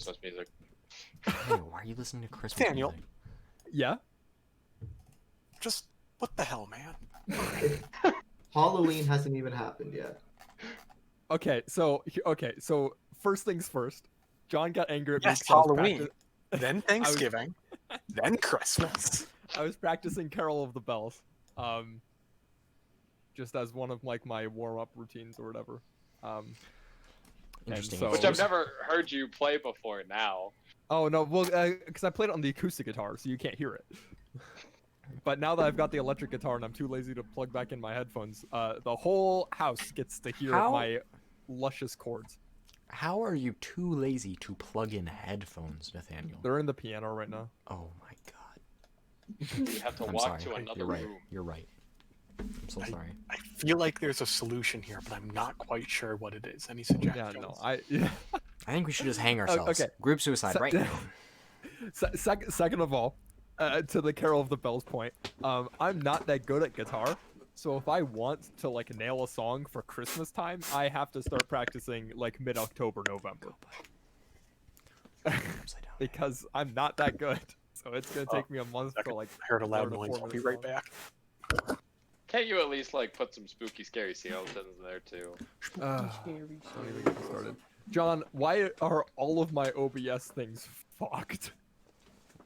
Christmas music. Hey, why are you listening to Christmas Daniel. music? Yeah. Just what the hell, man? Halloween hasn't even happened yet. Okay, so first things first. John got angry at me. Yes, 'cause I was Halloween. Then Thanksgiving. Then Christmas. I was practicing Carol of the Bells, just as one of like my warm-up routines or whatever. Interesting. so- Which I've never heard you play before now. Oh no, well, because I played it on the acoustic guitar, so you can't hear it. But now that I've got the electric guitar and I'm too lazy to plug back in my headphones, the whole house gets to hear How- my luscious chords. How are you too lazy to plug in headphones, Nathaniel? They're in the piano right now. Oh my god. You have to I'm walk sorry. to another You're right. room. You're right. I'm so sorry. I feel like there's a solution here, but I'm not quite sure what it is. Any Yeah, suggestions? no, I think we should just hang ourselves. okay. Group suicide right now. Second of all, to the Carol of the Bells point, I'm not that good at guitar, so if I want to like nail a song for Christmas time, I have to start practicing like mid-October, November, Upside down. because I'm not that good. So it's gonna take me a month to Second. like. I heard a loud learn a noise. I'll 4-minute be right song. back. Can't you at least like put some spooky, scary skeletons in there too? Don't even get me started. John, why are all of my OBS things fucked?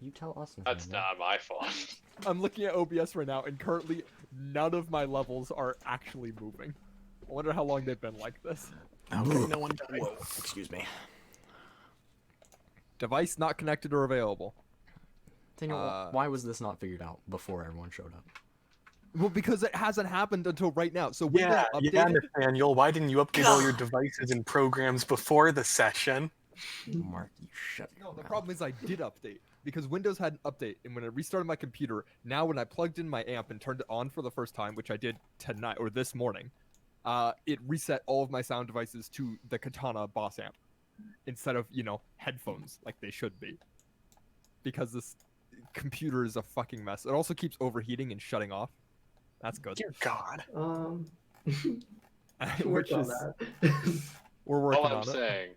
You tell us. That's Nathaniel. not my fault. I'm looking at OBS right now, and currently none of my levels are actually moving. I wonder how long they've been like this. Okay, no one died. Excuse me. Device not connected or available. Nathaniel, why was this not figured out before everyone showed up? Well, because it hasn't happened until right now. So Windows Yeah, updated. Nathaniel. Why didn't you update all your devices and programs before the session? Mark, you shut your No, the mouth. problem is I did update because Windows had an update, and when I restarted my computer, now when I plugged in my amp and turned it on for the first time, which I did tonight or this morning, it reset all of my sound devices to the Katana Boss amp instead of headphones like they should be, because this computer is a fucking mess. It also keeps overheating and shutting off. That's good. Dear God. Which work on is that. we're working All I'm on it. saying,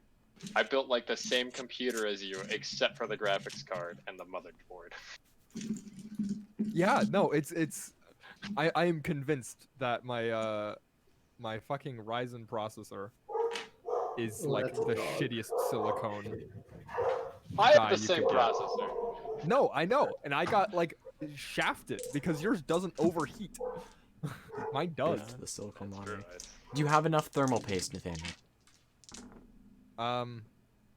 I built like the same computer as you, except for the graphics card and the motherboard. Yeah, no, it's. I am convinced that my my fucking Ryzen processor is like Let's the go. shittiest silicone. I guy have the you same could get. processor. No, I know, and I got like shafted because yours doesn't overheat. Mine does. Yeah, the silicone That's monitor. true. Do you have enough thermal paste, Nathaniel?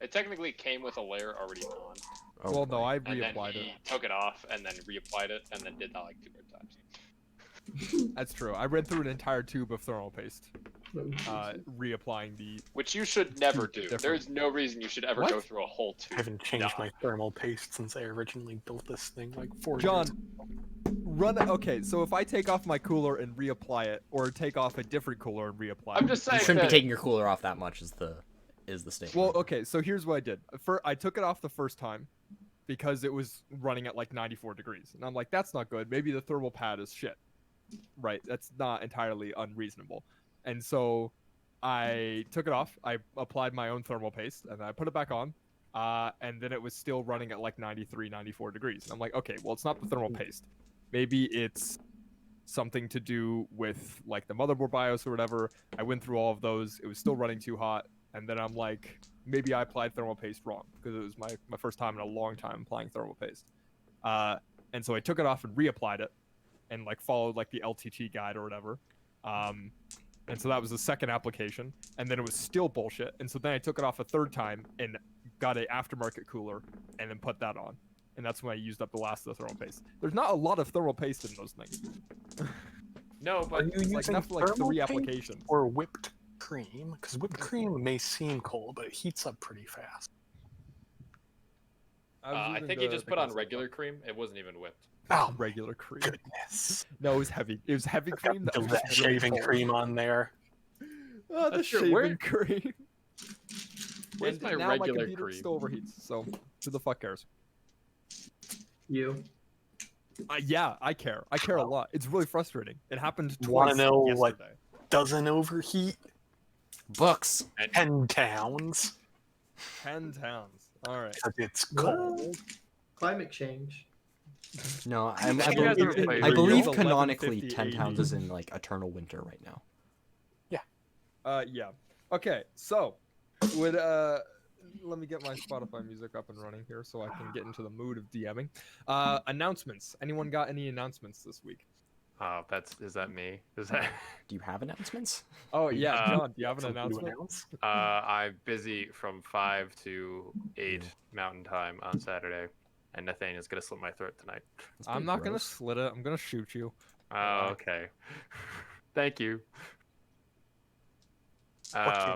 It technically came with a layer already on, Oh, well, no, boy. I and then reapplied he it. took it off and then reapplied it, and then did that like 2 more times. That's true. I read through an entire tube of thermal paste, reapplying the. Which you should never do. Different. There's no reason you should ever What? go through a whole tube. I haven't changed Nah. my thermal paste since I originally built this thing like 4 John, years. run it. Okay, so if I take off my cooler and reapply it, or take off a different cooler and reapply I'm it. just You saying shouldn't be that taking your cooler off that much. Is the statement. Well, okay, so here's what I did. I took it off the first time because it was running at like 94 degrees. And I'm like, that's not good. Maybe the thermal pad is shit. Right, that's not entirely unreasonable. And so I took it off. I applied my own thermal paste, and then I put it back on. And then it was still running at like 93, 94 degrees. And I'm like, okay, well, it's not the thermal paste. Maybe it's something to do with like the motherboard BIOS or whatever. I went through all of those. It was still running too hot. And then I'm like, maybe I applied thermal paste wrong because it was my first time in a long time applying thermal paste. And so I took it off and reapplied it and like followed like the LTT guide or whatever. And so that was the second application. And then it was still bullshit. And so then I took it off a third time and got a aftermarket cooler and then put that on. And that's when I used up the last of the thermal paste. There's not a lot of thermal paste in those things. no, Are but you It's like using enough for like thermal 3 paste applications. or whipped cream? Because whipped cream may seem cold, but it heats up pretty fast. I think he just put on regular cream. It wasn't even whipped. Oh, regular cream. goodness. No, it was heavy. It was heavy I've got cream that was that just really shaving cold. cream on there. Oh, the That's true. shaving Where- cream. Where's And my now regular my computer cream? still overheats, so who the fuck cares? You. Yeah, I care. I care a lot. It's really frustrating. It happened Wanna twice know what- yesterday. Doesn't overheat. Books. 10 towns. 10 towns. All right. Because it's What? cold. Climate change. No, You guys are in I believe real canonically 1150 Ten Towns AD. is in like eternal winter right now. Yeah. Okay, so would let me get my Spotify music up and running here so I can get into the mood of DMing. Announcements. Anyone got any announcements this week? Oh, is that me? Is that? Do you have announcements? Oh yeah, John, do you have an Something to announcement? announce? I'm busy from 5 to 8 Mountain Time on Saturday, and Nathaniel's gonna slit my throat tonight. That's I'm pretty not gonna gross. slit it. I'm gonna shoot you. Oh, okay. Thank you. Okay.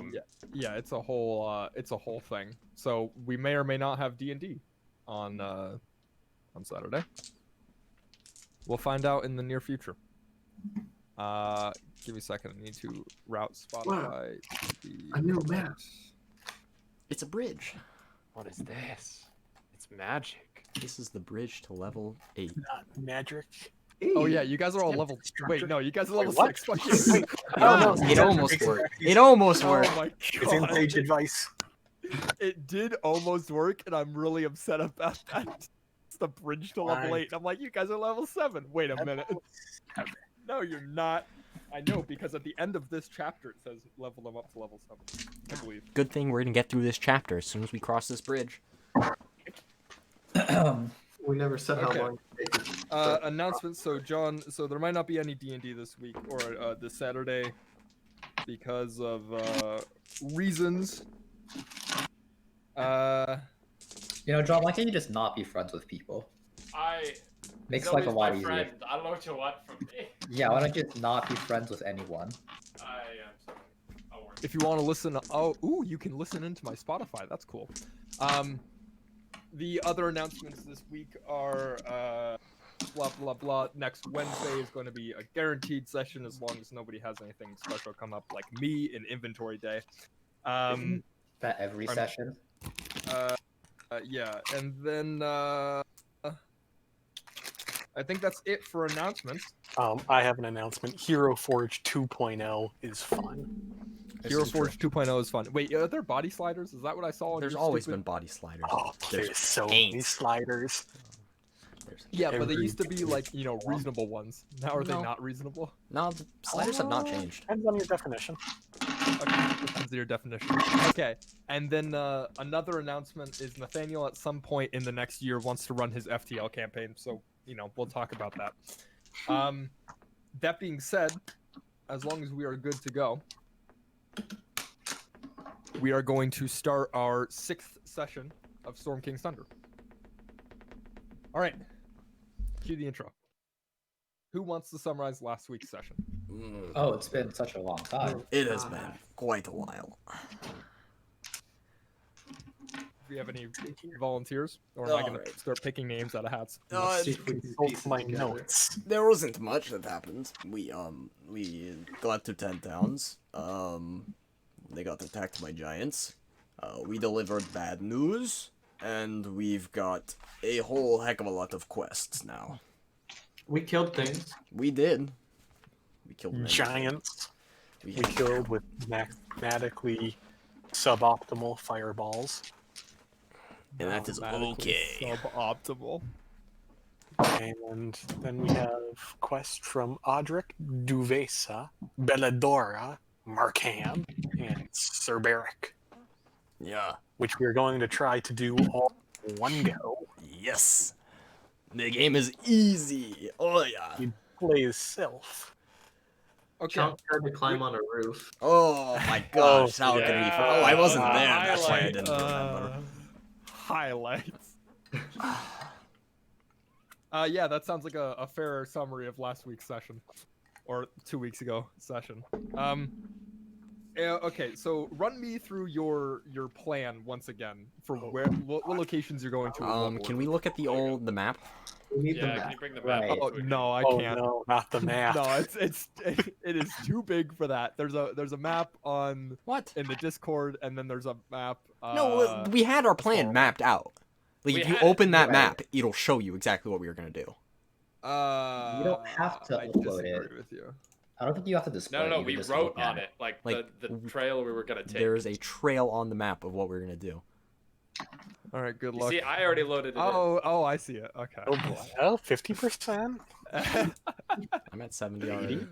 Yeah, it's a whole thing. So we may or may not have D&D on Saturday. We'll find out in the near future. Give me a second. I need to route Spotify. To the A new correct- map. It's a bridge. What is this? It's magic. This is the bridge to level 8. Not magic. Oh yeah, you guys are all level. Wait, no, you guys are level Wait, what? 6. Fuck you. Wait, Oh, no, it no, almost it's- worked. It almost Oh worked. my It's in god. sage advice. It did almost work, and I'm really upset about that. It's the bridge to level Fine. 8. I'm like, you guys are level 7. Wait a minute. No, you're not. I know, because at the end of this chapter it says level them up to level 7. I believe. Good thing we're gonna get through this chapter as soon as we cross this bridge. We never said Okay. how long it takes. Announcements. So John, so there might not be any D&D this week or this Saturday because of reasons. You know, John, why can't you just not be friends with people? Makes life a lot easier. I don't know what you want from me. Yeah, why don't you just not be friends with anyone? I am sorry. I'll work. If you want to listen, you can listen into my Spotify. That's cool. The other announcements this week are blah blah blah. Next Wednesday is going to be a guaranteed session as long as nobody has anything special come up, like me in inventory day. That every I'm- session? Yeah, and then I think that's it for announcements. I have an announcement. Hero Forge 2.0 is fun. Hero Forge 2.0 is fun. Wait, are there body sliders? Is that what I saw? On There's your always stupid- been body sliders. Oh, there's so many sliders. There's... Yeah, but they every used to be like, you know, reasonable ones. Now are they No. not reasonable? No, the sliders have not changed. Depends on your definition. Okay, depends on your definition. Okay, and then another announcement is Nathaniel at some point in the next year wants to run his FTL campaign, so you know we'll talk about that. That being said, as long as we are good to go, we are going to start our 6th session of Storm King's Thunder. All right, cue the intro. Who wants to summarize last week's session? Oh, it's been such a long time. It has been quite a while. Do we have any volunteers, or am I going to Alright. start picking names out of hats? See if we can Both piece it my together. notes. There wasn't much that happened. We got to 10 towns. They got attacked by giants. We delivered bad news, and we've got a whole heck of a lot of quests now. We killed things. We did. We killed many. Giants. We We killed with mathematically suboptimal fireballs. and that is Mathematically okay. Suboptimal. And then we have quests from Audric, Duvesa, Belladora, Markham, and Cerberic, Yeah. which we're going to try to do all in one go. Yes. The game is easy. Oh yeah. You play as Sylph. Okay. Chunk tried to climb on a roof. Oh my gosh, how could we? yeah. Oh, I wasn't there. That's why I Highlight, didn't remember. Highlights. Yeah, that sounds like a fair summary of last week's session, or 2 weeks ago session. Okay, so run me through your plan once again for what locations you're going to. and what Can we look at the map? We need them Yeah, can back. you bring the Right. map up Oh to it? no, I Oh can't. no, not the map. No, it is too big for that. There's a map on What? in the Discord, and then there's a map. No, we had our plan horrible. mapped out. Like We if you had it, open that right. map, it'll show you exactly what we were gonna do. You don't have to I upload disagree it. with you. I don't think you have to display No, it. no, you we can just wrote look at on it, like Like, the trail we were gonna take. There is a trail on the map of what we're gonna do. All right, good You luck. see, I already loaded it. Oh, I see it. Okay. Oh boy. Oh, 50%. I'm at 70 already.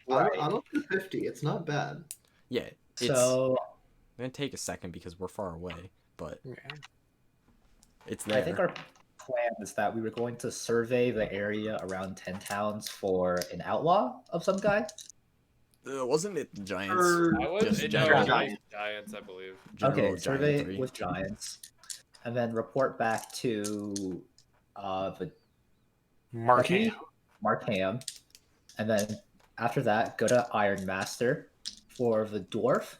Right. I'm up to 50. It's not bad. Yeah, it's So gonna take a second because we're far away, but Yeah. it's there. I think our plan is that we were going to survey the area around 10 towns for an outlaw of some guy. Wasn't it Giants? I was Just no, general Giants, I believe. General Okay, survey giantry. with giants, and then report back to the Marky. Markham, and then after that go to Iron Master for the dwarf.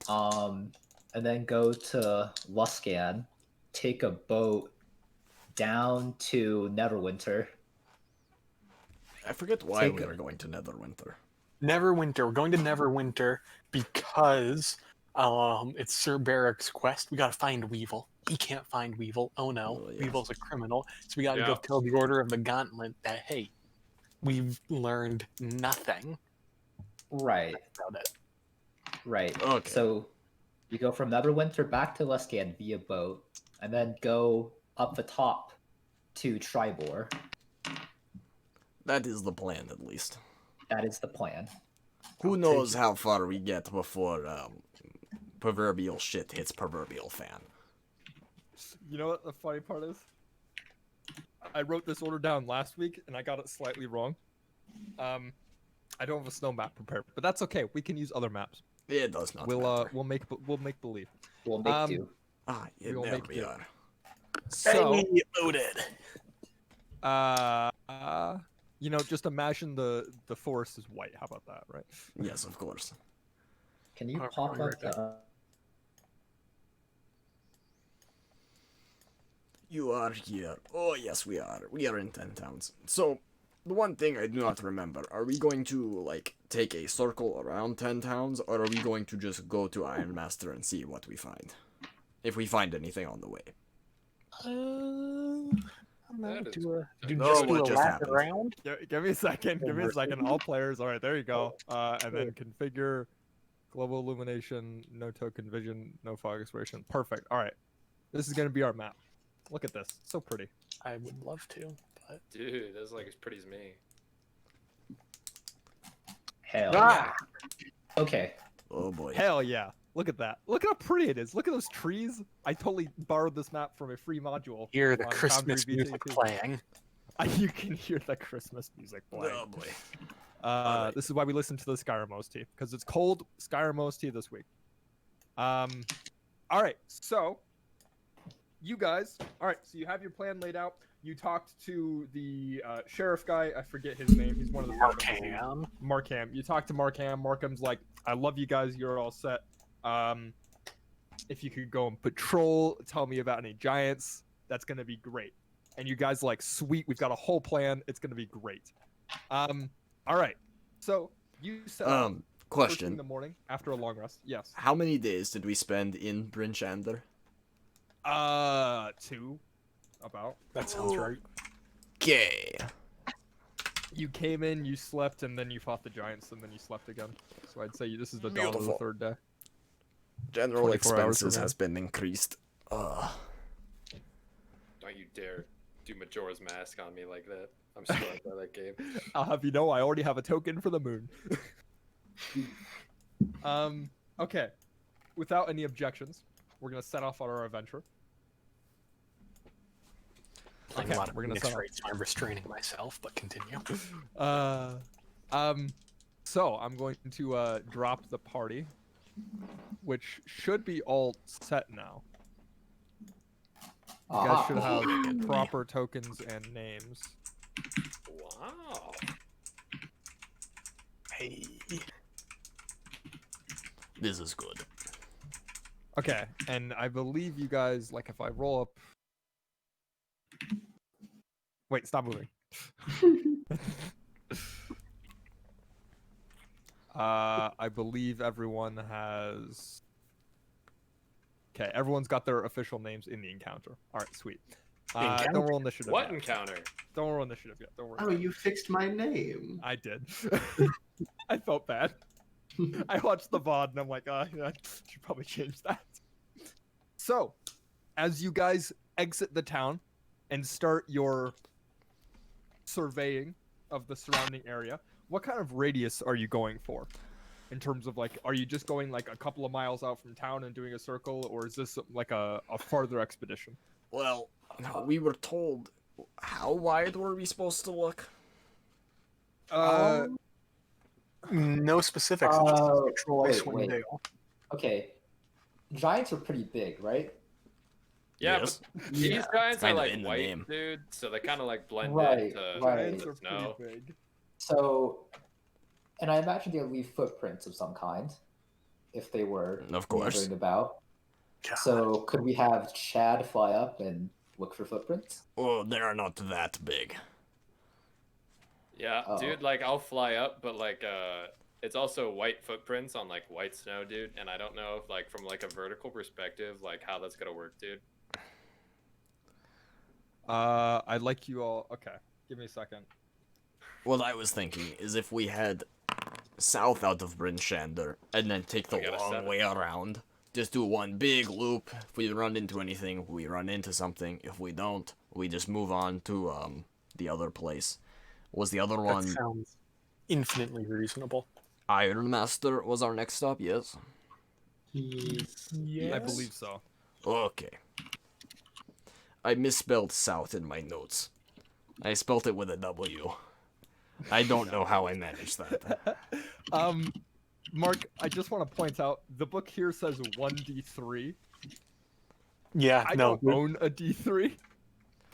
And then go to Luskan, take a boat down to Neverwinter. I forget why Take we a- were going to Netherwinter. Neverwinter. We're going to Neverwinter because it's Sir Barrack's quest. We gotta find Weevil. He can't find Weevil. Oh no, Oh, yes. Weevil's a criminal. So we gotta Yeah. go tell the Order of the Gauntlet that hey, we've learned nothing Right, about it. right. Okay. So you go from Neverwinter back to Luskan via boat, and then go up the top to Tribor. That is the plan, at least. That is the plan. Who knows how far we get before proverbial shit hits proverbial fan. You know what the funny part is? I wrote this order down last week and I got it slightly wrong. I don't have a snow map prepared, but that's okay. We can use other maps. It does not We'll matter. we'll make believe. We'll make do. Yeah, we'll there make we do. are. So, loaded. you know, just imagine the forest is white. How about that, right? Yes, of course. Can you Oh, pop right up the? You are here. Oh, yes, we are. We are in 10 towns. So, the one thing I do not remember, are we going to, like, take a circle around 10 towns, or are we going to just go to Iron Master and see what we find? If we find anything on the way. That is- Do No, what a just lap happened? around. Give me a second. Give me a second. All players. All right, there you go. And then configure global illumination, no token vision, no fog expiration. Perfect. All right. This is going to be our map. Look at this. So pretty. I would love to, but Dude, that's like as pretty as me. Hell Ah! yeah. Okay. Oh, boy. Hell yeah. Look at that. Look how pretty it is. Look at those trees. I totally borrowed this map from a free module. hear the on Christmas Foundry music VTT. playing. You can hear the Christmas music playing. Oh, boy. This is why we listen to the Skyrim OST, because it's cold Skyrim OST this week. All right, so you guys, all right, so you have your plan laid out. You talked to the sheriff guy. I forget his name. He's one of the Markham. Markham. You talked to Markham. Markham's like, I love you guys. You're all set. If you could go and patrol, tell me about any giants. That's gonna be great. And you guys like, sweet. We've got a whole plan. It's gonna be great. All right. So you set out first thing in Question. the morning after a long rest. Yes. How many days did we spend in Bryn Shander? 2. About. That sounds right. Okay. You came in, you slept, and then you fought the giants, and then you slept again. So I'd say this is the dawn of the Beautiful. third day. General 24 hours expenses from has been increased. Don't you dare do Majora's Mask on me like that. I'm scarred by that game. I'll have you know, I already have a token for the moon. Okay. Without any objections, we're gonna set off on our adventure. Playing Okay, a lot of we're gonna Phoenix start Wright, so I'm restraining myself, but continue. So I'm going to drop the party, which should be all set now. You guys should have proper tokens and names. Wow. Hey. This is good. Okay, and I believe you guys, like, if I roll up. Wait, stop moving. I believe everyone has. Okay, everyone's got their official names in the encounter. All right, sweet. Don't roll initiative. What yet. encounter? Don't roll initiative yet. Don't worry. Oh, you fixed my name. I did. I felt bad. I watched the VOD and I'm like, yeah, I should probably change that. So, as you guys exit the town and start your surveying of the surrounding area, what kind of radius are you going for? In terms of like, are you just going like a couple of miles out from town and doing a circle, or is this like a farther expedition? Well, we were told. How wide were we supposed to look? No specifics. It's just a central wait, Icewind wait. Dale. Okay. Giants are pretty big, right? Yeah, Yes. but these giants are Kinda like in the white, name. dude. So they kind of like blend Right, into right. Giants the are snow. pretty big. So, and I imagine they'll leave footprints of some kind if they were Of course. wandering about. God. So, could we have Chad fly up and look for footprints? Oh, they're not that big. Yeah, Oh. dude. Like I'll fly up, but like it's also white footprints on like white snow, dude. And I don't know if like from like a vertical perspective, like how that's gonna work, dude. I'd like you all. Okay, give me a second. What I was thinking is if we head south out of Bryn Shander and then take the We got a long 7. way around. Just do one big loop. If we run into anything, we run into something. If we don't, we just move on to the other place. Was the other That one sounds infinitely reasonable. Iron Master was our next stop? Yes. I believe so. Okay. I misspelled south in my notes. I spelt it with a W. I don't know how I managed that. Mark, I just want to point out the book here says 1d3. Yeah, I no. don't own a d3.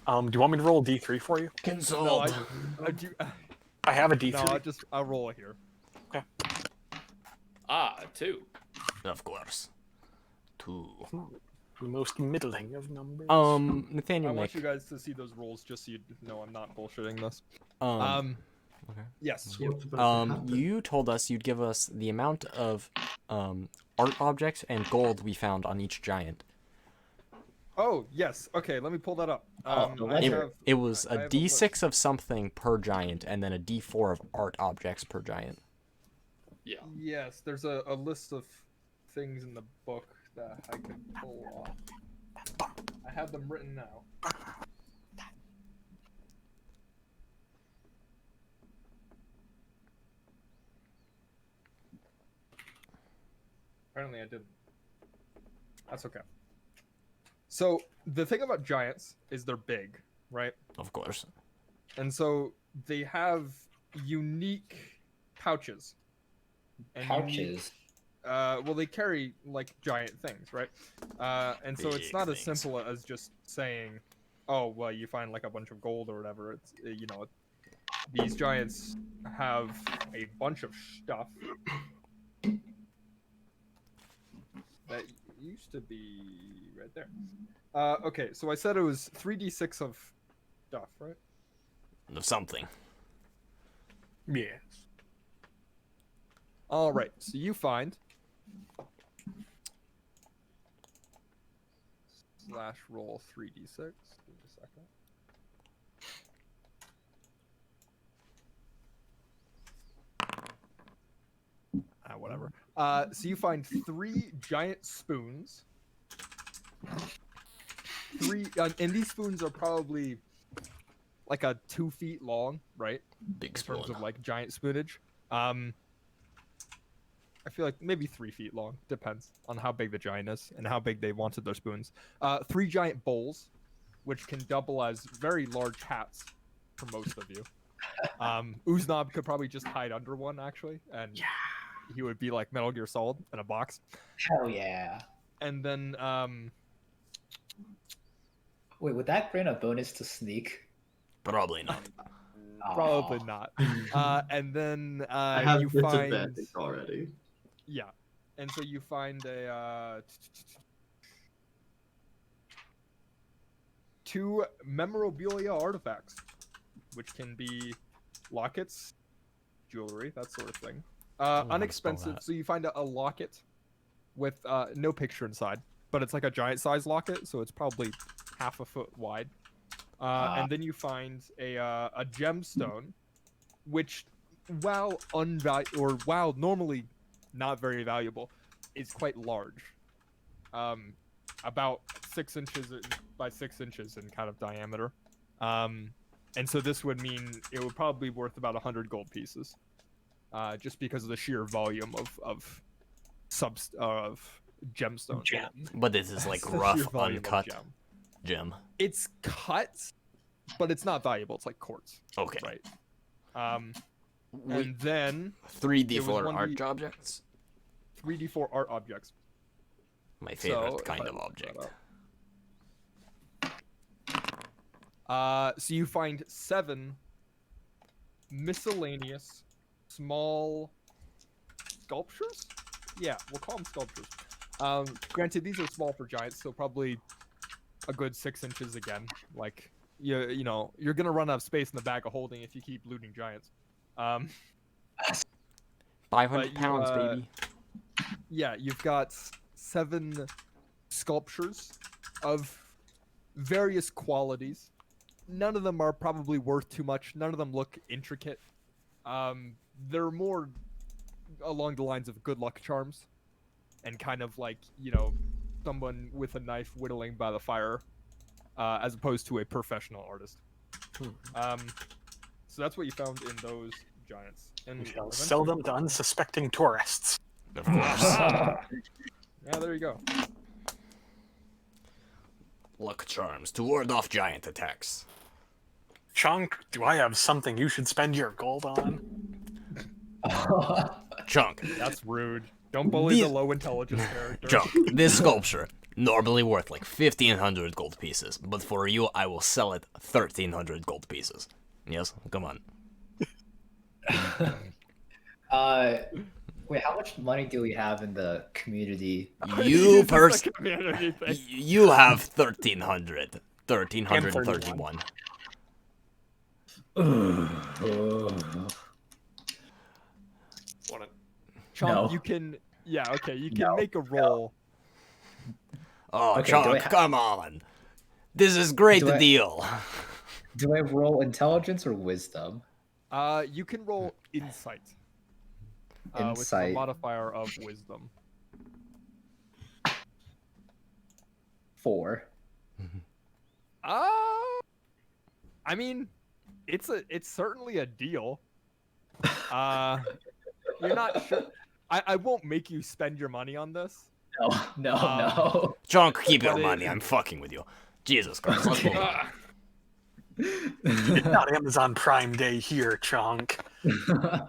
Do you want me to roll a D3 for you? No, Consult. I do. I have a D3. No, I'll roll it here. Ah, 2. Of course. 2. The most middling of numbers. I Nathaniel want Mick. you guys to see those rolls just so you know I'm not bullshitting this. Okay. Yes. What's about to happen? You told us you'd give us the amount of art objects and gold we found on each giant. Oh, yes. Okay, let me pull that up. the I ledger. have- It was I a have a D6 list. of something per giant, and then a D4 of art objects per giant. Yeah. Yes, there's a list of things in the book that I could pull off. I have them written now. Apparently I didn't. That's okay. So, the thing about giants is they're big, right? Of course. And so they have unique pouches. And Pouches. well, they carry like giant things, right? And so it's Big not as things. simple as just saying, "Oh, well, you find like a bunch of gold or whatever." It's these giants have a bunch of stuff that used to be right there. Okay, so I said it was 3d6 of stuff, right? Of something. Yes. All right, so you find /roll 3d6. Give me a second. Whatever. So you find 3 giant spoons. And these spoons are probably like a 2 feet long, right? Big In terms spoon. of like giant spoonage. I feel like maybe 3 feet long. Depends on how big the giant is and how big they wanted their spoons. 3 giant bowls, which can double as very large hats for most of you. Uznab could probably just hide under one actually, and he would be like Metal Gear Solid in a box. Hell yeah. And then Wait, would that grant a bonus to sneak? Probably not. probably Aw. not. And then I have you find disadvantage already. yeah, and so you find a 2 memorabilia artifacts, which can be lockets, jewelry, that sort of thing. how to spell Unexpensive. that. So you find a locket with no picture inside, but it's like a giant size locket, so it's probably half a foot wide. And then you find a gemstone, which while normally not very valuable, is quite large. about 6 inches by 6 inches in kind of diameter. And so this would mean it would probably be worth about 100 gold pieces, just because of the sheer volume of gemstone. Gem. But this is like The sheer rough, volume of uncut gem. gem. It's cut, but it's not valuable. It's like quartz, Okay. right? We- And then 3D it was for 1D art objects. 3D4 art objects. My favorite So, if kind I of look object. that So you find 7 miscellaneous small sculptures. Yeah, we'll call them sculptures. Granted, these are small for giants, so probably a good 6 inches again. Like you know, you're gonna run out of space in the bag of holding if you keep looting giants. 500 you, pounds, baby. Yeah, you've got 7 sculptures of various qualities. None of them are probably worth too much. None of them look intricate. They're more along the lines of good luck charms, and kind of like, you know, someone with a knife whittling by the fire, as opposed to a professional artist. So that's what you found in those giants. And We shall eventually- sell them to unsuspecting tourists. Of course. Yeah, there you go. Luck charms to ward off giant attacks. Chunk, do I have something you should spend your gold on? Chunk. That's rude. Don't bully These- the low intelligence character. Chunk. This sculpture, normally worth like 1,500 gold pieces, but for you, I will sell it 1,300 gold pieces. Yes, come on. Wait, how much money do we have in the community? You This is person, a community thing. you have 1,300. 1,331. Wanna- Chunk, No. you can. Yeah, okay, you can No, make a roll. Oh, Okay, do I Chunk, ha- come on. This is great Do I- deal. Do I roll intelligence or wisdom? You can roll insight. With the Insight. modifier of wisdom. 4. I mean, it's certainly a deal. You're not sure. I won't make you spend your money on this. No, Um, no. Chunk, keep your But it- money. I'm fucking with you. Jesus Christ. Let's move on. Ah, It's not Amazon Prime Day here, Chunk. Wait a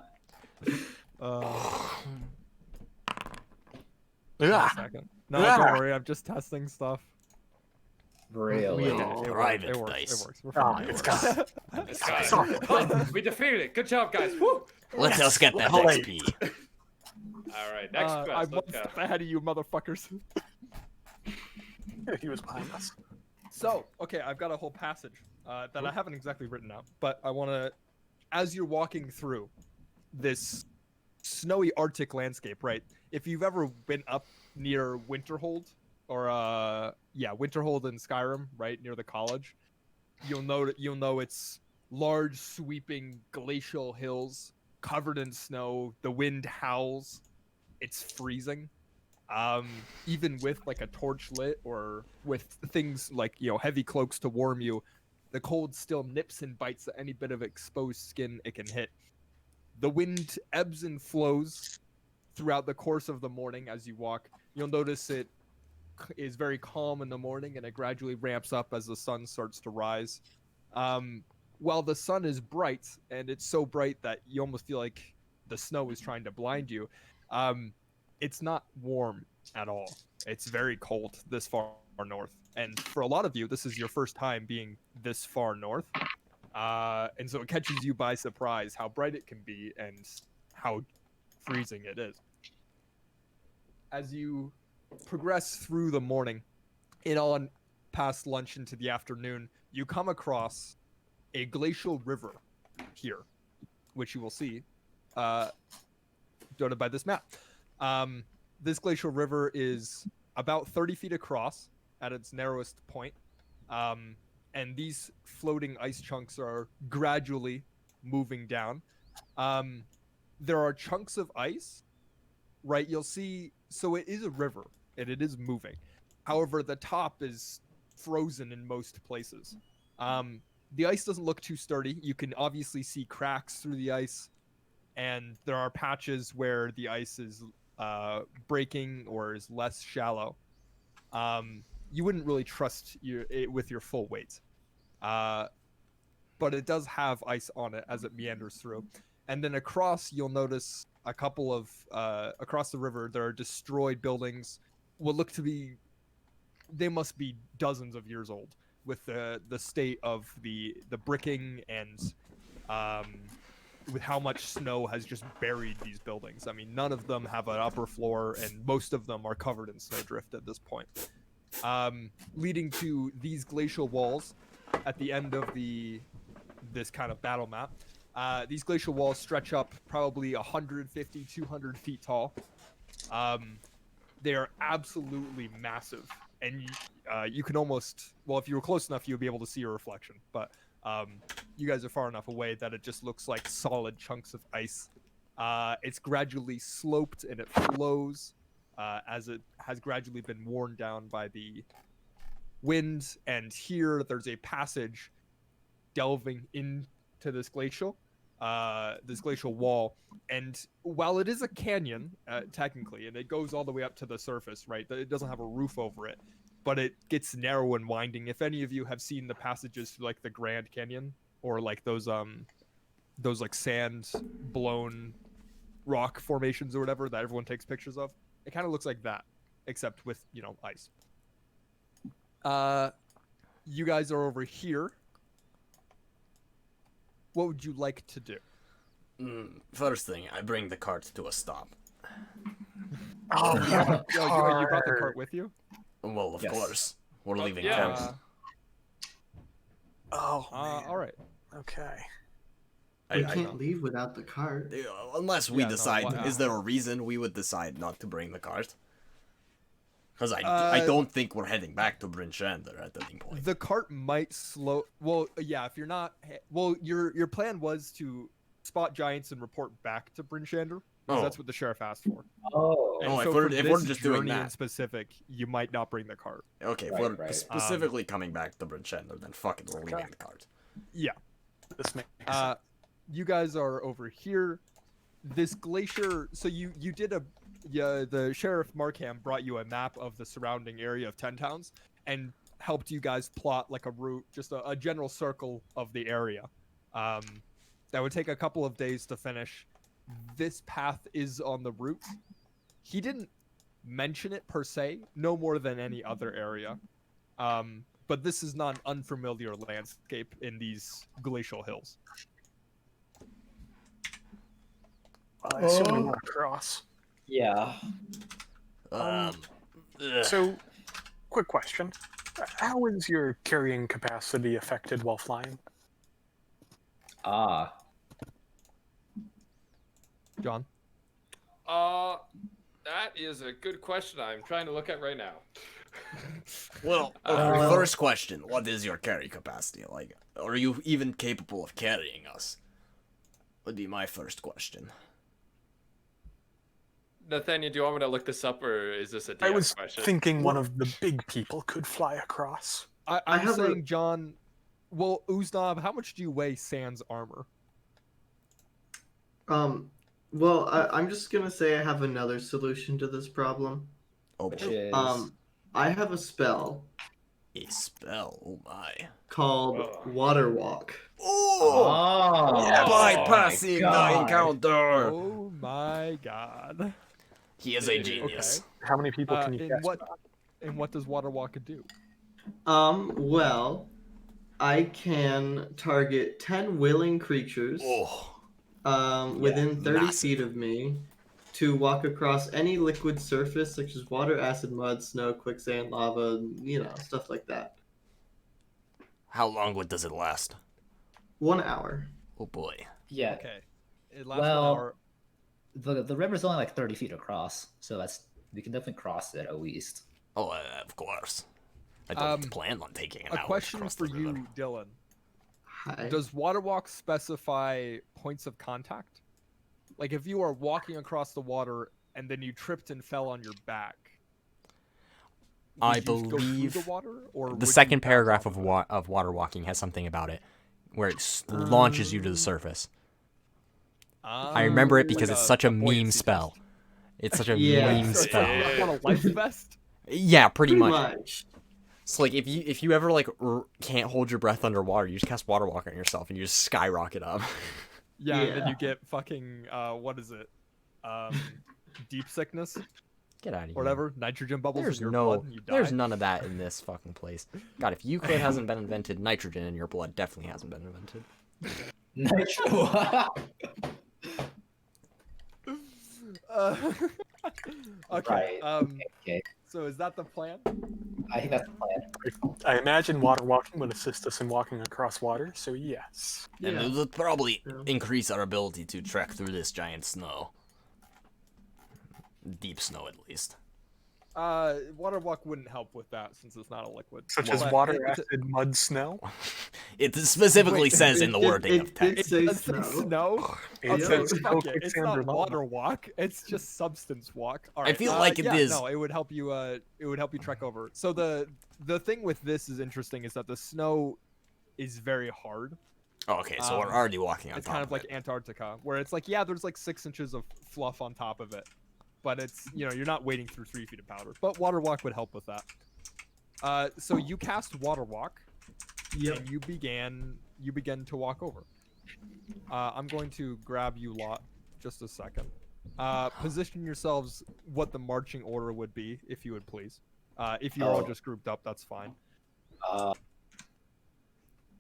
Ugh. second. No, Ah. don't worry. I'm just testing stuff. Really? It Private works. It works. dice. It works. We're Oh, fine. it's got. it's got- Sorry. Oh, we defeated it. Good job, guys. Woo! Let us get that Well, XP. All right, next I'm quest. one Let's go. step ahead of you, motherfuckers. He was behind us. So, okay, I've got a whole passage that I haven't exactly written out, but I want to, as you're walking through this snowy Arctic landscape, right? If you've ever been up near Winterhold, or Winterhold in Skyrim, right near the college, you'll know it's large, sweeping glacial hills covered in snow. The wind howls. It's freezing. Even with like a torch lit or with things like, you know, heavy cloaks to warm you, the cold still nips and bites at any bit of exposed skin it can hit. The wind ebbs and flows throughout the course of the morning as you walk. You'll notice it is very calm in the morning and it gradually ramps up as the sun starts to rise. While the sun is bright, and it's so bright that you almost feel like the snow is trying to blind you, it's not warm at all. It's very cold this far north. And for a lot of you, this is your first time being this far north. And so it catches you by surprise how bright it can be and how freezing it is. As you progress through the morning, on past lunch into the afternoon, you come across a glacial river here, which you will see denoted by this map. This glacial river is about 30 feet across at its narrowest point, and these floating ice chunks are gradually moving down. There are chunks of ice, right? You'll see, so it is a river, and it is moving. However, the top is frozen in most places. The ice doesn't look too sturdy. You can obviously see cracks through the ice, and there are patches where the ice is breaking or is less shallow. You wouldn't really trust it with your full weight. But it does have ice on it as it meanders through. And then across, you'll notice a couple of, across the river, there are destroyed buildings. What look to be, they must be dozens of years old, with the state of the bricking and with how much snow has just buried these buildings. I mean, none of them have an upper floor, and most of them are covered in snowdrift at this point. Leading to these glacial walls at the end of this kind of battle map. These glacial walls stretch up probably 150, 200 feet tall. They are absolutely massive, and you can almost, well, if you were close enough, you would be able to see a reflection, but you guys are far enough away that it just looks like solid chunks of ice. It's gradually sloped and it flows as it has gradually been worn down by the wind, and here there's a passage delving into this glacial wall, and while it is a canyon technically, and it goes all the way up to the surface, right, it doesn't have a roof over it, but it gets narrow and winding. If any of you have seen the passages through like the Grand Canyon, or like those like sand blown rock formations or whatever that everyone takes pictures of, it kind of looks like that, except with, you know, ice. You guys are over here. What would you like to do? First thing, I bring the cart to a stop. Oh, yeah. You brought the cart with you? Well, of Yes. course. We're leaving yeah. camp. Oh, man. All right. Okay. We can't leave without the cart. Unless we Yeah, no, decide, why- is there a reason we would decide not to bring the cart? Because I don't think we're heading back to Bryn Shander at any point. The cart might slow. Well, yeah. If you're not, well, your plan was to spot giants and report back to Bryn Shander. Oh. That's what the sheriff asked for. Oh, And Oh, if so we're- for if we're this just doing journey in that. specific, you might not bring the cart. Okay, if Right, we're right. specifically coming back to Bryn Shander, then fuck it, we're leaving the cart. Yeah. This makes You guys are over here. This glacier. So you did the sheriff Markham brought you a map of the surrounding area of 10 towns and helped you guys plot like a route, just a general circle of the area. That would take a couple of days to finish. This path is on the route. He didn't mention it per se, no more than any other area. But this is not an unfamiliar landscape in these glacial hills. I assume we want to cross. yeah. Ugh. So, quick question. How is your carrying capacity affected while flying? Ah, John? That is a good question. I'm trying to look at right now. Well, first question, what is your carry capacity? Like, are you even capable of carrying us? Would be my first question. Nathaniel, do you want me to look this up, or is this a DM I was question? thinking one of the big people could fly across. I'm have a- saying, John. Well, Uznab, how much do you weigh sans armor? Well, I'm just gonna say I have another solution to this problem. Oh which boy. is I have a spell A spell, oh my. called Ugh. Water Walk. Oh! oh, Bypassing the God. encounter! Oh my god. He is a genius. How many people can you And cast? what does Water Walk do? Well, I can target 10 willing creatures Oh, within 30 massive. feet of me to walk across any liquid surface such as water, acid, mud, snow, quicksand, lava, stuff like that. how long does it last? 1 hour. Oh boy. Yeah. Okay. It lasts Well, 1 hour. The river's only like 30 feet across, so we can definitely cross it at least. Oh, of course. I don't Um, plan on taking an A hour question across for the you, river. Dylan. Hi. Does Water Walk specify points of contact? Like if you are walking across the water and then you tripped and fell on your back. I would you go through believe the water, or would the you second bounce paragraph off of water walking has something about it, where it launches you to the surface. I remember it Like because it's such a meme buoyancy spell. test. It's such a Yeah. meme So spell. it's not a life vest. Yeah, pretty Pretty much. much. So like if you ever like can't hold your breath underwater, you just cast water walk on yourself and you just skyrocket up. Yeah, and then Yeah. you get fucking what is it? Deep sickness Get out of here. or whatever. Nitrogen bubbles There's in your no, blood and you die. there's none of that in this fucking place. God, if Euclid hasn't been invented, nitrogen in your blood definitely hasn't been invented. Nitro. Uh, okay. Right. Okay. So is that the plan? I think that's the plan. I imagine water walking would assist us in walking across water, so yes. And Yeah. it would probably Yeah. increase our ability to trek through this giant snow. Deep snow, at least. Water walk wouldn't help with that since it's not a liquid. Such Well, as but water, it's- acid, mud, snow. It specifically Wait, says in the wording of It text. say does say snow. snow. It Okay, says fuck it. It's quicksand not or lava. water walk. It's just substance walk. All I right. feel like it yeah, is- No, it would help you. It would help you trek over. So the thing with this is interesting is that the snow is very hard. Oh, okay, so we're already walking on It's top kind of like it. Antarctica, where it's like, yeah, there's like 6 inches of fluff on top of it, but it's, you know, you're not wading through 3 feet of powder. But water walk would help with that. So you cast water walk, Yep. and you begin to walk over. I'm going to grab you lot just a second. Position yourselves what the marching order would be, if you would please. If you're all Oh. just grouped up, that's fine.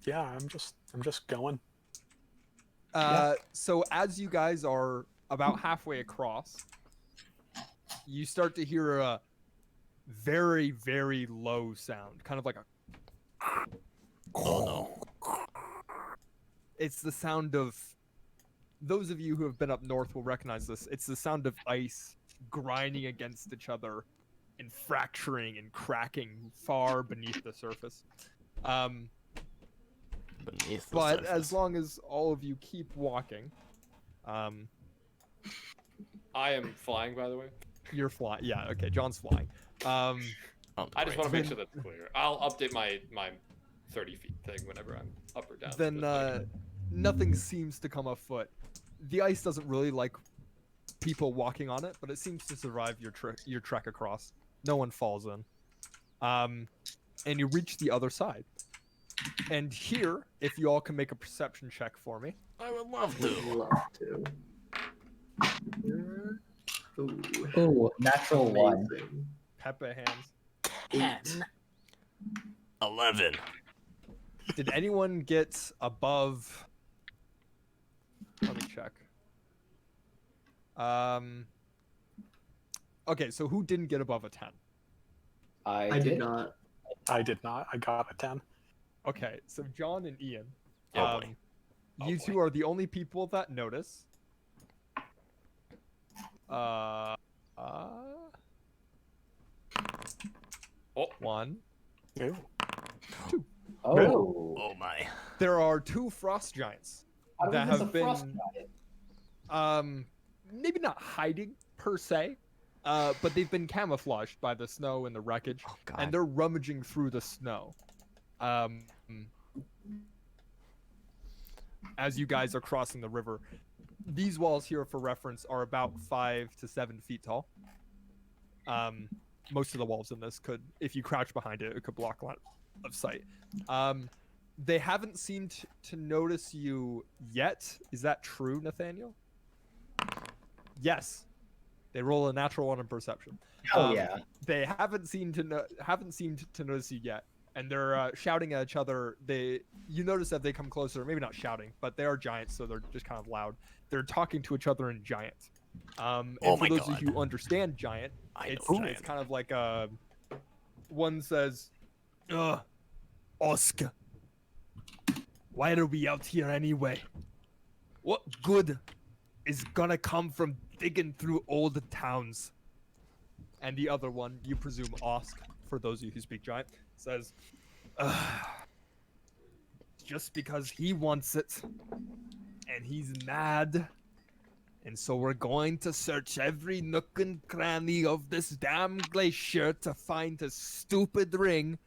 Yeah, I'm just going. So as you guys are about halfway across, you start to hear a very, very low sound, kind of like a. Oh no. It's the sound of. Those of you who have been up north will recognize this. It's the sound of ice grinding against each other and fracturing and cracking far beneath the surface. Beneath the But surface. as long as all of you keep walking, I am flying, by the way. you're flying. Yeah, okay, John's flying. Oh, I just great. want to make sure that's clear. I'll update my 30 feet thing whenever I'm up or down. Then but, like, nothing seems to come afoot. The ice doesn't really like people walking on it, but it seems to survive your trek across. No one falls in. And you reach the other side. And here, if you all can make a perception check for me. I would love to. Love to. Ooh, Ooh, natural one. amazing. Peppa hands. 8. 11. Did anyone get above? Let me check. Okay, so who didn't get above a 10? I did not. I did not. I got a 10. Okay, so John and Ian. Oh, boy. Oh, You boy. two are the only people that notice. Oh. One. Ew. Oh. Oh my. There are 2 frost giants How do we that miss have a frost been, giant? maybe not hiding per se, but they've been camouflaged by the snow and the wreckage, Oh god. and they're rummaging through the snow. As you guys are crossing the river, these walls here, for reference, are about 5 to 7 feet tall. Most of the walls in this could, if you crouch behind it, it could block line of sight. They haven't seemed to notice you yet. Is that true, Nathaniel? Yes. They roll a natural 1 in perception. Oh yeah. They haven't seemed to notice you yet, and they're shouting at each other. You notice that they come closer. Maybe not shouting, but they are giants, so they're just kind of loud. They're talking to each other in giant. And Oh for my those God. of you who understand giant, I it's know giant. kind of like one says, Oscar, why are we out here anyway? What good is gonna come from digging through old towns? And the other one, you presume Osk, for those of you who speak giant, says, just because he wants it, and he's mad, And so we're going to search every nook and cranny of this damn glacier to find this stupid ring.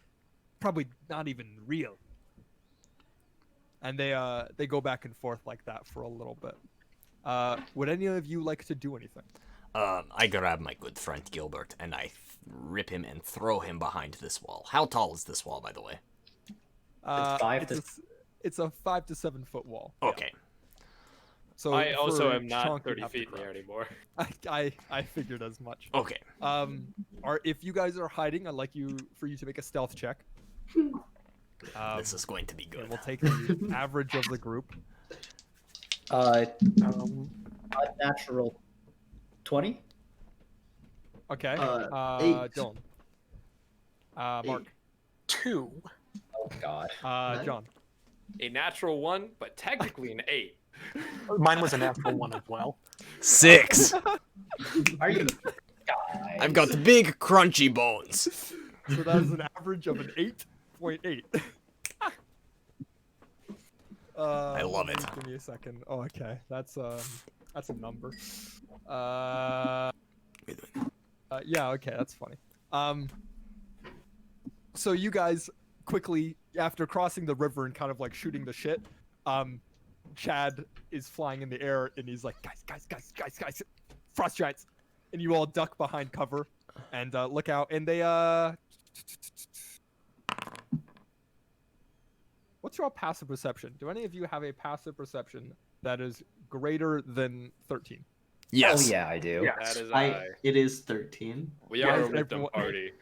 Probably not even real. And they go back and forth like that for a little bit. Would any of you like to do anything? I grab my good friend Gilbert and I rip him and throw him behind this wall. How tall is this wall, by the way? It's a 5 to 7 foot wall. Okay. So I also for am not Chunk, you 30 have to feet in the air crouch. anymore. I figured as much. Okay. If you guys are hiding, I'd like for you to make a stealth check. This is going to be And good. we'll take the average of the group. A natural 20. Okay. 8. Dylan. Mark. 2. Oh god. John. A natural 1, but technically an 8. Mine was a natural 1 as well. 6. Are you guys? I've got big crunchy bones. So that is an average of an 8.8. I love it. Give me a second. Oh, okay. That's a number. Yeah, okay, that's funny. So you guys quickly, after crossing the river and kind of like shooting the shit, Chad is flying in the air and he's like, guys, frost giants, and you all duck behind cover and look out, and they What's your passive perception? Do any of you have a passive perception that is greater than 13? Yes. Oh yeah, I do. That is It is 13. We are a Guys, victim everyone- party.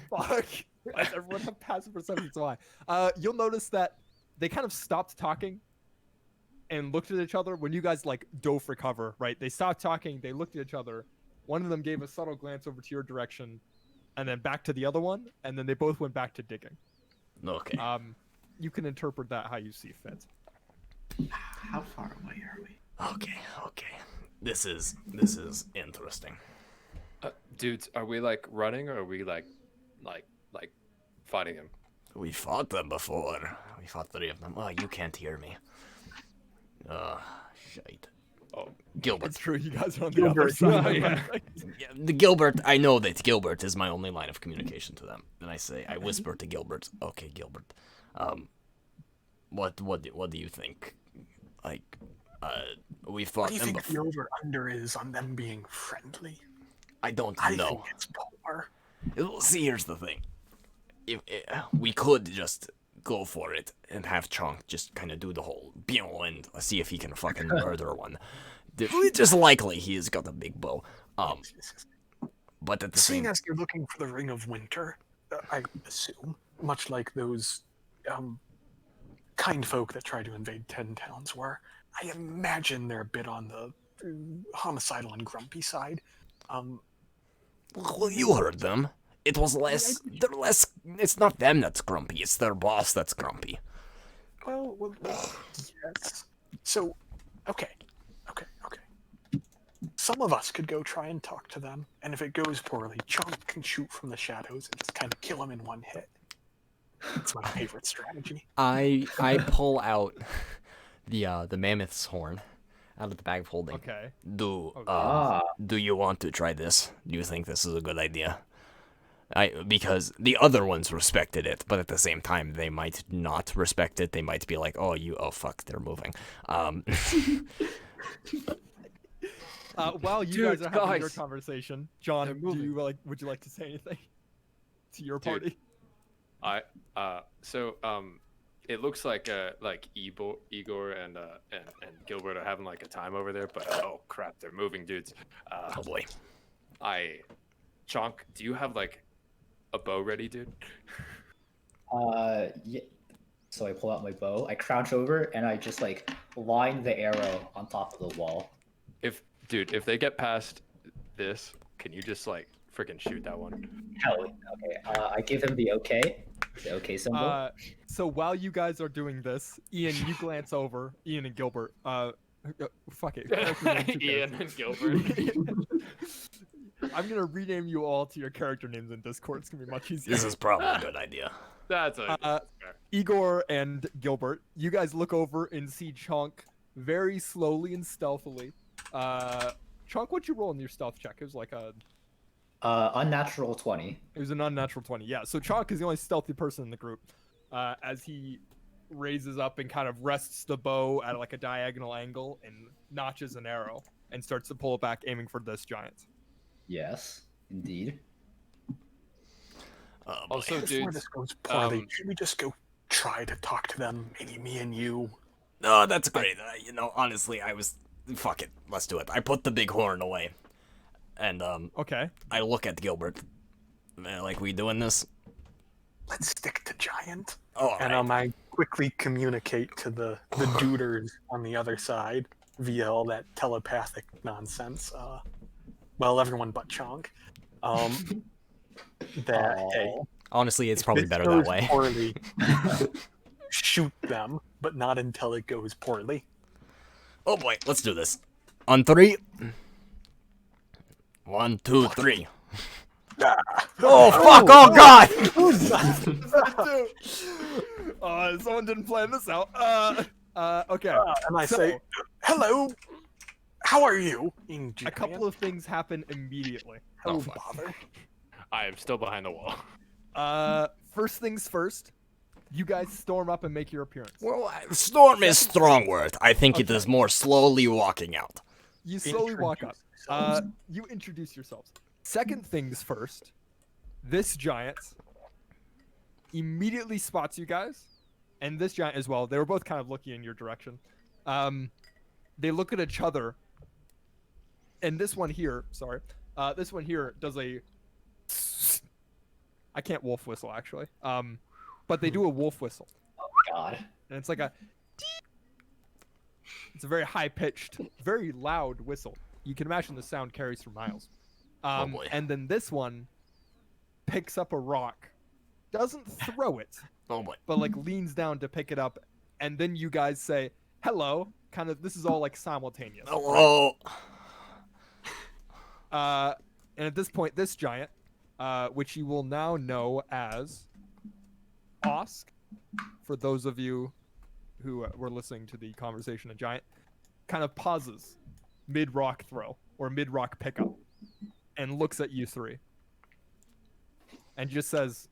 Fuck. Why does everyone have passive perception so high? You'll notice that they kind of stopped talking and looked at each other when you guys like dove for cover, right? They stopped talking, they looked at each other. One of them gave a subtle glance over to your direction and then back to the other one, and then they both went back to digging. Okay. You can interpret that how you see fit. How far away are we? Okay. This is interesting. Dudes, are we like running or are we like fighting him? We fought them before. We fought 3 of them. Oh, you can't hear me. Shite. Oh, Gilbert. It's true, you guys are on the other Gilbert, side. yeah. Yeah, the Gilbert. I know that Gilbert is my only line of communication to them. And I whisper to Gilbert. Okay, Gilbert. What do you think? Like, we fought What do you them think before. the over-under is on them being friendly? I don't I know. think it's polar. Well, see, here's the thing. If we could just go for it and have Chunk just kind of do the whole pew and see if he can fucking murder one. It's just likely he's got a big bow. But at the Seeing same, as you're looking for the Ring of Winter, I assume, much like those kind folk that try to invade 10 towns were, I imagine they're a bit on the homicidal and grumpy side. well, you heard them. It was less. They're less. It's not them that's grumpy. It's their boss that's grumpy. Well, yes. So, okay. Some of us could go try and talk to them, and if it goes poorly, Chunk can shoot from the shadows and just kind of kill him in one hit. It's my favorite strategy. I pull out the mammoth's horn out of the bag of holding. Okay. Do Okay. do you want to try this? Do you think this is a good idea? Because the other ones respected it, but at the same time they might not respect it. They might be like, oh fuck, they're moving. While you Dude, guys are having your guys. conversation, John, They're would you moving. like to say anything to your Dude. party? It looks like Igor and Gilbert are having like a time over there, but oh crap, they're moving, dudes. Oh boy. Chonk, do you have like a bow ready, dude? Yeah. So I pull out my bow, I crouch over, and I just like line the arrow on top of the wall. If they get past this, can you just like freaking shoot that one? Hell, okay. I give him the okay symbol. So while you guys are doing this, Ian, you glance over, Ian and Gilbert. Fuck it. Ian and Gilbert. I'm gonna rename you all to your character names in Discord. It's gonna be much easier. This is probably a good idea. That's fair. Igor and Gilbert, you guys look over and see Chunk very slowly and stealthily Chunk, what'd you roll in your stealth check? It was like a. Unnatural 20. It was an unnatural 20. Yeah. So Chunk is the only stealthy person in the group. As he raises up and kind of rests the bow at like a diagonal angle and notches an arrow and starts to pull it back, aiming for this giant. Yes, indeed. Also, Before dudes, this goes poorly, should we just go try to talk to them? Maybe me and you. No, that's great. Honestly, fuck it. Let's do it. I put the big horn away. And, Okay. I look at Gilbert. Like, we doing this? Let's stick to giant. Oh, And I quickly communicate to the duders on the other side via all that telepathic nonsense. Well, everyone but Chonk. That hey, Honestly, it's if probably this better goes that way. Poorly, shoot them, but not until it goes poorly. Oh boy, let's do this. On 3. 1, 2, 3. Oh fuck! Oh god! Someone didn't plan this out. Okay. And I So- say, "Hello, how are you?" In A couple of things happen immediately. oh, fuck. bother. I am still behind the wall. First things first. You guys storm up and make your appearance. Well, storm is strong word. I think it is more slowly walking out. You slowly walk up. Introduce yourselves. You introduce yourselves. Second things first. This giant immediately spots you guys, and this giant as well. They were both kind of looking in your direction. They look at each other, and this one here, this one here does a. I can't wolf whistle actually. But they do a wolf whistle, God. and it's like a. It's a very high-pitched, very loud whistle. You can imagine the sound carries for miles. boy. And then this one picks up a rock, doesn't throw it, Oh boy. but like leans down to pick it up, and then you guys say hello. Kind of, this is all like simultaneous. Hello. And at this point, this giant, which you will now know as Osk, for those of you who were listening to the conversation, a giant kind of pauses mid-rock throw or mid-rock pickup and looks at you three and just says,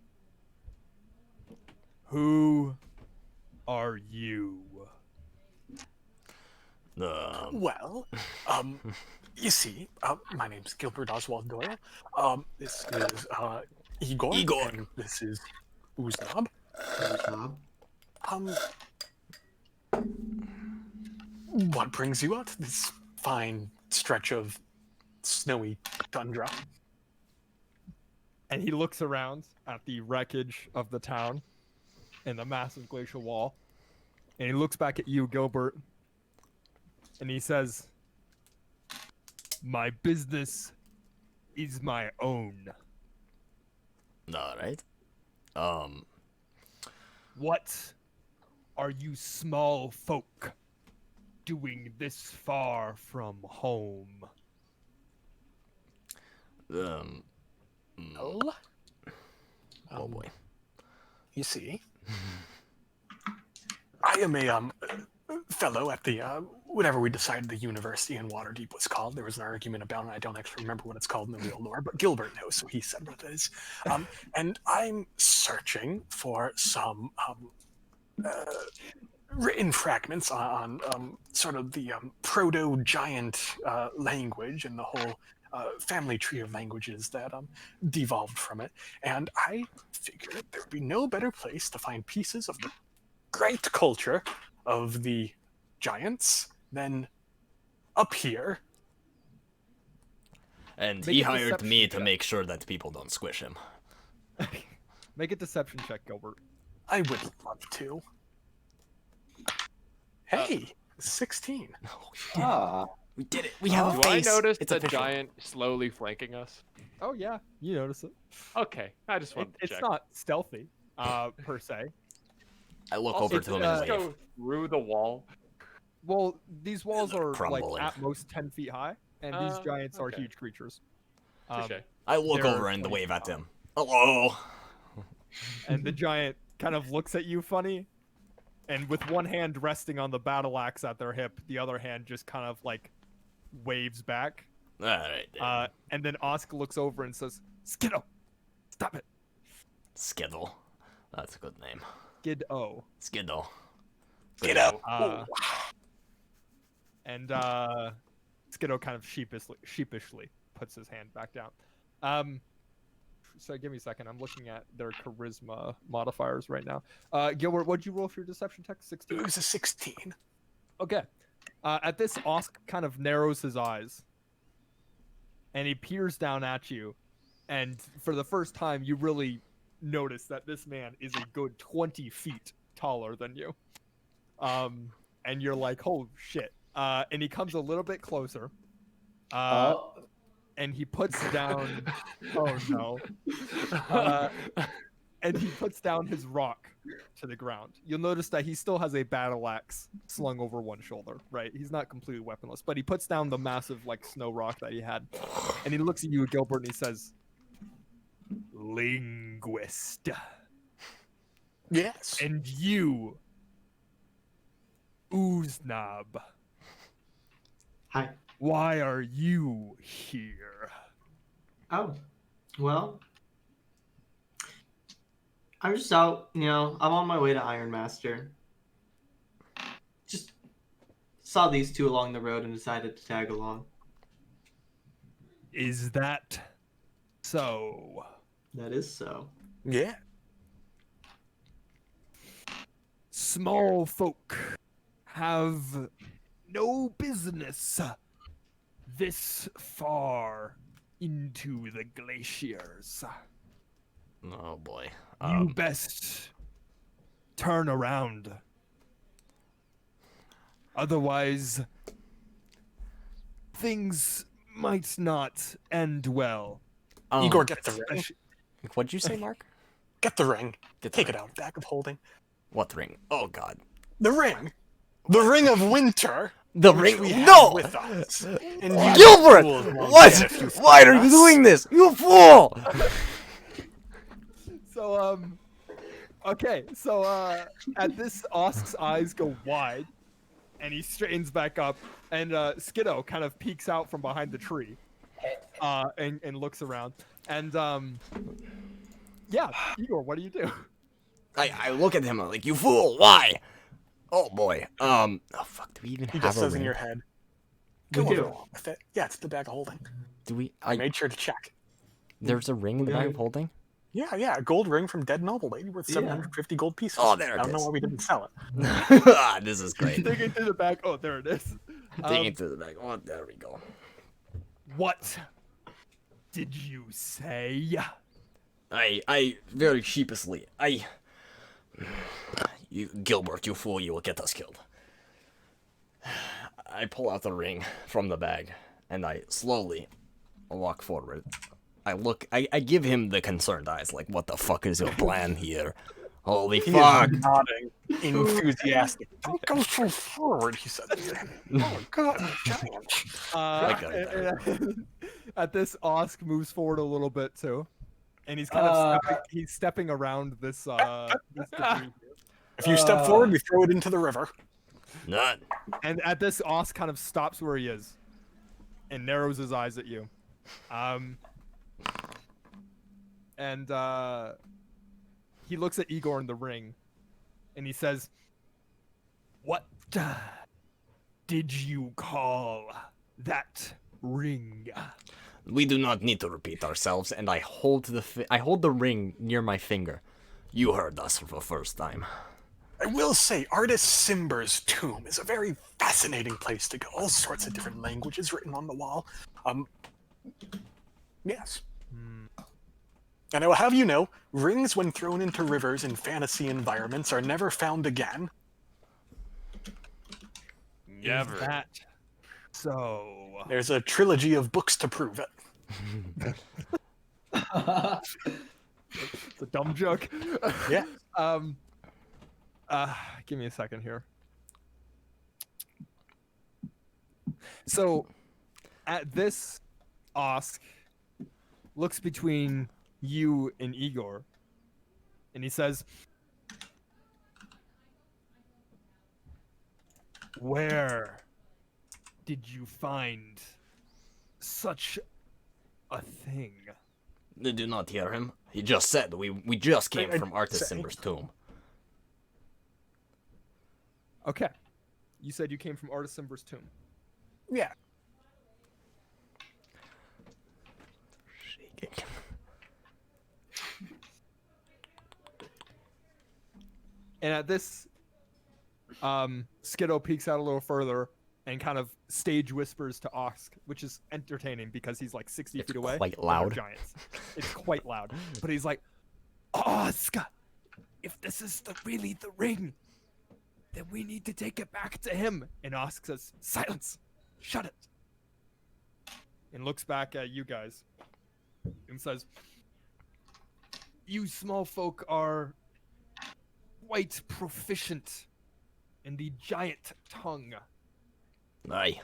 "Who are you?" Well, you see, my name's Gilbert Oswald Doyle. This is Igor. Igor. And this is Uznab. What brings you out to this fine stretch of snowy tundra? And he looks around at the wreckage of the town and the massive glacial wall. And he looks back at you, Gilbert. And he says, "My business is my own." Alright. What are you small folk doing this far from home? Well, Oh boy. you see, I am a fellow at the whatever we decided the university in Waterdeep was called. There was an argument about it. I don't actually remember what it's called in the real lore, but Gilbert knows, so he said what it is. And I'm searching for some written fragments on sort of the proto-giant language and the whole family tree of languages that devolved from it. And I figured there would be no better place to find pieces of the great culture of the giants than up here. And Make he a hired deception me to check. make sure that people don't squish him. Make a deception check, Gilbert. I would love to. Hey, 16. Ah, We did it. We have a Do I face. notice It's the official. giant slowly flanking us? Oh yeah, you notice it. Okay, I just wanted to It's check. not stealthy, per se. I look Also, over to him does and it wave. go through the wall? Well, these walls are crumbling. like at most 10 feet high, and these giants are okay. huge creatures. Touche. I look They're over and 20 wave at feet them. Hello. And the giant kind of looks at you funny, and with one hand resting on the battle axe at their hip, the other hand just kind of like waves back. All right. Then. And then Osk looks over and says, "Skiddo, stop it." Skiddle. That's a good name. Skiddo. Skiddle. Get up. And Skiddo kind of sheepishly puts his hand back down. So give me a second. I'm looking at their charisma modifiers right now. Gilbert, what'd you roll for your deception check? 16. It was a 16. Okay. At this, Osk kind of narrows his eyes, and he peers down at you, and for the first time, you really notice that this man is a good 20 feet taller than you. And you're like, "Oh shit!" And he comes a little bit closer. And he puts down. Oh no! And he puts down his rock to the ground. You'll notice that he still has a battle axe slung over one shoulder. Right? He's not completely weaponless, but he puts down the massive like snow rock that he had, and he looks at you, Gilbert, and he says, "Linguist." Yes. And you, Ooznab. Hi. Why are you here? Oh, well, I'm just out, I'm on my way to Ironmaster. Just saw these two along the road and decided to tag along. Is that so? That is so. Yeah. Small folk have no business this far into the glaciers. Oh boy. You best turn around. Otherwise, things might not end well. Igor, get the ring. Especially- What'd you say, Mark? Get the ring. Get the Take ring. it out. Bag of holding. What ring? Oh god. The ring. The ring of winter. The which ring. we have No. with us. And you Gilbert! fools won't What? get if you Why are fight you us. doing this? You fool! So, okay, so, at this, Osk's eyes go wide, and he straightens back up, and, Skiddo kind of peeks out from behind the tree, and looks around, and, yeah, Igor, what do you do? I look at him like, you fool! Why? Oh boy. Oh fuck. Do we even He have just a says ring? in your head. We Go do. along with it. Yeah, it's the bag of holding. Do we? I made sure to check. There's a ring in the bag of Yeah. holding. Yeah, a gold ring from Dead Noble Lady worth Yeah. 750 gold pieces. Oh, there it I don't know is. why we didn't sell it. This is great. Digging through the back. Oh, there it is. Digging through the bag. Oh, there we go. What did you say? I very sheepishly. You, Gilbert, you fool! You will get us killed. I pull out the ring from the bag, and I slowly walk forward. I give him the concerned eyes, like, what the fuck is your plan here? Holy He fuck! is nodding, enthusiastic. Don't go so forward, he said. Oh god, giant. At this, Osk moves forward a little bit too, and he's kind of stepping around this this debris. If you step forward, we throw it into the river. None. And at this, Osk kind of stops where he is, and narrows his eyes at you, and he looks at Igor in the ring, and he says, "What did you call that ring?" We do not need to repeat ourselves, and I hold the ring near my finger. You heard us for the first time. I will say, Artist Simber's tomb is a very fascinating place to go. All sorts of different languages written on the wall. Yes. And I will have you know, rings when thrown into rivers in fantasy environments are never found again. Never. Is that so? There's a trilogy of books to prove it. It's a dumb joke. Yeah. Give me a second here. So, at this, Osk looks between you and Igor, and he says, "Where did you find such a thing? Did you not hear him? He just said we just came I from Artis Simber's tomb. Okay. You said you came from Artis Simber's tomb. Yeah. Shaking. And at this, Skiddo peeks out a little further and kind of stage whispers to Osk, which is entertaining because he's like 60 It's feet away. quite and they're loud. Giants. It's quite loud. But he's like, Osk, if this is really the ring, then we need to take it back to him. And Osk says, silence, shut it. And looks back at you guys and says, you small folk are quite proficient in the giant tongue. Aye.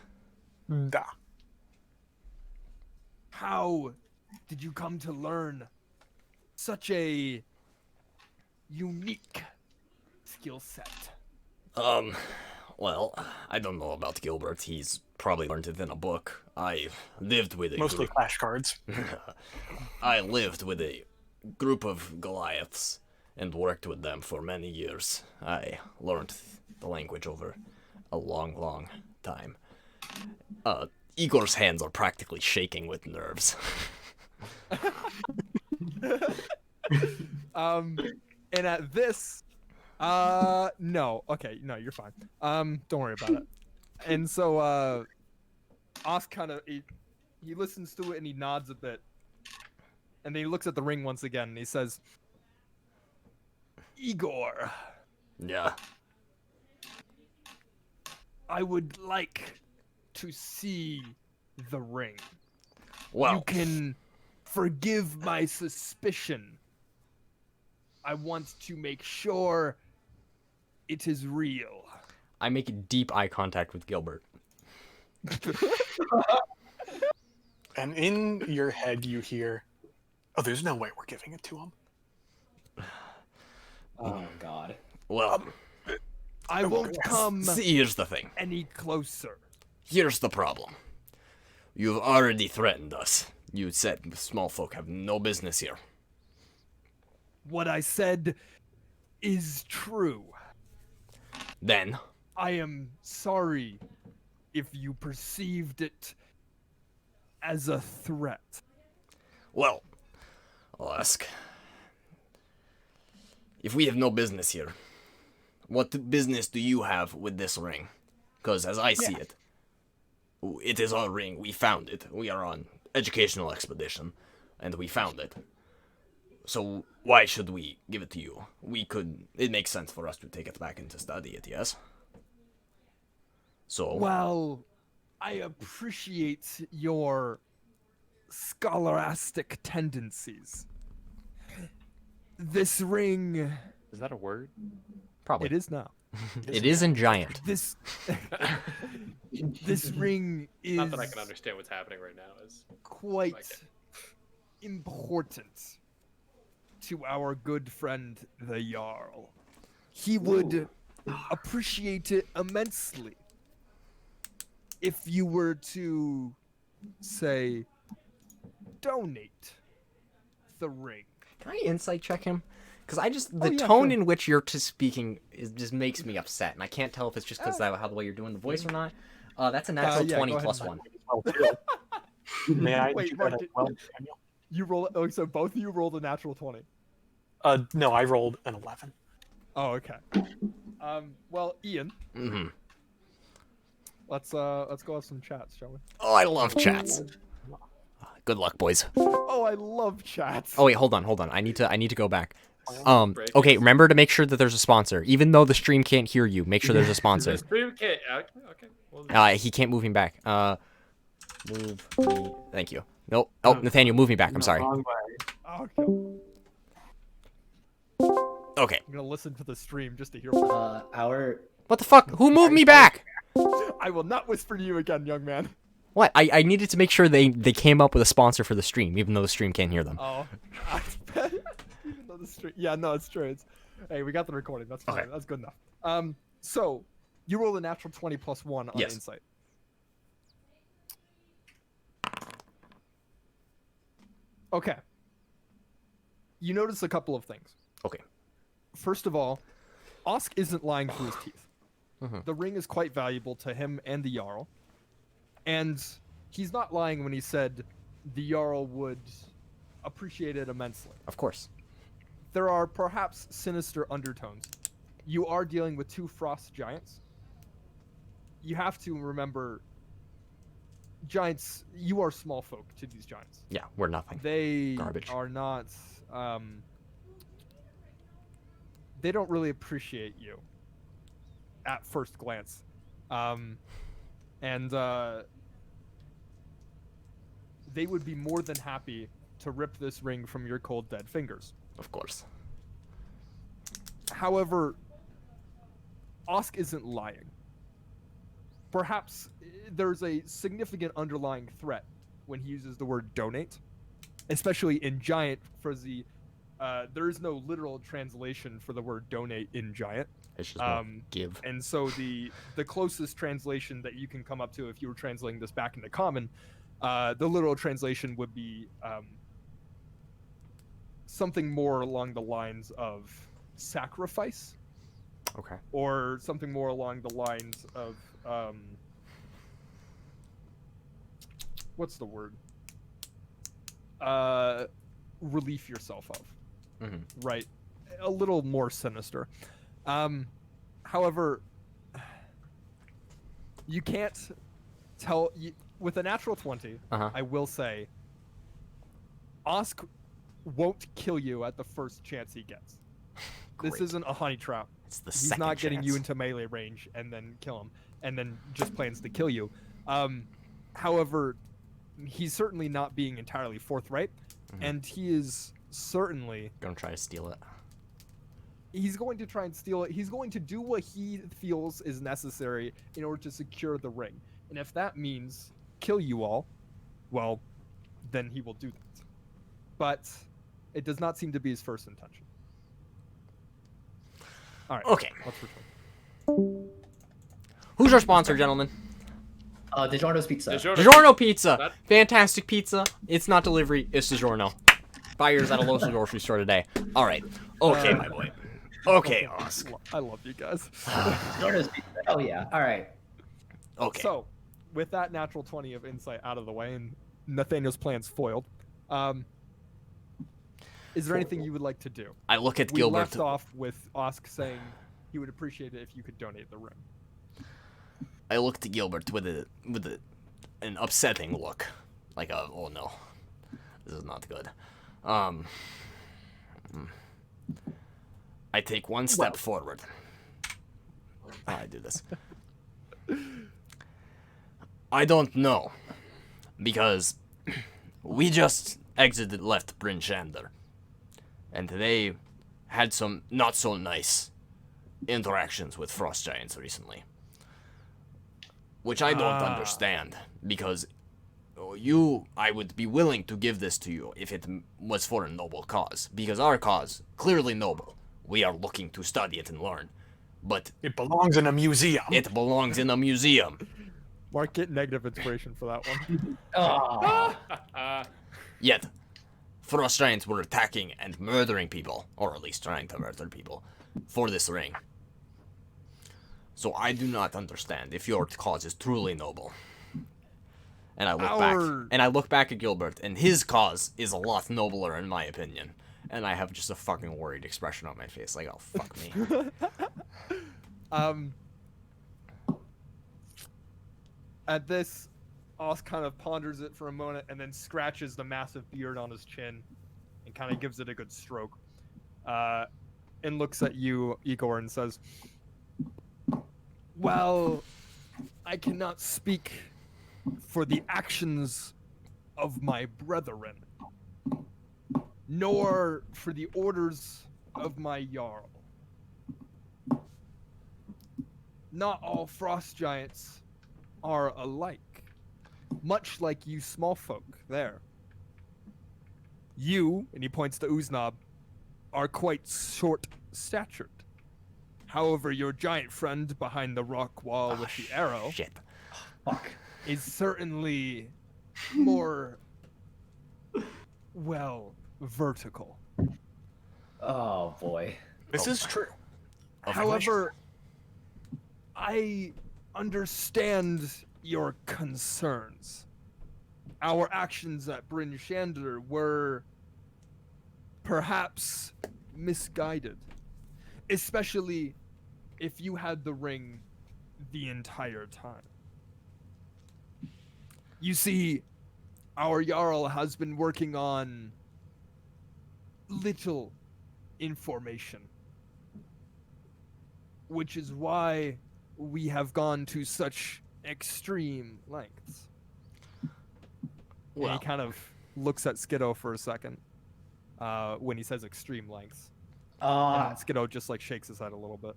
Da. How did you come to learn such a unique skill set? Well, I don't know about Gilbert. He's probably learned it in a book. I lived with a Mostly flashcards. I lived with a group of Goliaths and worked with them for many years. I learned the language over a long, long time. Igor's hands are practically shaking with nerves. And at this, no, okay, no, you're fine. Don't worry about it. And so, Osk kind of, he listens to it and he nods a bit. And then he looks at the ring once again and he says, Igor, Yeah. I would like to see the ring. Well, You can forgive my suspicion. I want to make sure it is real. I make deep eye contact with Gilbert. And in your head, you hear, "Oh, there's no way we're giving it to him." Oh God. well, I won't come see, here's the thing. any closer. Here's the problem. You've already threatened us. You said small folk have no business here. What I said is true. Then, I am sorry if you perceived it as a threat. well, I'll ask. If we have no business here, what business do you have with this ring? Because as I see it, it is our ring. We found it. We are on educational expedition, and we found it. So why should we give it to you? It makes sense for us to take it back and to study it, yes? So, Well, I appreciate your scholastic tendencies. This ring, Is that a word? Probably. it is now. It is in giant. This this ring is Not that I can understand what's happening right now. Is quite like it. important to our good friend the Jarl. He would appreciate it immensely if you were to, say, donate the ring. Can I insight check him? Because the Oh, yeah, tone sure. in which you're speaking just makes me upset, and I can't tell if it's just because how the way you're doing the voice or not. That's a natural yeah, 20 go ahead plus and- 1. Well, too. May I Wait, do Mark, that as did- well, Daniel? You roll. Oh, so both of you rolled a natural 20. No, I rolled an 11. Oh, okay. Well, Ian, mhm. let's go have some chats, shall we? Oh, I love chats. Good luck, boys. Oh, I love chats. Oh wait, hold on. I need to go back. Break Okay, it. remember to make sure that there's a sponsor. Even though the stream can't hear you, make sure there's a sponsor. This stream can't. Okay. Well, He can't move him back. Move me. Thank you. Nope. Oh, Nathaniel, move me back. I'm sorry. Wrong way. Okay. Okay. I'm gonna listen to the stream just to hear. Our What the fuck? Who moved me back? I will not whisper to you again, young man. What? I needed to make sure they came up with a sponsor for the stream, even though the stream can't hear them. Oh, even though the stream. Yeah, no, it's true. Hey, we got the recording. That's fine. Okay. That's good enough. So you rolled a natural 20 plus 1 on Yes. insight. Okay. You notice a couple of things. Okay. First of all, Osk isn't lying through his teeth. Mhm. The ring is quite valuable to him and the Jarl. And he's not lying when he said the Jarl would appreciate it immensely. Of course. There are perhaps sinister undertones. You are dealing with 2 frost giants. You have to remember, giants, you are small folk to these giants. Yeah, we're nothing. They Garbage. are not, they don't really appreciate you at first glance. And they would be more than happy to rip this ring from your cold dead fingers. Of course. However, Osk isn't lying. Perhaps there's a significant underlying threat when he uses the word donate, especially in Giant. For the there is no literal translation for the word donate in Giant. It's just more give. And so the closest translation that you can come up to if you were translating this back into Common, the literal translation would be something more along the lines of sacrifice, Okay. or something more along the lines of what's the word? Relief yourself of. Mhm. Right. A little more sinister. However, you can't tell with a natural 20. Uh-huh. I will say, Osk won't kill you at the first chance he gets. This Great. isn't a honey trap. It's the He's second not getting you chance. into melee range and then kill him, and then just plans to kill you. However, he's certainly not being entirely forthright, and he is certainly Gonna try to steal it. he's going to try and steal it. He's going to do what he feels is necessary in order to secure the ring. And if that means kill you all, well, then he will do that. But it does not seem to be his first intention. All right. Okay. Let's return. Who's our sponsor, gentlemen? DiGiorno's Pizza. DiGiorno Pizza. That- Fantastic pizza. It's not delivery. It's DiGiorno. Buy yours at a local grocery store today. All right. Okay, my boy. Okay, Osk. I love you guys. DiGiorno's Pizza. Oh yeah. All right. Okay. So, with that natural 20 of insight out of the way and Nathaniel's plans foiled, is there anything you would like to do? I look at We Gilbert. left off with Osk saying he would appreciate it if you could donate the ring. I look to Gilbert with an upsetting look, like a oh no, this is not good. I take one step forward. I do this. I don't know, because we just left Bryn Shander, and they had some not so nice interactions with frost giants recently. Which I don't understand, because I would be willing to give this to you if it was for a noble cause, because our cause, clearly noble. We are looking to study it and learn, but It belongs in a museum. it belongs in a museum. Mark, get negative inspiration for that one. Oh. Yet, frost giants were attacking and murdering people, or at least trying to murder people, for this ring. So I do not understand if your cause is truly noble. And I look back at Gilbert, and his cause is a lot nobler in my opinion. And I have just a fucking worried expression on my face, like, oh fuck me. At this, Oz kind of ponders it for a moment and then scratches the massive beard on his chin and kind of gives it a good stroke. And looks at you, Igor, and says, well, I cannot speak for the actions of my brethren, nor for the orders of my Jarl. Not all frost giants are alike, much like you small folk there. You, and he points to Uznab, are quite short-statured. However, your giant friend behind the rock wall with the arrow Shit. Fuck. is certainly more well, vertical. Oh boy. This Oh is my- true. However, I understand your concerns. Our actions at Bryn Shander were perhaps misguided, especially if you had the ring the entire time. You see, our Jarl has been working on little information, which is why we have gone to such extreme lengths. And Well, he kind of looks at Skiddo for a second when he says extreme lengths. And Skiddo just like shakes his head a little bit.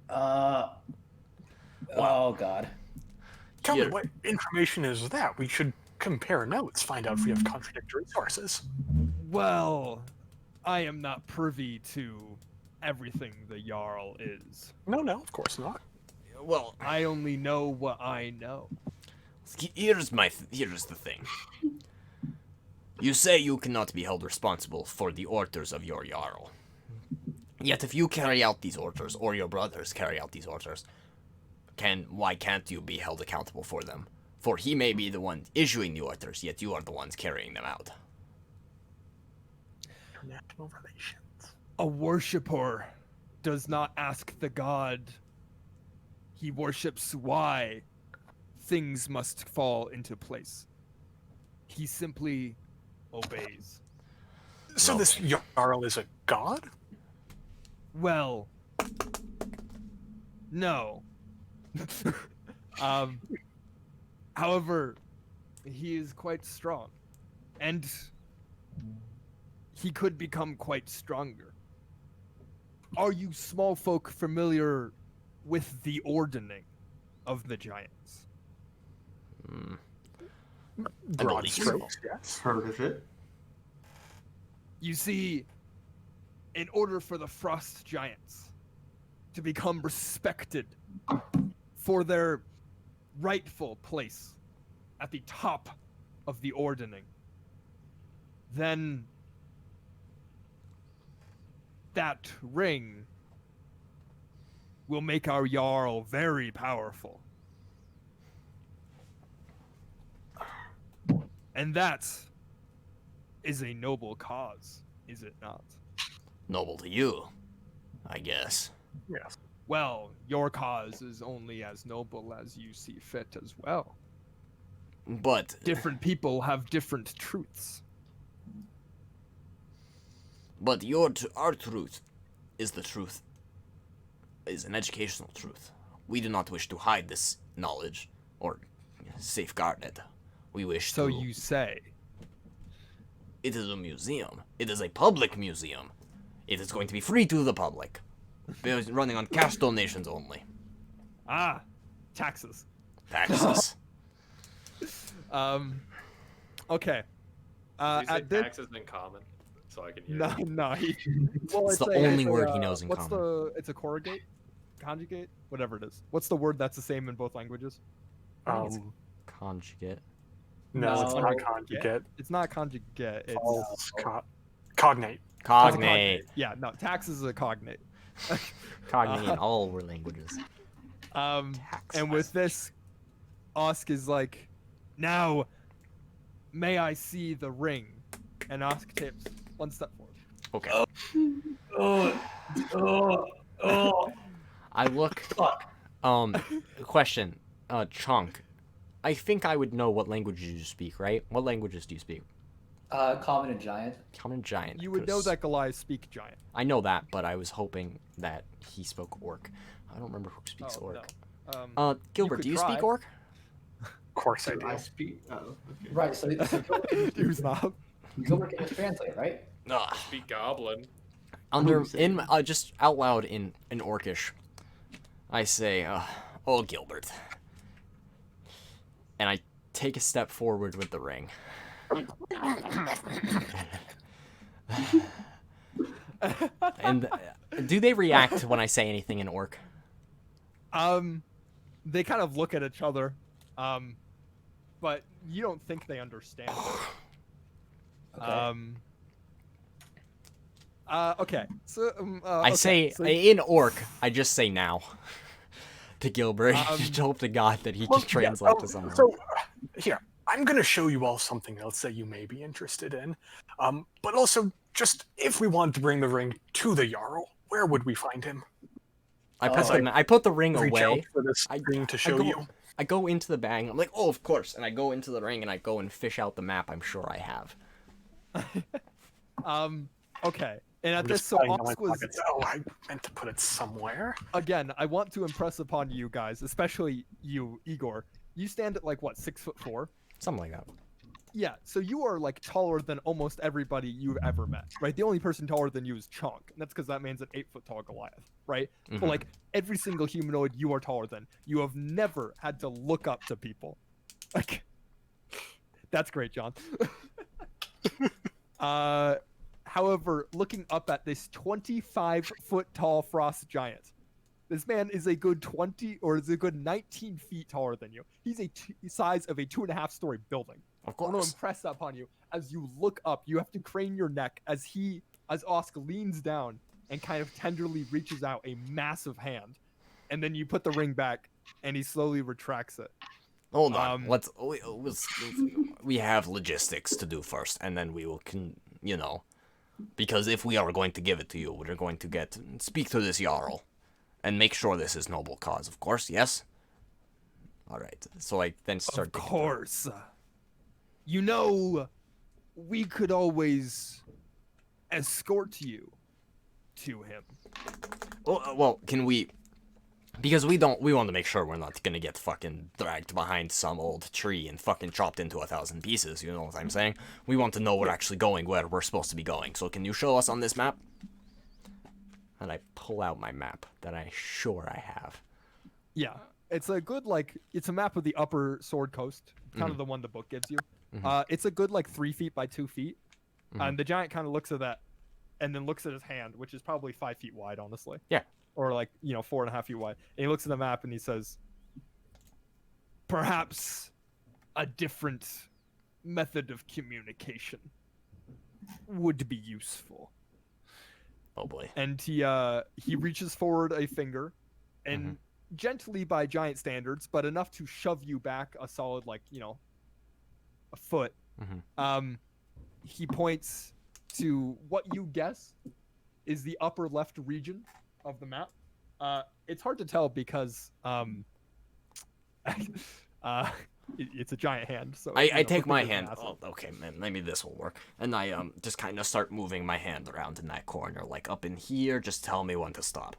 Oh god. Tell me, Here- what information is that? We should compare notes, find out if we have contradictory sources. Well, I am not privy to everything the Jarl is. No, of course not. well, I only know what I know. here's the thing. You say you cannot be held responsible for the orders of your Jarl. Yet if you carry out these orders, or your brothers carry out these orders, why can't you be held accountable for them? For he may be the one issuing the orders, yet you are the ones carrying them out. International relations. A worshipper does not ask the god. He worships why things must fall into place. He simply obeys. So No. this Jarl is a god? Well, no. However, he is quite strong, and he could become quite stronger. Are you small folk familiar with the ordering of the giants? Broad believe so. strokes, yes. Heard of it. You see, in order for the frost giants to become respected for their rightful place at the top of the ordering, then that ring will make our Jarl very powerful. And that is a noble cause, is it not? Noble to you, I guess. Yes. Well, your cause is only as noble as you see fit as well. But Different people have different truths. But our truth is the truth. Is an educational truth. We do not wish to hide this knowledge or safeguard it. We wish So to. you say. It is a museum. It is a public museum. It is going to be free to the public. Running on cash donations only. Ah, taxes. Taxes. Okay. Did you say At this, taxes in common? So I can hear. no, you? no. Well, It's the a- only a, word he knows in what's common. It's a corrugate, conjugate, whatever it is. What's the word that's the same in both languages? Conjugate. No, it's No. not conjugate. It's not conjugate. It's False. Cognate. Cognate. Yeah, no. Taxes is a cognate. Cognate in all were languages. And with this, Osk is like, now, may I see the ring? And Osk takes one step forward. Okay. I look. Question. Chunk. I think I would know what languages you speak, right? What languages do you speak? Common and giant. Common Giant. You would know 'cause that Goliath speak giant. I know that, but I was hoping that he spoke Orc. I don't remember who speaks Oh, Orc. no. Gilbert, could do you try. speak Orc? Of course I Do do. I speak? Oh, okay. Right. So Who's not? Gilbert can just translate, right? Ugh. Speak goblin. Under Who's in saying? just out loud in Orcish, I say, "Oh Gilbert," and I take a step forward with the ring. And do they react when I say anything in Orc? They kind of look at each other, but you don't think they understand. Okay. Okay. So I okay, say so- in orc, I just say now to Gilbert. Just Um, hope to God that he Well, can translate yeah, to someone. So, here, I'm going to show you all something else that you may be interested in. But also, just if we want to bring the ring to the Jarl, where would we find him? I Oh. put the ring Reach out away. for this ring to show go, you. I go into the bag. I'm like, oh, of course. And I go into the ring and I go and fish out the map. I'm sure I have. Okay. And at I'm this, just so putting it in my Ox was pockets. Oh, I meant to put it somewhere. again. I want to impress upon you guys, especially you, Igor. You stand at like what, 6'4"? Something like that. Yeah. So you are like taller than almost everybody you've ever met, right? The only person taller than you is Chunk, and that's because that man's an 8-foot tall Goliath, right? But Mhm. like every single humanoid you are taller than. You have never had to look up to people. Like, that's great, John. However, looking up at this 25-foot tall frost giant, this man is a good 20 or is a good 19 feet taller than you. He's a size of a 2.5-story building. Of I want to course. impress upon you. As you look up, you have to crane your neck as Osk leans down and kind of tenderly reaches out a massive hand, and then you put the ring back, and he slowly retracts it. Hold on. Um, We have logistics to do first, and then we will because if we are going to give it to you, we're going to speak to this Jarl and make sure this is noble cause, of course, yes? Alright, so I then start Of digging course. You know, we could always escort you to him. Well, can we... Because we want to make sure we're not gonna get fucking dragged behind some old tree and fucking chopped into 1,000 pieces, you know what I'm saying? We want to know we're actually going where we're supposed to be going, so can you show us on this map? And I pull out my map that I'm sure I have. Yeah, it's a good it's a map of the Upper Sword Coast, kind of the one the book gives you. It's a good 3 feet by 2 feet, and the giant kind of looks at that, and then looks at his hand, which is probably 5 feet wide, honestly. Yeah. Or 4.5 feet wide. And he looks at the map and he says, "Perhaps a different method of communication would be useful." Oh boy. And he reaches forward a finger, and gently by giant standards, but enough to shove you back a solid a foot. He points to what you guess is the upper left region of the map. It's hard to tell because it's a giant hand. So I take my fingers are hand. massive. Oh, okay, man, maybe this will work. And I just kind of start moving my hand around in that corner, like up in here. Just tell me when to stop.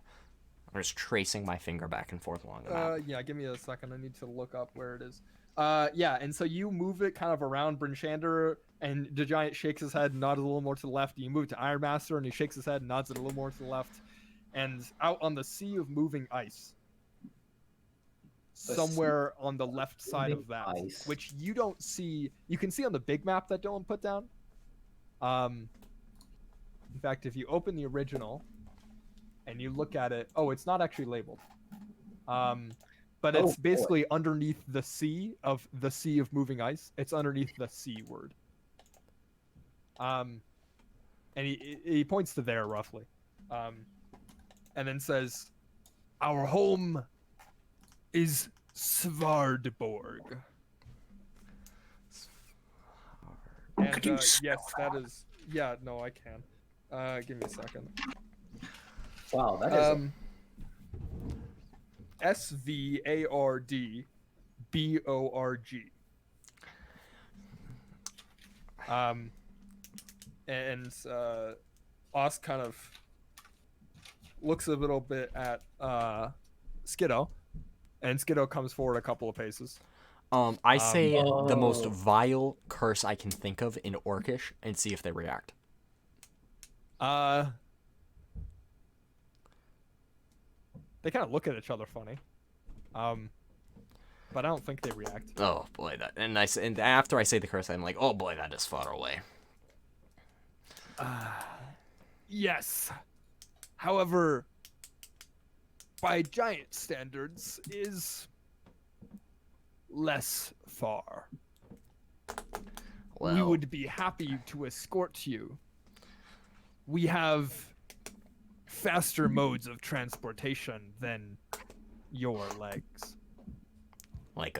I'm just tracing my finger back and forth along the map. Yeah, give me a second. I need to look up where it is. Yeah, and so you move it kind of around Brinchander, and the giant shakes his head and nods a little more to the left. You move to Ironmaster, and he shakes his head and nods it a little more to the left. And out on the sea of moving ice, The somewhere on the left side of moving that, ice. which you don't see. You can see on the big map that Dylan put down. In fact, if you open the original and you look at it, it's not actually labeled. But it's boy. basically underneath the sea of moving ice. It's underneath the C word. And he points to there roughly. And then says, "Our home is Svardborg." And, Could you spell yes, that is. Yeah, no, I can. Give me a second. Wow, that is Svardborg. And Oz kind of looks a little bit at Skiddo, and Skiddo comes forward a couple of paces. I say the most Oh. vile curse I can think of in Orcish and see if they react. They kind of look at each other funny. But I don't think they react. Oh boy, and after I say the curse, I'm like, oh boy, that is far away. Yes. However, by giant standards, is less far. we Well, would be happy to escort you. We have faster modes of transportation than your legs. Like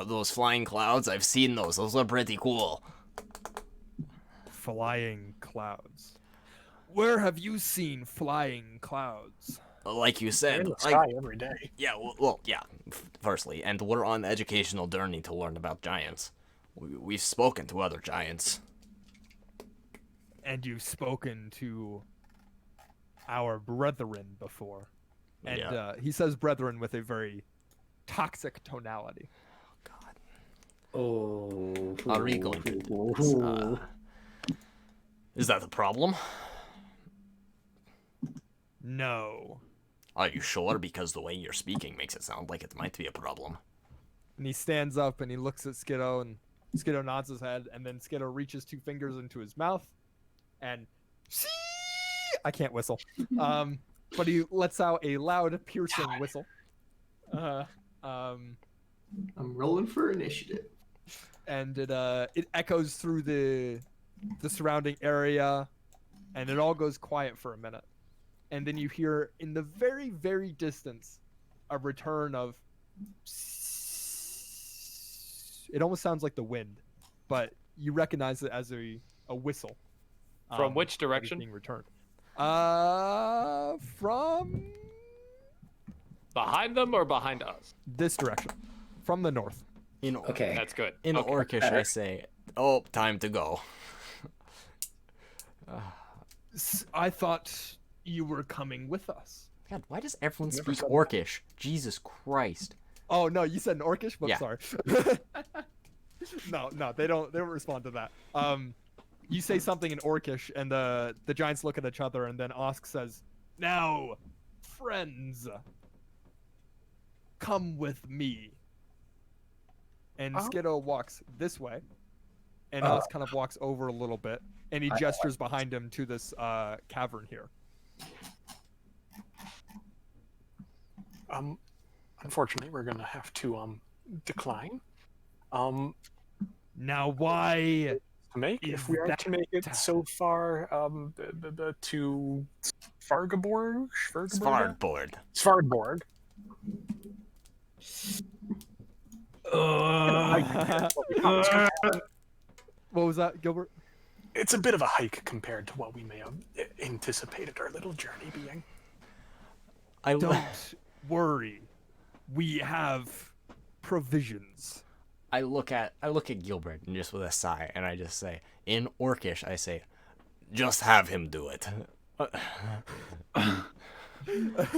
those flying clouds. I've seen those. Those are pretty cool. Flying clouds. Where have you seen flying clouds? like you They're said, in the like, sky every day. yeah, well, yeah. Firstly, and we're on an educational journey to learn about giants. We've spoken to other giants. And you've spoken to our brethren before. And Yeah. he says brethren with a very toxic tonality. God. Oh. Are we going to? Is that the problem? No. Are you sure? Because the way you're speaking makes it sound like it might be a problem. And he stands up and he looks at Skiddo, and Skiddo nods his head, and then Skiddo reaches 2 fingers into his mouth, and I can't whistle. But he lets out a loud, piercing whistle. I'm rolling for initiative. And it echoes through the surrounding area, and it all goes quiet for a minute. And then you hear in the very, very distance a return of. It almost sounds like the wind, but you recognize it as a whistle. From which that is direction? being returned. From Behind them or behind us? this direction, from the north. In Okay. That's good. in Okay. Orcish, I say, oh, time to go. I thought you were coming with us. God, why does everyone Never speak said that. Orcish? Jesus Christ. Oh no, you said an Orcish, but Yeah. sorry. no, they don't respond to that. You say something in Orcish, and the giants look at each other, and then Osk says, "Now, friends, come with me." And Skiddo walks this way, and Osk kind of walks over a little bit, and he gestures behind him to this cavern here. Unfortunately, we're gonna have to decline. Now, why? To make Is if we are that to make it tough? so far, to Svargaborg, Svardborg. Svardborg. What was that, Gilbert? It's a bit of a hike compared to what we may have anticipated our little journey being. I Don't worry. We have provisions. I look at Gilbert and just with a sigh, and I just say, in Orcish, I say, just have him do it.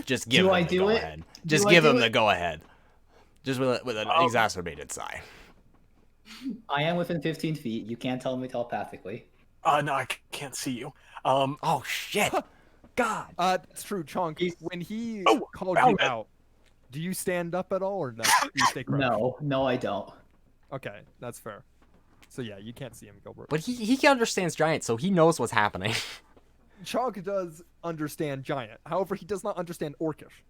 Just give Do him I the do go it? ahead. Just I give do him the it? go ahead. Just with an exacerbated sigh. I am within 15 feet. You can't tell me telepathically. No, I can't see you. Oh shit! God. It's true, Chonk. When he Oh, called you found it. out, do you stand up at all or no? You stay crouched? No, I don't. Okay, that's fair. So yeah, you can't see him, Gilbert. But he understands giants, so he knows what's happening. Chonk does understand giant. However, he does not understand Orcish.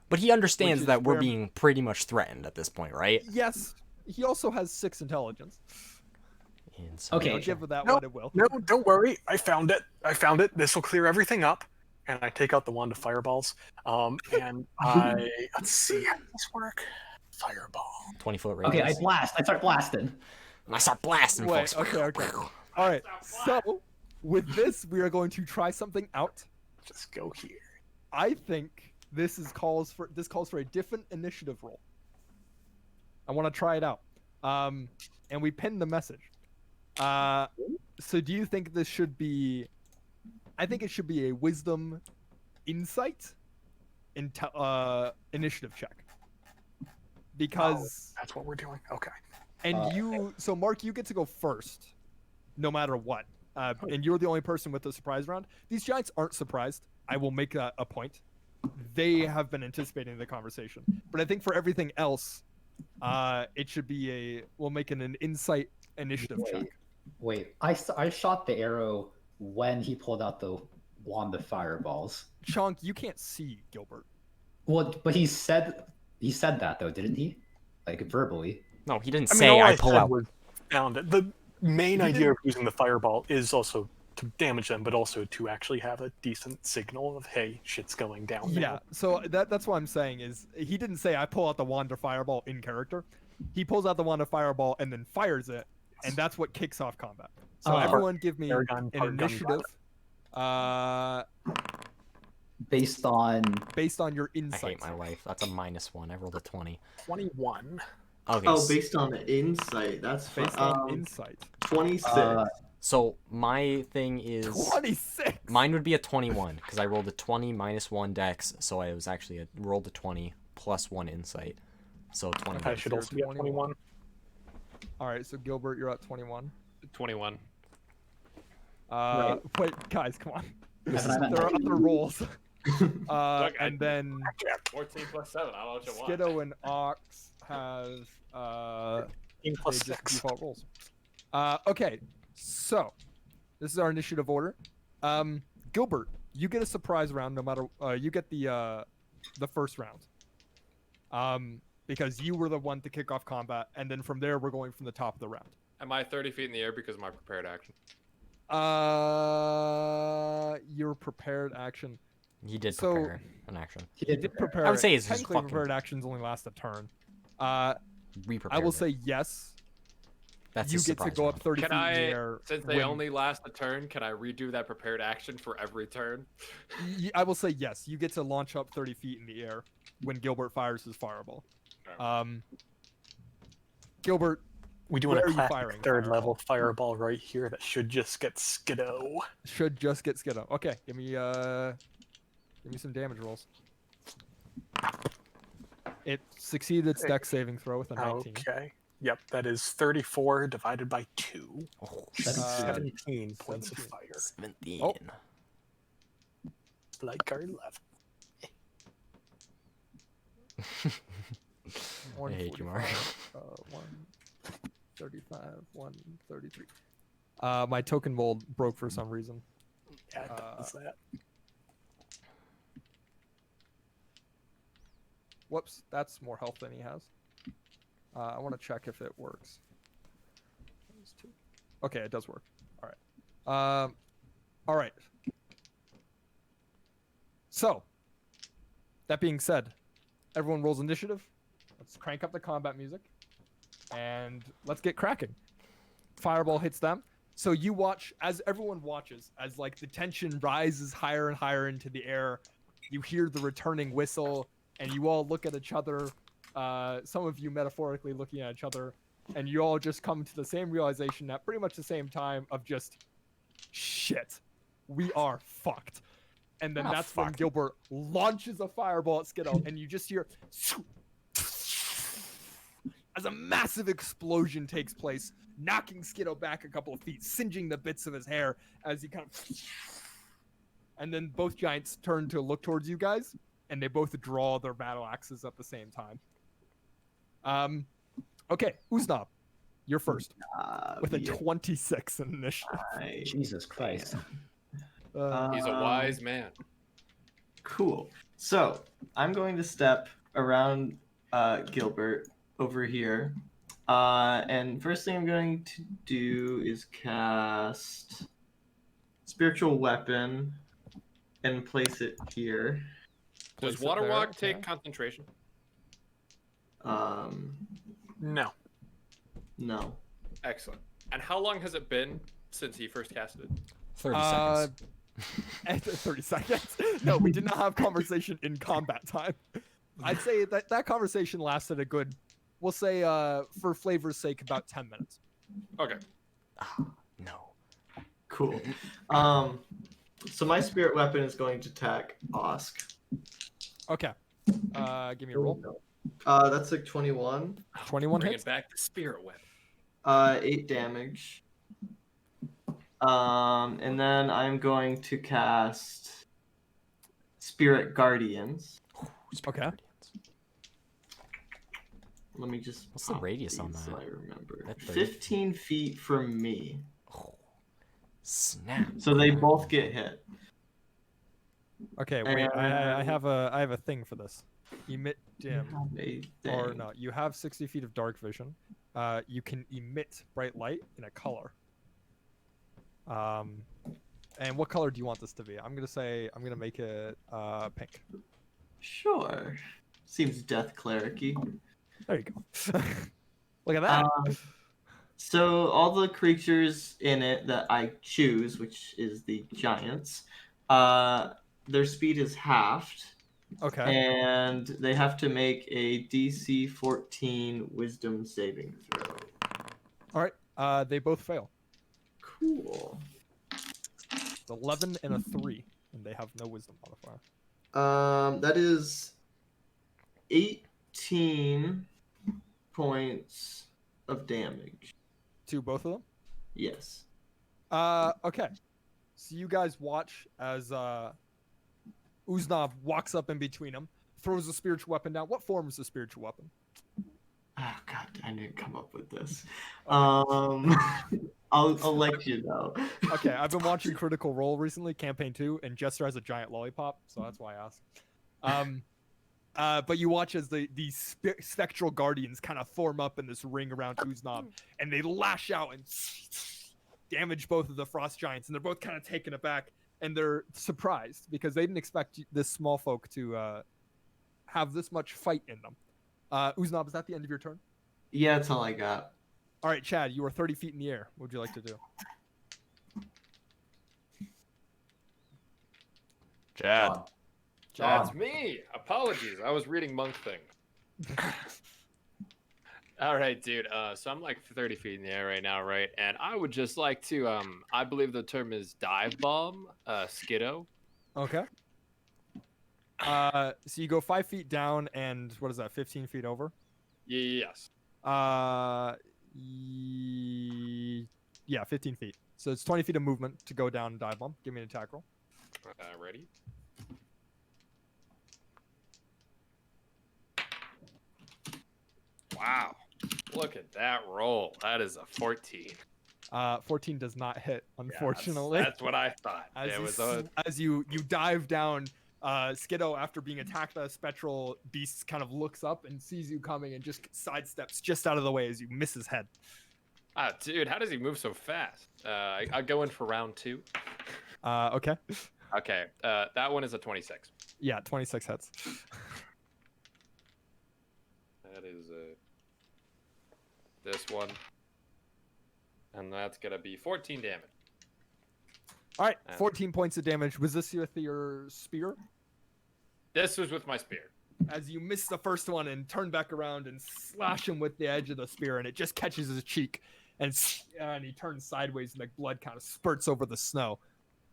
But he understands is that we're where- being pretty much threatened at this point, right? Yes, he also has 6 intelligence. Okay. I'll give that No, what it will. No, don't worry. I found it. This will clear everything up. And I take out the wand of fireballs. And I let's see how does this work. Fireball. 20-foot Okay, radius. I start blasting. I start blasting, Wait, folks. okay. All right. So with this, we are going to try something out. Just go here. I think this calls for a different initiative roll. I want to try it out. And we pinned the message. So do you think this should be? I think it should be a wisdom, insight, initiative check. Because That's what we're doing. Okay. so Mark, you get to go first, no matter what. And you're the only person with the surprise round. These giants aren't surprised. I will make that a point. They have been anticipating the conversation. But I think for everything else, it should be we'll make an insight initiative check. Wait, I shot the arrow when he pulled out the wand of fireballs. Chonk, you can't see Gilbert. Well, but he said that though, didn't he? Like verbally. No, he didn't I mean, say all I I pull said out. was found it. main idea of using the fireball is also to damage them, but also to actually have a decent signal of, hey, shit's going down now. Yeah, so that's what I'm saying is he didn't say I pull out the wand of fireball in character. He pulls out the wand of fireball and then fires it, and that's what kicks off combat. So everyone give me Paragon, an Paragon initiative. Based on Based on your I insight. hate my life. That's a -1. I rolled a 20. 21. Okay. Oh, based on the insight. That's Based on insight. 26. So my thing is 26. mine would be a 21 because I rolled a 20 -1 dex, so I was actually rolled a 20 plus 1 insight, so 21. I should also be at 21. All right, so Gilbert, you're at 21. 21. Wait, guys, come on. Haven't I met There are other rolls. I- And then 14 plus 7. I don't know what you want. Skiddo and Ox has 18 plus they just 6. default rolls. Okay, so this is our initiative order. Gilbert, you get a surprise round no matter. You get the first round. Because you were the one to kick off combat, and then from there we're going from the top of the round. Am I 30 feet in the air because of my prepared action? Your prepared action. He did So- prepare an action. He You did prepare. I would say it. it's just technically fucking- prepared actions only last a turn. Re-prepared I will it. say yes. That's You a get to surprise go up round. 30 Can feet in the I, air. since they when- only last a turn, can I redo that prepared action for every turn? I will say yes. You get to launch up 30 feet in the air when Gilbert fires his fireball. Gilbert, We do want where a are you classic firing third fireball? level fireball right here that should just get Skiddo. should just get Skiddo. Okay, give me some damage rolls. It succeeded its dex saving throw with a 19. Okay. Yep, that is 34 divided by 2. Oh, That's 17 points of 17. fire. 17. Oh. Like our left. I hate you, Mark. 135, 133. My token mold broke for some reason. Yeah, it does that. Whoops, that's more health than he has. I want to check if it works. Okay, it does work. All right. All right. So, that being said, everyone rolls initiative. Let's crank up the combat music, and let's get cracking. Fireball hits them. So you watch as everyone watches as like the tension rises higher and higher into the air. You hear the returning whistle, and you all look at each other. Some of you metaphorically looking at each other, and you all just come to the same realization at pretty much the same time of just shit, we are fucked. And then Ah, that's when fuck. Gilbert launches a fireball at Skiddo, and you just hear as a massive explosion takes place, knocking Skiddo back a couple of feet, singeing the bits of his hair as he kind of. And then both giants turn to look towards you guys, and they both draw their battle axes at the same time. Okay, Uznab, you're first with a 26 in initiative. Jesus Christ. He's a wise man. Cool. So I'm going to step around Gilbert over here. And first thing I'm going to do is cast Spiritual Weapon and place it here. Does Place it Water there, Walk take okay. concentration? No. No. Excellent. And how long has it been since he first casted it? 30 seconds. At 30 seconds. No, we did not have conversation in combat time. I'd say that conversation lasted a good, we'll say, for flavor's sake, about 10 minutes. Okay. No. Cool. So my spirit weapon is going to attack Osk. Okay. Give me a roll. That's like 21. 21 Bringing hits. back the spirit weapon. 8 damage. And then I'm going to cast Spirit Guardians. Okay. Guardians. Let me just. What's the pop radius on these so that? I remember. That 30? 15 feet from me. Oh, snap. So they both get hit. Okay, wait. I have a thing for this. Emit dim. They- Or dang. no, you have 60 feet of dark vision. you can emit bright light in a color. And what color do you want this to be? I'm gonna make it pink. Sure. Seems death cleric-y. There you go. Look at that. So all the creatures in it that I choose, which is the giants, their speed is halved, Okay. and they have to make a DC 14 Wisdom saving throw. All right. They both fail. Cool. It's 11 and a 3, and they have no wisdom modifier. That is 18 points of damage. To both of them. Yes. Okay. So you guys watch as Uznov walks up in between them, throws a spiritual weapon down. What form is the spiritual weapon? Oh God, I didn't come up with this. I'll let you know. Okay, I've been watching Critical Role recently, Campaign 2, and Jester has a giant lollipop, so that's why I asked. But you watch as the spectral guardians kind of form up in this ring around Uznov, and they lash out and damage both of the frost giants, and they're both kind of taken aback, and they're surprised because they didn't expect this small folk to have this much fight in them. Uznov, is that the end of your turn? Yeah, that's all I got. All right, Chad, you are 30 feet in the air. What would you like to do? Chad. That's me. Apologies. I was reading Monk Thing. All right, dude. So I'm like 30 feet in the air right now, right? And I would just like to, I believe the term is dive bomb, Skiddo. Okay. So you go 5 feet down and what is that, 15 feet over? Yes. Yeah, 15 feet. So it's 20 feet of movement to go down and dive bomb. Give me an attack roll. Ready? Wow. Look at that roll. That is a 14. 14 does not hit, unfortunately. Yeah, that's what I thought. As you dive down, Skiddo, after being attacked by a spectral beast, kind of looks up and sees you coming and just sidesteps just out of the way as you miss his head. Ah, dude, how does he move so fast? I'll go in for round 2. Okay. Okay, that one is a 26. Yeah, 26 hits. That is this one. And that's going to be 14 damage. All right, 14 points of damage. Was this with your spear? This was with my spear. As you miss the first one and turn back around and slash him with the edge of the spear, and it just catches his cheek, and he turns sideways, and the blood kind of spurts over the snow.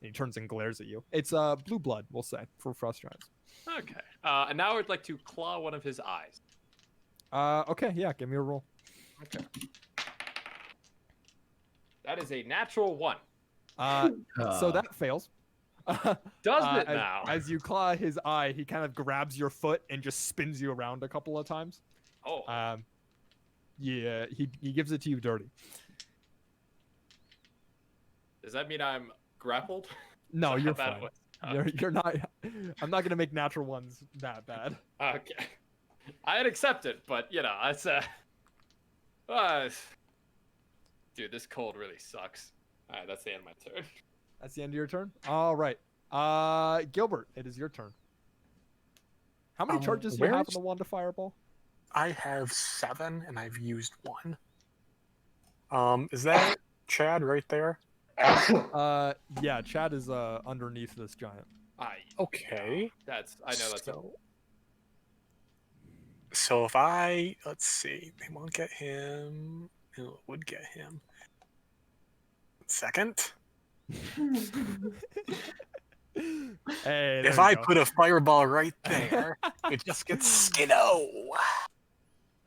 And he turns and glares at you. It's blue blood, we'll say, for Frost Giants. Okay. And now I would like to claw one of his eyes. Okay, yeah, give me a roll. Okay. That is a natural 1. So that fails. Does it now? As you claw his eye, he kind of grabs your foot and just spins you around a couple of times. Oh. Yeah, he gives it to you dirty. Does that mean I'm grappled? No, you're That fine. was- You're not. I'm not gonna make natural ones that bad. Okay. I'd accept it, but you know, it's dude, this cold really sucks. All right, that's the end of my turn. That's the end of your turn. All right. Gilbert, it is your turn. How many charges do you have on where's- the wand of fireball? I have 7, and I've used 1. Is that Chad right there? Yeah, Chad is underneath this giant. Okay. I know that's So if let's see, they won't get him. No, it would get him. Second. Hey, If I put a fireball right there, it just gets Skiddo.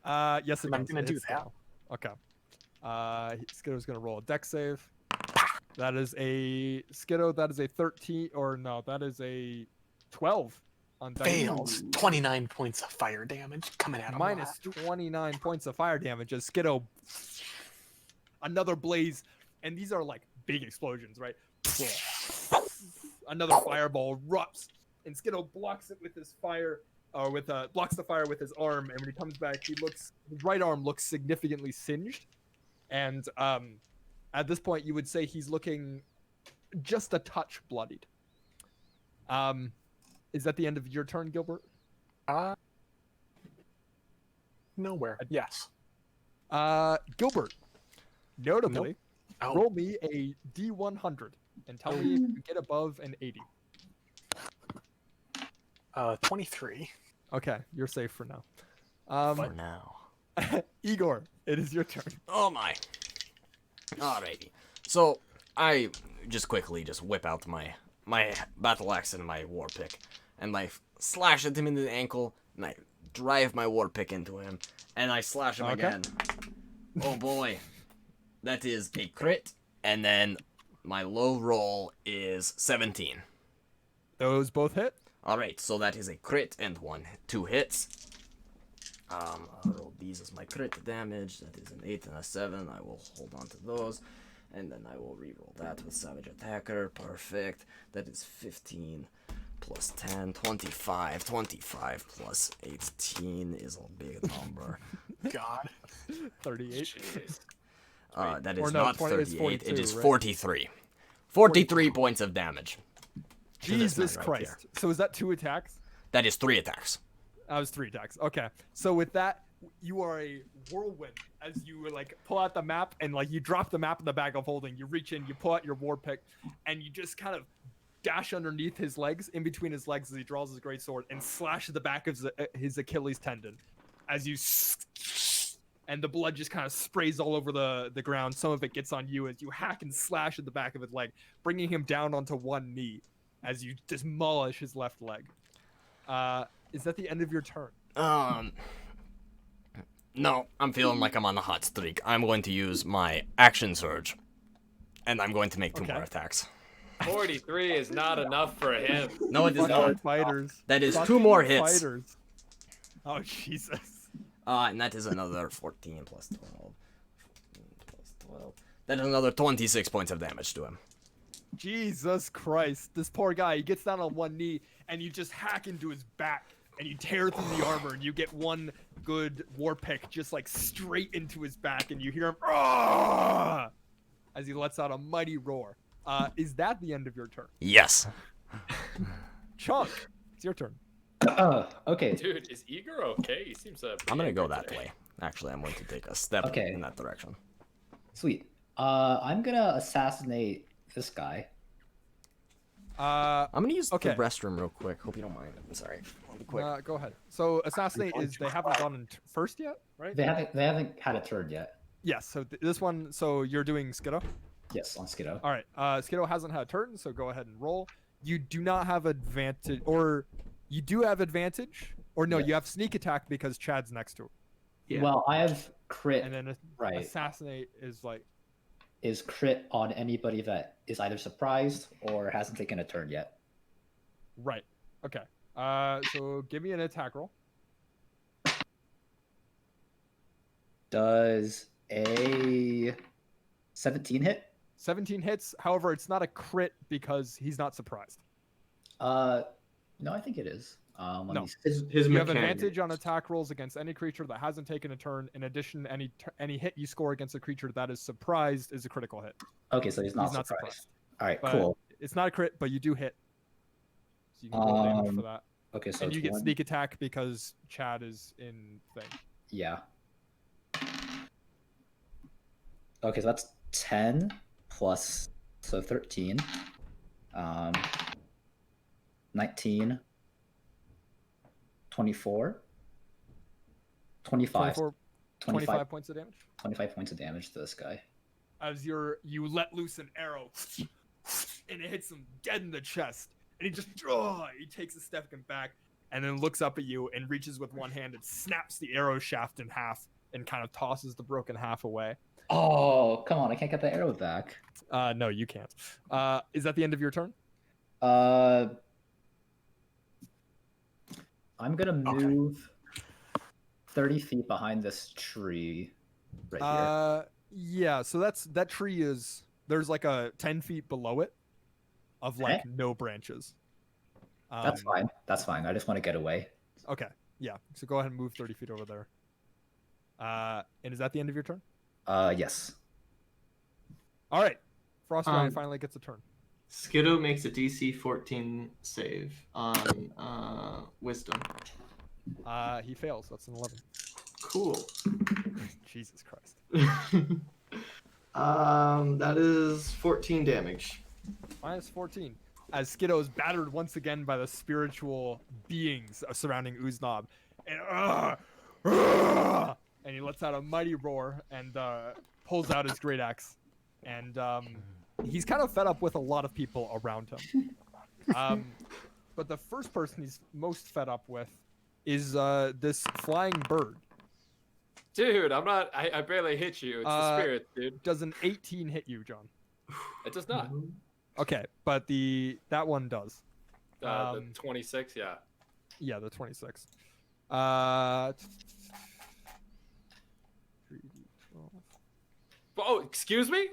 Yes, it I'm does. gonna It do hits that. Skiddo. Okay. Skiddo's gonna roll a dex save. That is a Skiddo. That is a 13, or no, that is a 12 on dex save. Fails. 29 points of fire damage coming at him. Minus 29 points of fire damage as Skiddo, another blaze, and these are like big explosions, right? Another fireball erupts, and Skiddo blocks it with his fire. blocks the fire with his arm, and when he comes back, his right arm looks significantly singed, and at this point, you would say he's looking just a touch bloodied. Is that the end of your turn, Gilbert? Nowhere. Yes. Gilbert, notably, Oh. roll me a D100 and tell me if you get above an 80. 23. Okay, you're safe for now. For now. Igor, it is your turn. Oh my. Alrighty. So I just quickly whip out my battle axe and my war pick, and I slash at him in the ankle, and I drive my war pick into him, and I slash him Okay. again. Oh boy, that is a crit, and then my low roll is 17. Those both hit. All right, so that is a crit and 2 hits. I'll roll these as my crit damage. That is an 8 and a 7. I will hold on to those. And then I will reroll that with Savage Attacker. Perfect. That is 15 plus 10, 25. 25 plus 18 is a big number. God. 38. Jeez. That Or is no, not 20 it's 38. It 42, is right? 43. 43 points of damage. to this Jesus man right Christ. here. So is that 2 attacks? That is 3 attacks. That was 3 attacks. Okay. So with that, you are a whirlwind as you like pull out the map and like you drop the map in the bag of holding. You reach in, you pull out your war pick, and you just kind of dash underneath his legs, in between his legs as he draws his great sword, and slash the back of his Achilles tendon. As you and the blood just kind of sprays all over the ground. Some of it gets on you as you hack and slash at the back of his leg, bringing him down onto one knee as you demolish his left leg. Is that the end of your turn? No, I'm feeling like I'm on a hot streak. I'm going to use my action surge, and I'm going to make 2 more attacks. 43 is not enough for him. No, it is Fucking not. fighters. That is 2 Fucking more hits. Fighters. Oh Jesus. And that is another 14 plus 12. 14 plus 12. That is another 26 points of damage to him. Jesus Christ. This poor guy, he gets down on one knee and you just hack into his back and you tear through the armor and you get one good war pick just like straight into his back and you hear him "Argh!" as he lets out a mighty roar. Is that the end of your turn? Yes. Chunk, it's your turn. Okay. Dude, is Igor okay? He seems I'm gonna go that today. way. Actually, I'm going to take a step Okay. in that direction. Sweet. I'm gonna assassinate this guy. I'm gonna use Okay. the restroom real quick. Hope you don't mind. I'm sorry. I'll be quick. Go ahead. So assassinate is they haven't gone in first yet, right? They haven't had a turn yet. Yes. So this one. So you're doing Skiddo. Yes, on Skiddo. All right. Skiddo hasn't had a turn, so go ahead and roll. You do not have advantage, or you do have advantage, or no, Yeah. you have sneak attack because Chad's next to him. Yeah. Well, I have crit. And then Right. assassinate is like Is crit on anybody that is either surprised or hasn't taken a turn yet. right. Okay. So give me an attack roll. Does a 17 hit? 17 hits. However, it's not a crit because he's not surprised. No, I think it is. Let No. me see. His You have mechanic. advantage on attack rolls against any creature that hasn't taken a turn. In addition, any hit you score against a creature that is surprised is a critical hit. Okay, so he's not, He's not surprised. All right, But cool. It's not a crit, but you do hit. So you can roll damage for that. Okay, so And you it's get one- sneak attack because Chad is in thing. Yeah. Okay, so that's 10 plus, so 13. 19. 24. 25. 24, 25, 25 points of damage. 25 points of damage to this guy. As you let loose an arrow, and it hits him dead in the chest, and he just he takes a step back, and then looks up at you and reaches with one hand and snaps the arrow shaft in half, and kind of tosses the broken half away. Oh, come on, I can't get the arrow back. No, you can't. Is that the end of your turn? I'm gonna move 30 feet behind this tree right here. Yeah. So that tree is there's like a 10 feet below it, of like no branches. That's fine. That's fine. I just want to get away. Okay. Yeah. So go ahead and move 30 feet over there. And is that the end of your turn? Yes. All right. Frost Giant Um, finally gets a turn. Skiddo makes a DC 14 save on Wisdom. He fails. That's an 11. Cool. Jesus Christ. That is 14 damage. Minus 14. As Skiddo is battered once again by the spiritual beings surrounding Uznab. And he lets out a mighty roar and pulls out his great axe. And he's kind of fed up with a lot of people around him. But the first person he's most fed up with is this flying bird. Dude, I barely hit you. It's the spirit, dude. Does an 18 hit you, John? It does not. Okay, but that one does. The 26, yeah. Yeah, the 26. 3d12. Oh, excuse me?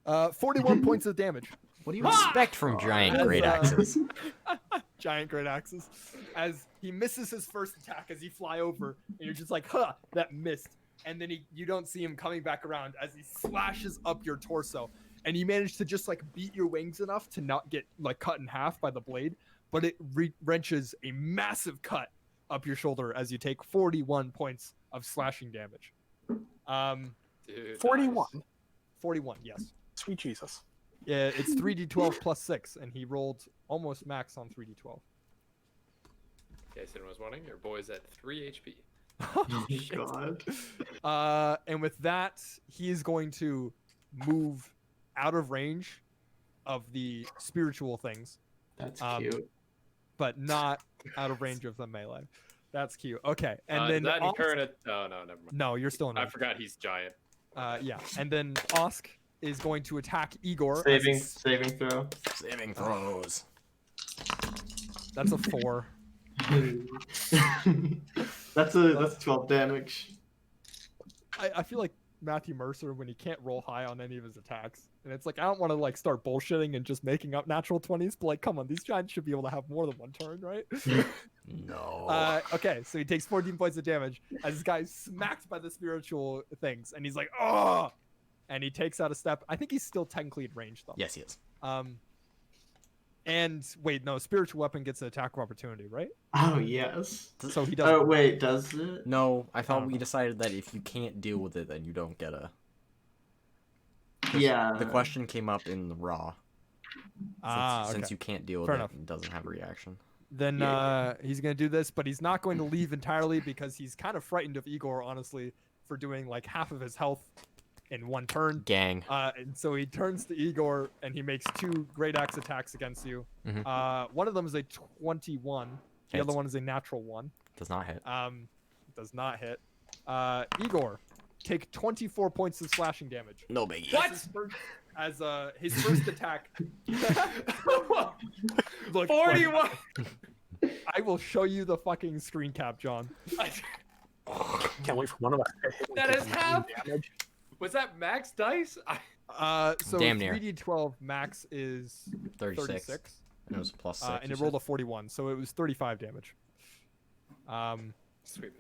41 points of damage. What do you expect from giant As, great axes? Giant great axes. As he misses his first attack as he fly over, and you're just like, huh, that missed. And then you don't see him coming back around as he slashes up your torso. And you manage to just like beat your wings enough to not get like cut in half by the blade, but it wrenches a massive cut up your shoulder as you take 41 points of slashing damage. Dude, 41. nice. 41, yes. Sweet Jesus. Yeah, it's 3d12 plus 6, and he rolled almost max on 3d12. In case anyone was wondering, your boy's at 3 HP. Oh, God. And with that, he is going to move out of range of the spiritual things, That's cute, but not out of range of the melee. That's cute. Okay, and then Is that Osk- current? Oh no, never mind. no, you're still in I range. forgot he's giant. Yeah, and then Osk is going to attack Igor. as Saving throw. Saving throws. That's a 4. That's 12 damage. I feel like Matthew Mercer when he can't roll high on any of his attacks, and it's like I don't want to like start bullshitting and just making up natural 20s, but like come on, these giants should be able to have more than one turn, right? No. Okay, so he takes 14 points of damage as this guy is smacked by the spiritual things, and he's like, oh, and he takes out a step. I think he's still technically in range though. Yes, he is. And wait, no, spiritual weapon gets an attack of opportunity, right? Oh, yes. So he doesn't. Oh, wait, does it? No, I thought Oh. we decided that if you can't deal with it, then you don't get a. Yeah. The question came up in the raw. Okay. Since you can't deal with Fair it, enough. it doesn't have a reaction. Then Yeah. he's gonna do this, but he's not going to leave entirely because he's kind of frightened of Igor, honestly, for doing like half of his health in one turn. Gang. And so he turns to Igor and he makes 2 great axe attacks against you. Mhm. One of them is a 21. The Hits. other one is a natural 1. Does not hit. Does not hit. Igor, take 24 points of slashing damage. No biggie. What? As his first attack. Look, 41. I will show you the fucking screen cap, John. Can't wait for one of us to hit That like is 9 half. damage. Was that max dice? So Damn near. 3d12 max is 36. 36. And it was plus 6. And it rolled a 41, so it was 35 damage. Sweet.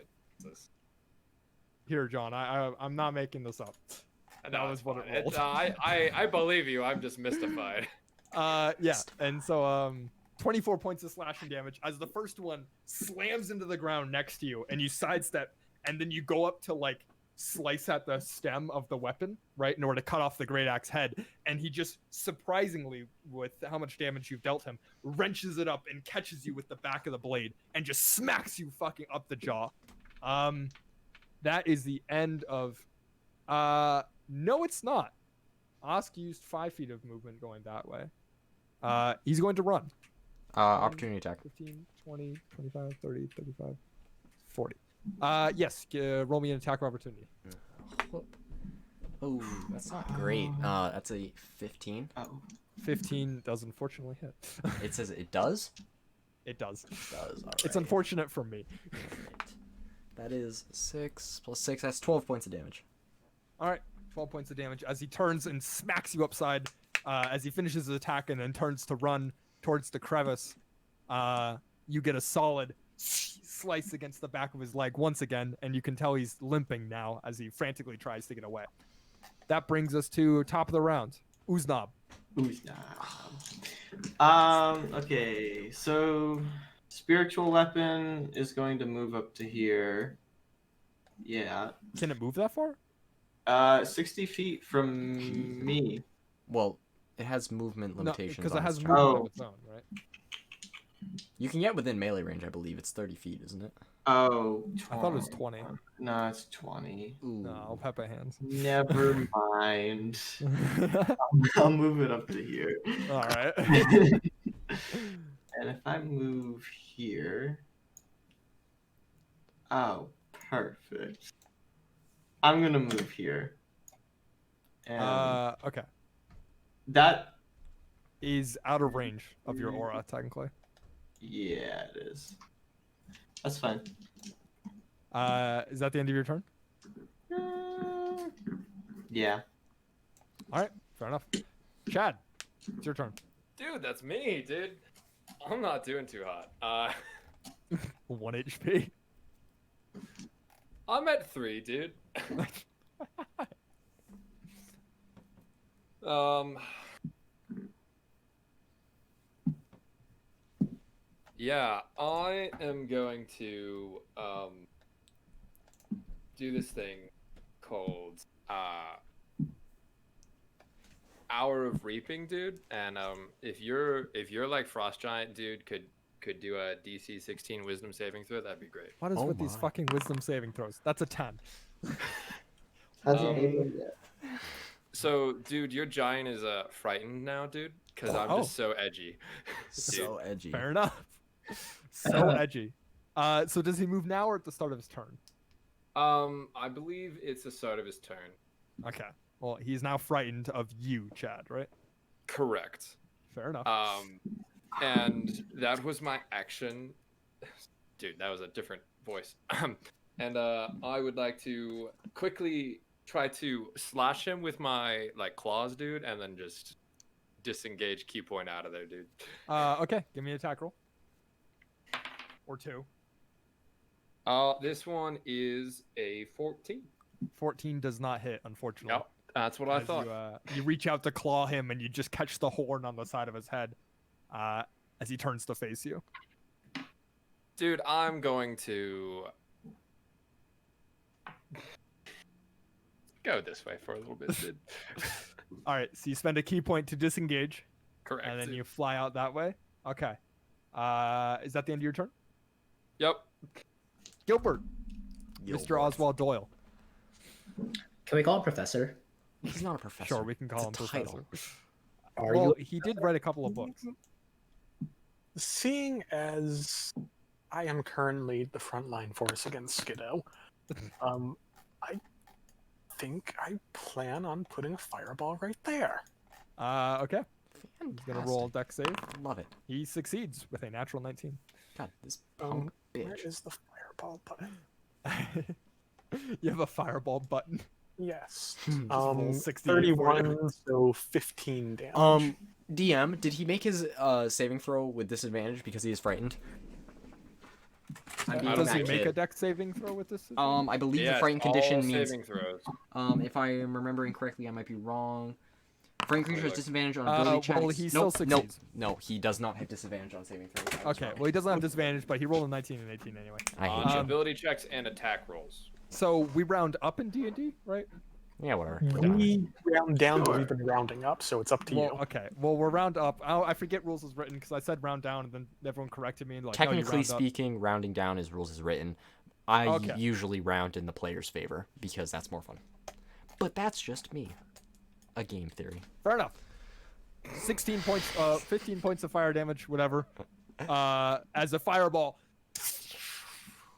Here, John, I'm not making this up. That was what it rolled. I believe you. I'm just mystified. Yeah, and so 24 points of slashing damage as the first one slams into the ground next to you, and you sidestep, and then you go up to like slice at the stem of the weapon, right, in order to cut off the great axe head, and he just surprisingly, with how much damage you've dealt him, wrenches it up and catches you with the back of the blade and just smacks you fucking up the jaw. That is the end of. No, it's not. Osk used 5 feet of movement going that way. He's going to run. Opportunity attack. 15, 20, 25, 30, 35, 40. Yes, roll me an attack of opportunity. Oh, that's not great. That's a 15. Oh. 15 does unfortunately hit. It says it does? It does. It does. All It's right. unfortunate for me. That is 6 plus 6. That's 12 points of damage. All right, 12 points of damage as he turns and smacks you upside as he finishes his attack and then turns to run towards the crevice. You get a solid slice against the back of his leg once again, and you can tell he's limping now as he frantically tries to get away. That brings us to top of the round. Uznab. Who's okay, so spiritual weapon is going to move up to here. Yeah. Can it move that far? 60 feet from me. Well, it has movement No, limitations. because on it has its movement turn. of Oh. its own, right? You can get within melee range, I believe. It's 30 feet, isn't it? Oh, I thought it was 20. No, it's 20. Ooh. No, Pepe hands. Never mind. I'll move it up to here. All right. And if I move here. Oh, perfect. I'm gonna move here. And Okay. that, Is out of range of your aura, technically. yeah, it is. That's fine. Is that the end of your turn? Yeah. All right, fair enough. Chad, it's your turn. Dude, that's me, dude. I'm not doing too hot. 1 HP. I'm at 3, dude. Yeah, I am going to do this thing called Hour of Reaping, dude. And if you're like Frost Giant, dude, could do a DC 16 Wisdom saving throw, that'd be great. What is Oh with these my. fucking wisdom saving throws? That's a 10. How's Um, it So, dude, your giant is frightened now, dude, because I'm Oh. just so edgy. So edgy. Fair enough. So edgy. So does he move now or at the start of his turn? I believe it's the start of his turn. Okay. Well, he's now frightened of you, Chad, right? Correct. Fair enough. And that was my action. Dude, that was a different voice. And I would like to quickly try to slash him with my like claws, dude, and then just disengage key point out of there, dude. Okay, give me an attack roll. Or 2. This one is a 14. 14 does not hit, unfortunately. Yep, that's what I As thought. you reach out to claw him and you just catch the horn on the side of his head as he turns to face you. Dude, I'm going to go this way for a little bit, dude. All right, so you spend a key point to disengage, Correct. and then dude. you fly out that way. Okay. Is that the end of your turn? Yep. Gilbert, Yo, Mr. what? Oswald Doyle. Can we call him Professor? He's not a professor. Sure, we can call him It's a Professor. title. Are Well, you? he did write a couple of books. Seeing as I am currently the frontline force against Skiddo, I think I plan on putting a fireball right there. Okay. He's gonna roll a deck save. Love it. He succeeds with a natural 19. God, this punk Where bitch. is the fireball button? You have a fireball button. Yes. roll 68 31, so 15 damage. DM, did he make his saving throw with disadvantage because he is frightened? I'm being Does that he make kid. a deck saving throw with this? I believe the Yes, frightened all condition means. saving throws. If I am remembering correctly, I might be wrong. Frightened creature has look. disadvantage on ability checks. well, he nope, still nope, succeeds. no, he does not have disadvantage on saving throws. I was Okay, wrong. well, he doesn't have disadvantage, but he rolled a 19 and 18 anyway. I hate On you. ability checks and attack rolls. So we round up in D&D, right? Yeah, whatever. We round down, but Sure. we've been rounding up, so it's up to Well, you. okay. Well, we're round up. I forget rules is written because I said round down, and then everyone corrected me. And like, no, you Technically round up. speaking, rounding down as rules is written. I Okay. usually round in the player's favor because that's more fun. But that's just me. A game theory. Fair enough. 16 points, 15 points of fire damage, whatever. As a fireball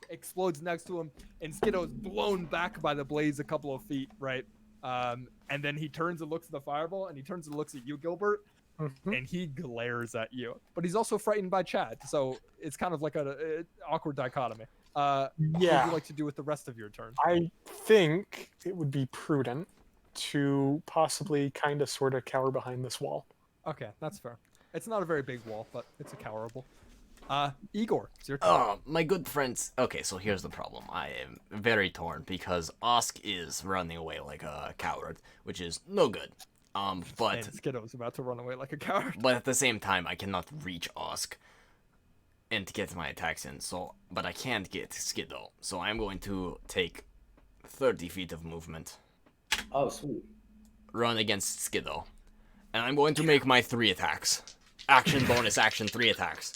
explodes next to him, and Skiddo is blown back by the blaze a couple of feet, right? And then he turns and looks at the fireball, and he turns and looks at you, Gilbert, and he glares at you. But he's also frightened by Chad, so it's kind of like a awkward dichotomy. What would Yeah. you like to do with the rest of your turn? I think it would be prudent to possibly kind of sort of cower behind this wall. Okay, that's fair. It's not a very big wall, but it's a cowerable. Igor, it's your turn. Oh, my good friends. Okay, so here's the problem. I am very torn because Osk is running away like a coward, which is no good. And But Skiddo's about to run away like a coward. at the same time, I cannot reach Osk and to get my attacks in. So, but I can't get Skiddo. So I'm going to take 30 feet of movement, Oh, sweet. run against Skiddo, and I'm going to make my 3 attacks. Action bonus action 3 attacks.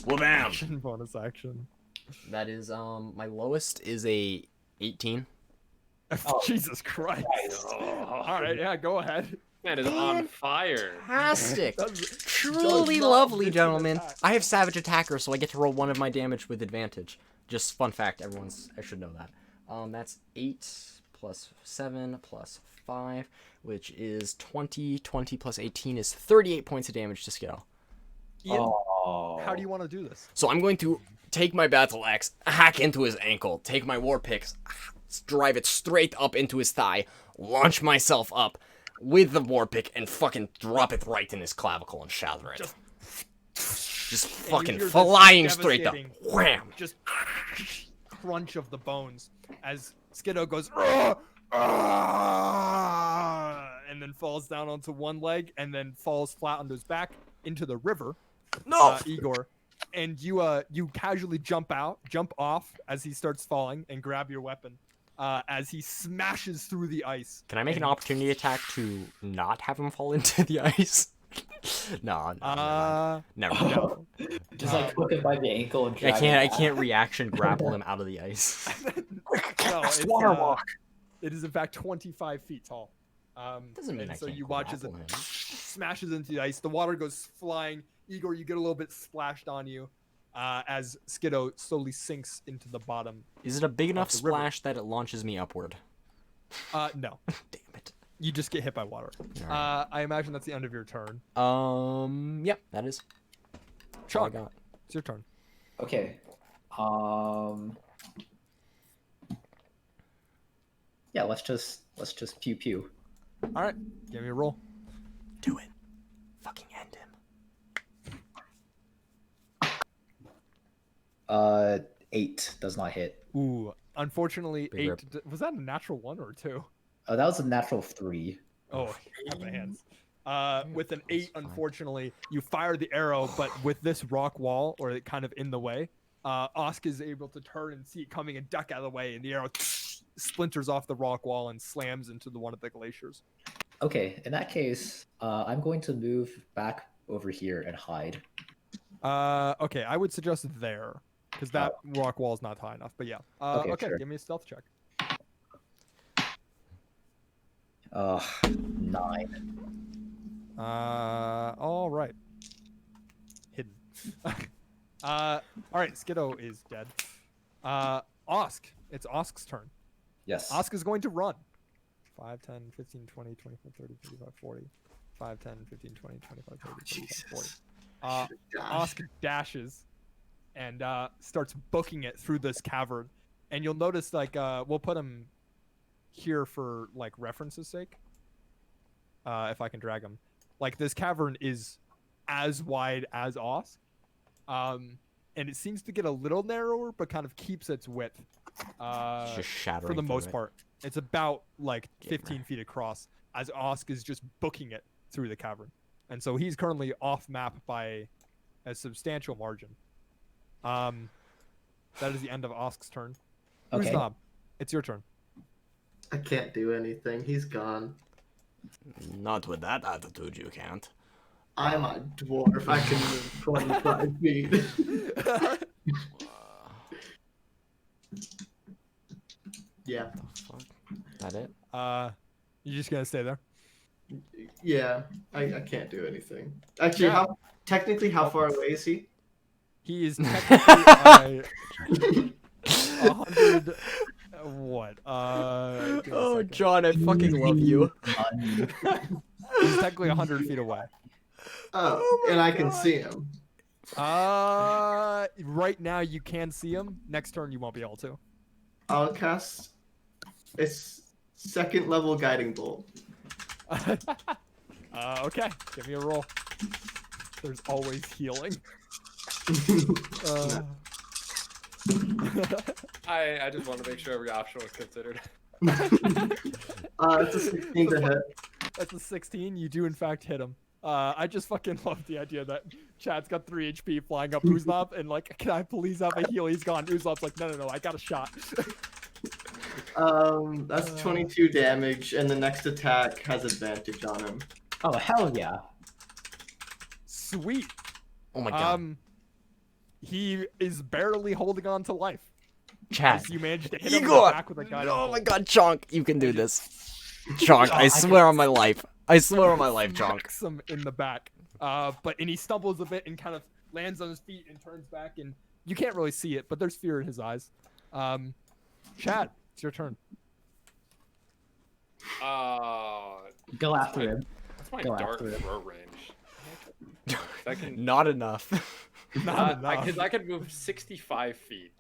Wha-bam! Action bonus action. That is my lowest is a 18. Oh. Jesus Christ. All right, yeah, go ahead. Man is on fire. Fantastic! Does- Truly does not lovely, miss an gentlemen. attack. I have Savage Attacker, so I get to roll 1 of my damage with advantage. Just fun fact, I should know that. That's 8 plus 7 plus 5, which is 20. 20 plus 18 is 38 points of damage to Skiddo. Ian, Oh. how do you want to do this? So I'm going to take my battle axe, hack into his ankle, take my war picks, drive it straight up into his thigh, launch myself up with the war pick, and fucking drop it right in his clavicle and shatter it. Just fucking hear this flying straight up. devastating- Wham! Just crunch of the bones as Skiddo goes, "Argh! Argh!" and then falls down onto one leg and then falls flat on his back into the river. No! Igor, and you casually jump off as he starts falling and grab your weapon as he smashes through the ice. Can I make an opportunity attack to not have him fall into the ice? No, never mind. No. Just like hook him by the ankle and I drag him can't. I back. can't reaction grapple him out of the ice. No, it's, Water walk. it is in fact 25 feet tall. Doesn't mean and I so can't you watch as it grapple him. smashes into the ice. The water goes flying. Igor, you get a little bit splashed on you as Skiddo slowly sinks into the bottom. Is it a big enough the river. splash that it launches me upward? No, Damn it. you just get hit by water. Alright. I imagine that's the end of your turn. Yep, that is. That's all I Sean, got. it's your turn. Okay. Yeah, let's just pew pew. All right, give me a roll. Do it. Fucking end him. 8 does not hit. Ooh, unfortunately, Big 8. Was that a natural 1 or 2? Oh, that was a natural 3. Oh, have my hands. With an That's 8, fine. unfortunately, you fire the arrow, but with this rock wall, or it kind of in the way, Osk is able to turn and see it coming and duck out of the way, and the arrow splinters off the rock wall and slams into one of the glaciers. Okay, in that case, I'm going to move back over here and hide. Okay, I would suggest there, because that rock wall is not high enough. But yeah. Okay, sure. give me a stealth check. 9. All right. Hidden. All right, Skiddo is dead. Osk, it's Osk's turn. Yes. Osk is going to run. 5, 10, 15, 20, 25, 30, 35, 40. 5, 10, 15, 20, 25, 30, 35, 40. Osk dashes and starts booking it through this cavern. And you'll notice, like, we'll put him here for, like, reference's sake. If I can drag him. Like, this cavern is as wide as Osk. And it seems to get a little narrower, but kind of keeps its width. Just shattering For the through most it. part. It's about, like, Gamer. 15 feet across, as Osk is just booking it through the cavern. And so he's currently off map by a substantial margin. That is the end of Osk's turn. Okay. Usnob, it's your turn. I can't do anything. He's gone. Not with that attitude, you can't. I'm a dwarf. I can move 25 feet. Yeah. The fuck? That it? You just gonna stay there? Yeah. I can't do anything. Actually, Yeah. technically, how far away is he? He is technically 100. What? Give me a Oh, second. John, I fucking love you. He's technically 100 feet away. Oh, my and I can God. see him. Right now you can see him. Next turn you won't be able to. I'll cast a second level guiding bolt. Okay, give me a roll. There's always healing. Uh, I just want to make sure every option was considered. It's a 16 to hit. That's a 16. You do in fact hit him. I just fucking love the idea that Chad's got 3 HP flying up Uznov and like, can I please have a heal? He's gone. Uznov's like, no, I got a shot. That's 22 damage, and the next attack has advantage on him. Oh hell yeah! Sweet. Oh my god. He is barely holding on to life. Chad. As you managed to hit him in the Igor! back with a guy. Oh my god, Chonk, you can do this. Chonk, I swear on my life. I swear on my life, Chonk. Knocks him in the back. And he stumbles a bit and kind of lands on his feet and turns back, and you can't really see it, but there's fear in his eyes. Chad, it's your turn. Go after him. That's my Go dart after it. throw range. I can, Not enough. Not enough. I could move 65 feet.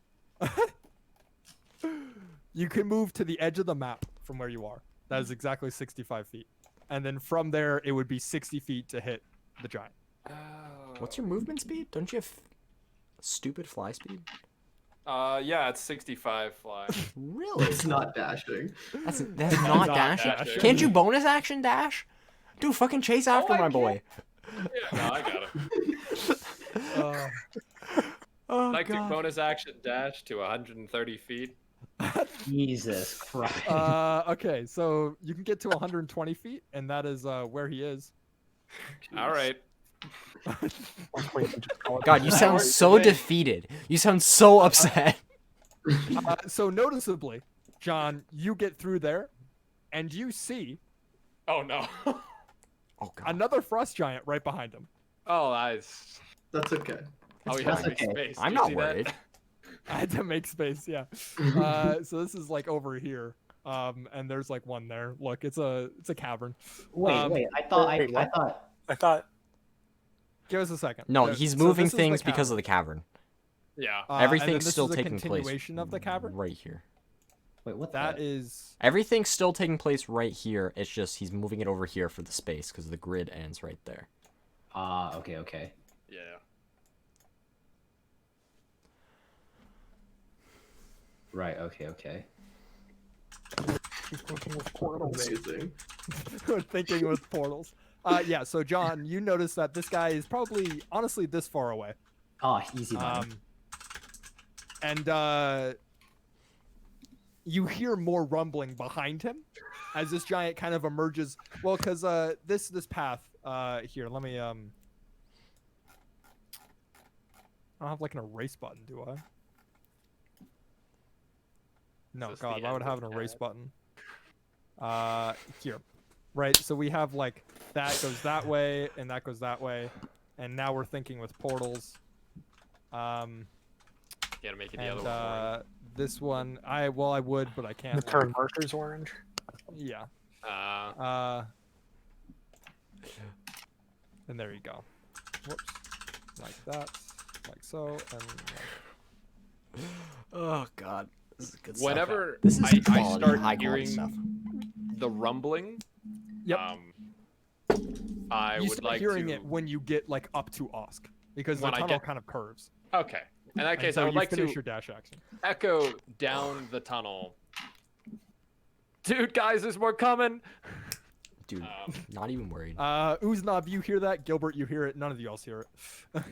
You can move to the edge of the map from where you are. That is exactly 65 feet. And then from there, it would be 60 feet to hit the giant. What's your movement speed? Don't you have stupid fly speed? Yeah, it's 65 fly. Really? It's not dashing. That's not Not dashing. dashing. Can't you bonus action dash? Dude, fucking chase after I my boy. Yeah, no, I got it. Oh, Like to God. bonus action dash to 130 feet. Jesus Christ. Okay, so you can get to 120 feet, and that is where he is. All right. God, you sound so defeated. You sound so upset. So noticeably, John, you get through there, and you see Oh no. Oh god. another frost giant right behind him. Oh, nice. That's okay. Oh, That's yeah, makes okay. space. I'm Did you not see that? worried. I had to make space, yeah. So this is like over here, and there's like one there. Look, it's a cavern. Wait. I thought. Give us a second. No, There- he's so moving this is the things because cavern. of the cavern. Yeah. And then Everything's this still is a taking place continuation of the cavern. right here. Wait, what? That the... is Everything's still taking place right here. It's just he's moving it over here for the space because the grid ends right there. Okay. Yeah. Right. Okay. Amazing. We're thinking with portals. Yeah. So John, you notice that this guy is probably honestly this far away. Easy money. And you hear more rumbling behind him as this giant kind of emerges. Well, because this path here. Let me I don't have like an erase button, do I? No, this God, the why would I end have of an erase that? button? Here. Right, so we have like that goes that way and that goes that way, and now we're thinking with portals. Gotta make it the And other one. this one, I would, but I The can't. turn markers orange. Yeah. Uh, And there you go. Whoops. Like that, like so, and like... Oh god. This is good stuff. whenever This is I quality, start high quality hearing stuff. the rumbling, Yep. I you would start like hearing to. it when you get like up to Osk, because the When I tunnel get- kind of curves. Okay. In that And case, so I would you like finish to your dash action. echo down the tunnel. Dude, guys, there's more coming. Dude, not even worried. Uznov, you hear that? Gilbert, you hear it? None of you else hear it.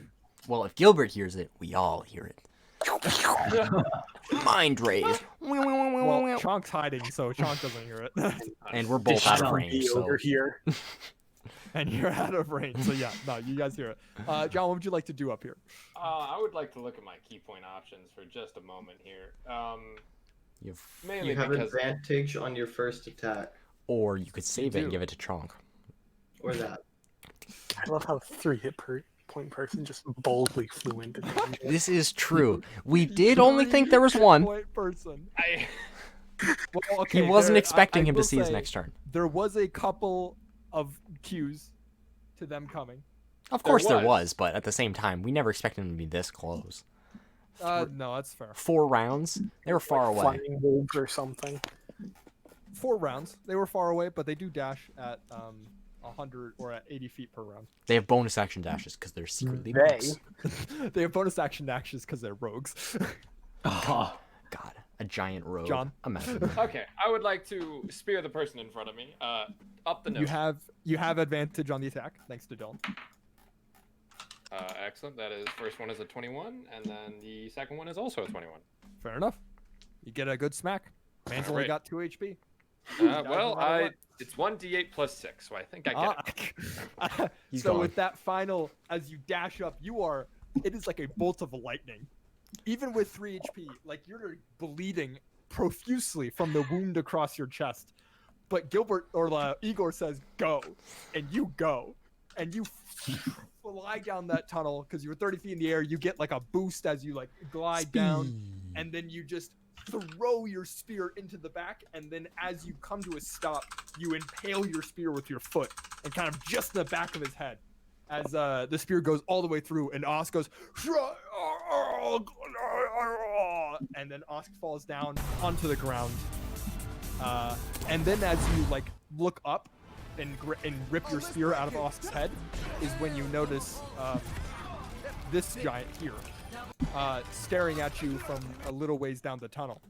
Well, if Gilbert hears it, we all hear it. Mind rays. Well, Chonk's hiding, so Chonk doesn't hear it. And we're both out of range, Be so over here. And you're out of range, so yeah, no, you guys hear it. John, what would you like to do up here? I would like to look at my key point options for just a moment here. you've, Mainly You have because advantage on your first attack, or you could save it and do. give it to Chonk. or that. I love how 3 hit per point person just boldly flew into danger. This is true. We did only think there was one. Point person. I Well, He okay, wasn't there- expecting I him to will see his say next turn. There was a couple of cues to them coming. Of course there was. was, but at the same time, we never expected him to be this close. No, that's fair. 4 rounds? They were far away. Flying wolves or something. 4 rounds. They were far away, but they do dash at 100 or at 80 feet per round. They have bonus action dashes because they're secretly They. rogues. They have bonus action dashes because they're rogues. Oh, God, a giant rogue. John? Imagine. Okay, I would like to spear the person in front of me. Up the nose. You have advantage on the attack thanks to Dylan. Excellent. That is first one is a 21, and then the second one is also a 21. Fair enough. You get a good smack. Man's only Alright. got 2 HP. Well, no matter what. it's 1d8 plus 6, so I think I get it. He's So gone. with that final, as you dash up, it is like a bolt of lightning. Even with 3 HP, like you're bleeding profusely from the wound across your chest. But Igor says go, and you go, and you fly down that tunnel because you were 30 feet in the air. You get like a boost as you like glide down, and then you just throw your spear into the back, and then as you come to a stop, you impale your spear with your foot, and kind of just in the back of his head, as the spear goes all the way through, and Osk goes, and then Osk falls down onto the ground, and then as you like look up and rip your spear out of Osk's head, is when you notice this giant here. Staring at you from a little ways down the tunnel.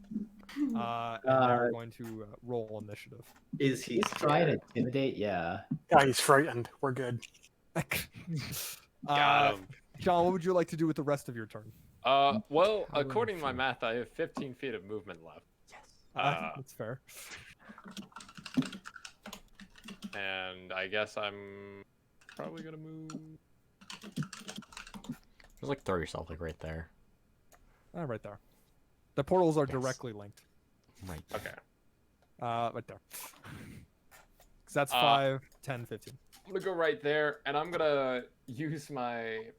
And they're going to roll initiative. Is he he's trying to intimidate. Yeah. Yeah, he's frightened. We're good. Got him. John, what would you like to do with the rest of your turn? Well, How according to my wonderful. math, I have 15 feet of movement left. That's fair. And I guess I'm probably gonna move. Just like throw yourself like right there. Right there. The portals are Yes. directly linked. Right. Okay. Right there. 'Cause that's Uh, 5, 10, 15. I'm gonna go right there, and I'm gonna use my.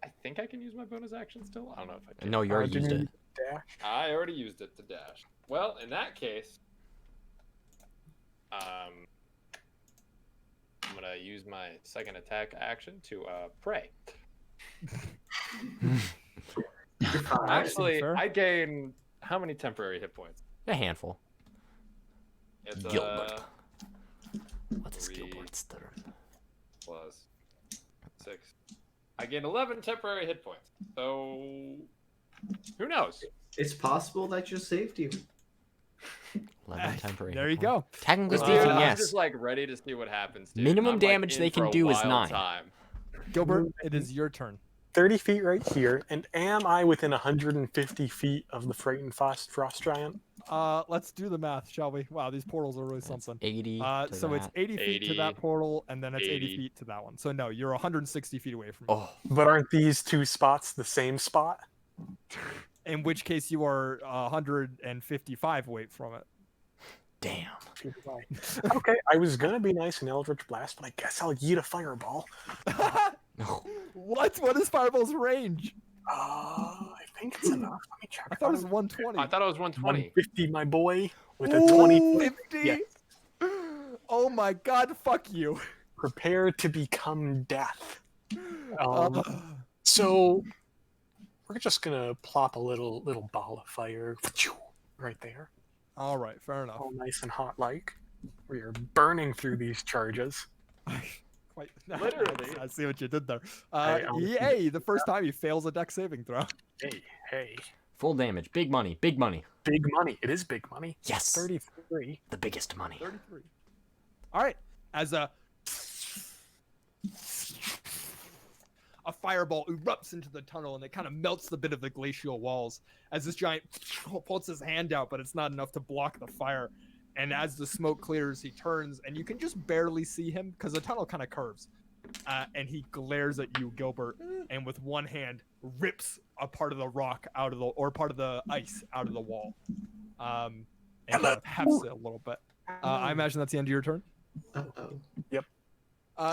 I think I can use my bonus action still. I don't know if I can. No, you already used didn't it. you dash? I already used it to dash. Well, in that case, I'm gonna use my second attack action to pray. Actually, fair. I gain how many temporary hit points? A handful. It's Gilbert. What is 3 Gilbert's turn? plus 6. I gain 11 temporary hit points. So who knows? It's possible that just saved you. 11 temporary. There hit you points. go. Technically Dude, speaking, I'm yes. just like ready to see what happens. Dude. Minimum I'm, damage like, they in can for a do is wild 9. Time. Gilbert, it is your turn. 30 feet right here, and am I within 150 feet of the frightened frost giant? Let's do the math, shall we? Wow, these portals are really That's something. 80. to So it's that. 80 feet to 80, that portal, and then it's 80 80. feet to that one. So no, you're 160 feet away from it. Oh, But aren't these two spots the same spot? In which case you are 155 away from it. damn. Okay, I was gonna be nice and Eldritch Blast, but I guess I'll yeet a fireball. No. What? What is Fireball's range? I think it's enough. Let me check. I thought it was 120. I thought it was 120. 150, my boy, with a Ooh, 20. 50? Yeah. Oh my god, fuck you. Prepare to become death. Uh, So we're just gonna plop a little ball of fire right there, all right, fair enough. all nice and hot like. We are burning through these charges. Quite, Literally. I see what you did there. I EA, the first time he fails a deck saving throw. Hey, Full damage. Big money. Big money. big money. It is big money. Yes. 33. The biggest money. 33. All right, as a fireball erupts into the tunnel and it kind of melts the bit of the glacial walls as this giant puts his hand out, but it's not enough to block the fire. And as the smoke clears, he turns and you can just barely see him because the tunnel kind of curves. And he glares at you, Gilbert, and with one hand rips a part of the rock out of the, or part of the ice out of the wall. And kind of hefts it a little bit. I imagine that's the end of your turn. Uh-oh.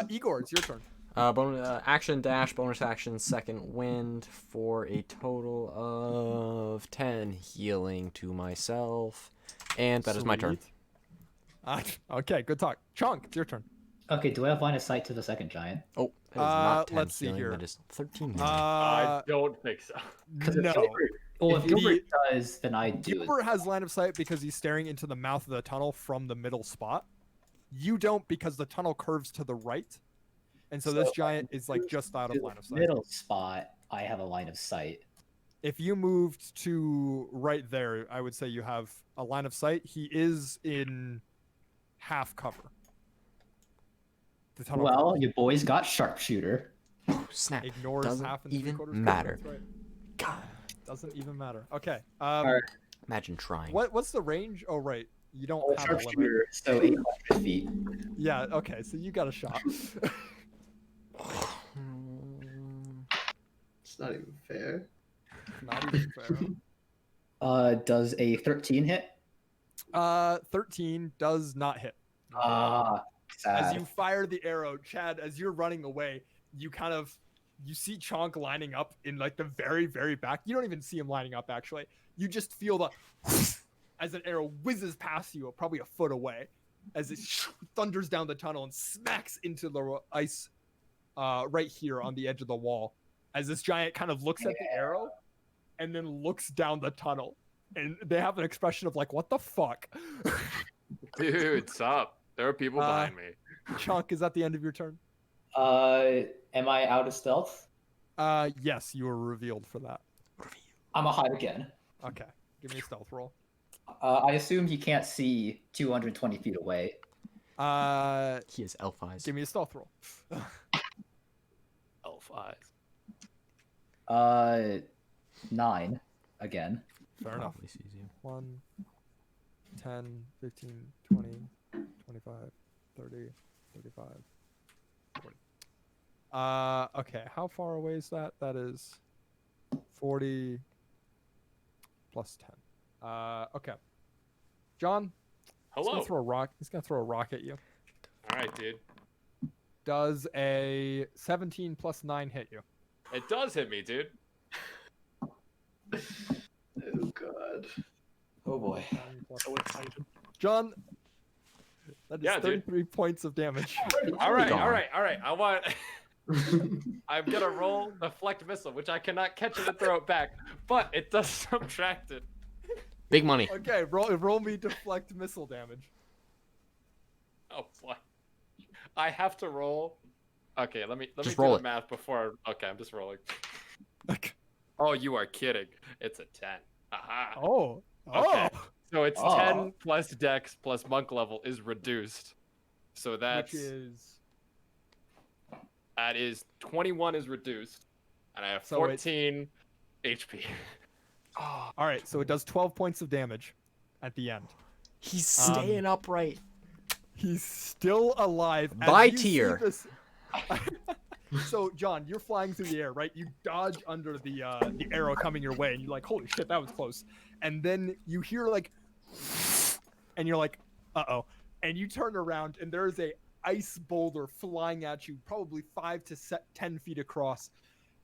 Igor, it's your turn. Action dash, bonus action, second wind for a total of 10 healing to myself. And that is my turn. Sweet. Okay, good talk. Chunk, it's your turn. Okay, do I have line of sight to the second giant? Oh, that is not 10 let's see healing, here. that is 13 healing. I don't think so. No. Well, if If Gilbert he- does, then I do. Gilbert has line of sight because he's staring into the mouth of the tunnel from the middle spot. You don't because the tunnel curves to the right, and so this So, giant is like just out To of line of the sight. middle spot, I have a line of sight. If you moved to right there, I would say you have a line of sight. He is in half cover. The tunnel Well, curves. your boys got sharpshooter. Oh, snap. Ignores Doesn't half and even 3/4 matter. That's right. God. Doesn't even matter. Okay. Alright. Imagine trying. What's the range? Oh right, you don't Oh, have a limit. sharpshooter, so 800 feet. Yeah. Okay. So you got a shot. It's not even fair. Not even fair. Does a 13 hit? 13 does not hit. Ah, As sad. you fire the arrow, Chad, as you're running away, you see Chonk lining up in like the very, very back. You don't even see him lining up actually. You just feel the as an arrow whizzes past you, probably a foot away, as it thunders down the tunnel and smacks into the ice right here on the edge of the wall. As this giant kind of looks at the arrow and then looks down the tunnel. And they have an expression of like, what the fuck? Dude, sup? There are people behind me. Chunk, is that the end of your turn? Am I out of stealth? Yes, you were revealed for that. I'm a hide again. Okay, give me a stealth roll. I assume he can't see 220 feet away. He has elf eyes. Give me a stealth roll. Elf eyes. 9 again. Fair enough. Probably sees you. 1, 10, 15, 20, 25, 30, 35, 40. Okay, how far away is that? That is 40 plus 10. Okay. John, he's Hello. gonna throw a rock. He's gonna throw a rock at you. All right, dude. Does a 17 plus 9 hit you? It does hit me, dude. Oh god. Oh boy. 9 plus So excited. John, that is Yeah, dude. 33 points of damage. All right, Gone. all right, all right. I'm gonna roll deflect missile, which I cannot catch it and throw it back, but it does subtract it. Big money. Okay, roll me deflect missile damage. Oh boy. I have to roll. Okay, let me Just do roll the it. math before. Okay, I'm just rolling. Oh, you are kidding. It's a 10. Aha. Oh. Okay. Oh. So it's Oh. 10 plus dex plus monk level is reduced. So that's Which is that is 21 is reduced, and I have So it's- 14 HP. all right. So it does 12 points of damage at the end. He's staying upright. He's still alive. As By you see tier. this- So John, you're flying through the air, right? You dodge under the arrow coming your way, and you're like, "Holy shit, that was close!" And then you hear like, and you're like, "Uh oh!" And you turn around, and there's a ice boulder flying at you, probably 5 to 10 feet across,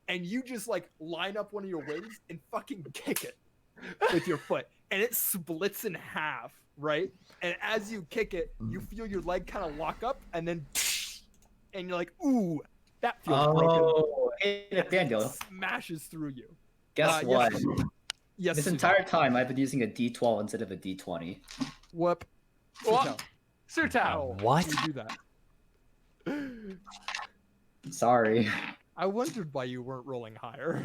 and you just like line up one of your wings and fucking kick it with your foot, and it splits in half, right? And as you kick it, you feel your leg kind of lock up, and then, and you're like, "Ooh, that feels broken." Oh, hey, Nathaniel, Smashes through you. guess yes. what? Yes. This Susan. entire time I've been using a D12 instead of a D20. Whoop. What? Surtao. What? You do that. Sorry. I wondered why you weren't rolling higher.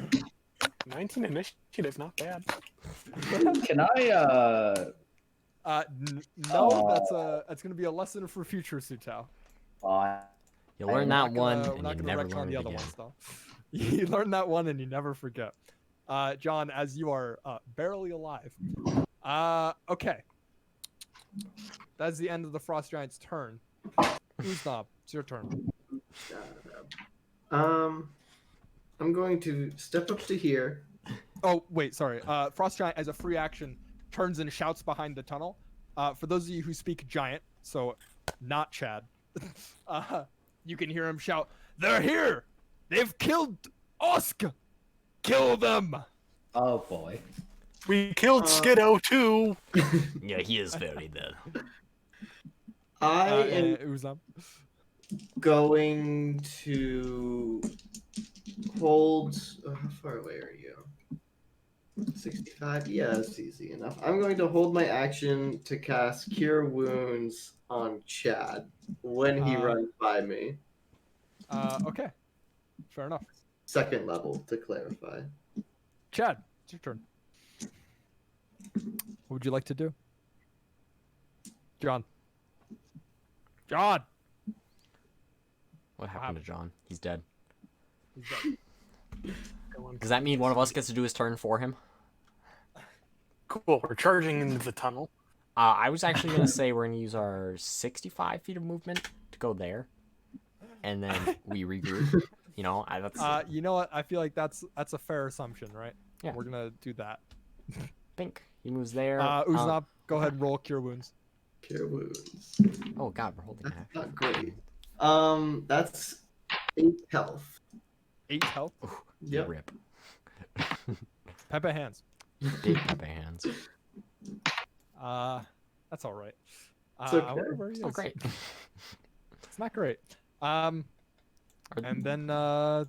19 initiative, not bad. Can I, No, that's gonna be a lesson for future Sutao. You learn that one, We're and not you gonna never retcon learn the it other again. ones though. You learn that one and you never forget. John, as you are barely alive. Okay. That's the end of the Frost Giant's turn. Uznab, it's your turn. I'm going to step up to here. Oh, wait, sorry. Frost Giant, as a free action, turns and shouts behind the tunnel. For those of you who speak Giant, so not Chad, you can hear him shout, "They're here! They've killed Osk! Kill them!" oh boy. We killed Skiddo too. Yeah, he is very dead. I am Uznab. going to hold. How far away are you? 65. Yeah, that's easy enough. I'm going to hold my action to cast Cure Wounds on Chad when he runs by me. Okay. Fair enough. Second level, to clarify. Chad, it's your turn. What would you like to do? John. John! What happened to John? He's dead. He's dead. Does that mean one of us gets to do his turn for him? Cool. We're charging into the tunnel. I was actually gonna say we're gonna use our 65 feet of movement to go there, and then we regroup. You know, that's. You know what? I feel like that's a fair assumption, right? Yeah. We're gonna do that. Pink. He moves there. Uznab, go ahead and roll Cure Wounds. Cure Wounds. Oh God, we're holding That's that. not great. That's 8 health. 8 health. Yep. Rip. Pepe hands. Big Pepe hands. That's all right. It's I okay. wonder where he is. Oh great. It's not great. And then I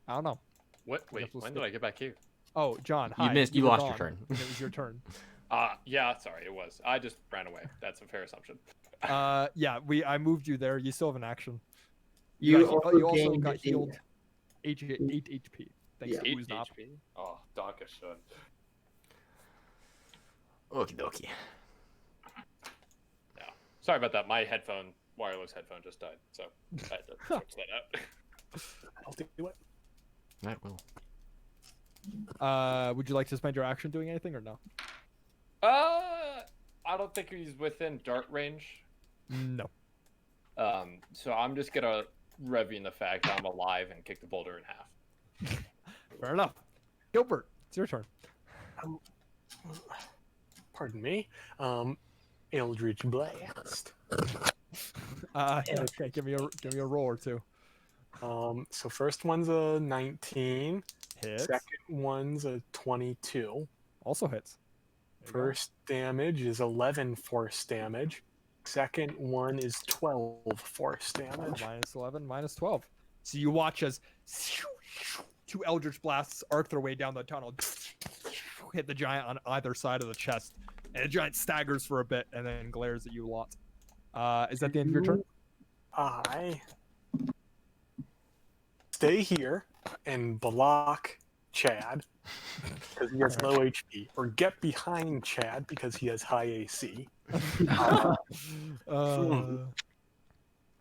don't know. What? Wait, Guess we'll when skip. did I get back here? Oh, John, hi. You were lost your gone. turn. It was your turn. Yeah, sorry, it was. I just ran away. That's a fair assumption. Yeah, I moved you there. You still have an action. You you also gained got 8. healed 8 HP. Thanks Yeah. to 8 Uznab. HP. Oh, Donka should. Okie dokie. Yeah. Sorry about that. My wireless headphone just died, so I had to switch that out. I'll do it. That will. Would you like to spend your action doing anything or no? I don't think he's within dart range. No. So I'm just gonna revving the fact that I'm alive and kick the boulder in half. Fair enough. Gilbert, it's your turn. Pardon me. Eldritch Blast. Okay, give me a roll or two. So first one's a 19. Hits. Second one's a 22. Also hits. There you go. First damage is 11 force damage. Second one is 12 force damage. Minus 11, minus 12. So you watch as 2 Eldritch Blasts arc their way down the tunnel, hit the giant on either side of the chest, and the giant staggers for a bit and then glares at you a lot. Is that the end of your turn? I stay here and block Chad because he has low HP, or get behind Chad because he has high AC.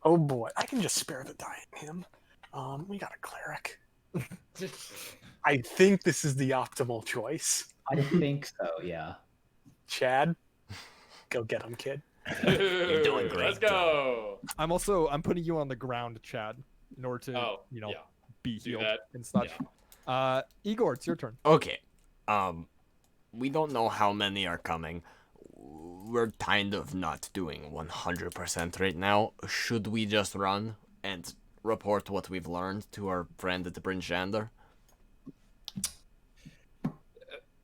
Oh boy, I can just spare the die on him. We got a cleric. I think this is the optimal choice. I think so, yeah. Chad, go get him, kid. You're doing great, Let's go. I'm putting you on the ground, Chad, in order to Yeah. be Do healed that. and such. Igor, it's your turn. Okay. We don't know how many are coming. We're kind of not doing 100% right now. Should we just run and report what we've learned to our friend at the Bryn Shander?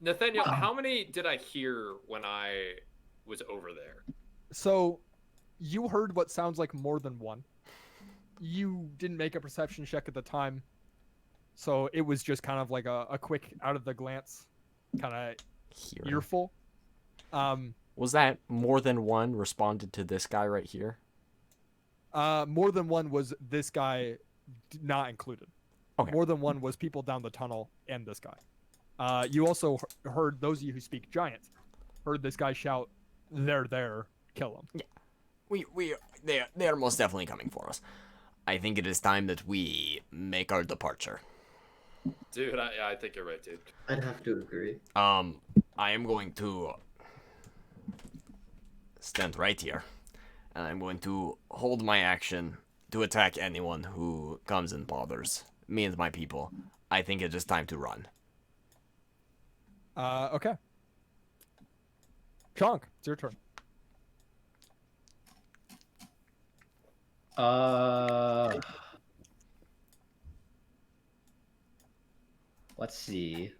Nathaniel, how many did I hear when I was over there? So, you heard what sounds like more than one. You didn't make a perception check at the time, so it was just kind of like a quick out of the glance kind of earful. Was that more than one responded to this guy right here? More than one was this guy not included. Okay. More than one was people down the tunnel and this guy. You also heard, those of you who speak giant, heard this guy shout, "They're there, kill him." Yeah. They are most definitely coming for us. I think it is time that we make our departure. Dude, I think you're right, dude. I'd have to agree. I am going to stand right here, and I'm going to hold my action to attack anyone who comes and bothers me and my people. I think it is time to run. Okay. Chonk, it's your turn. Let's see.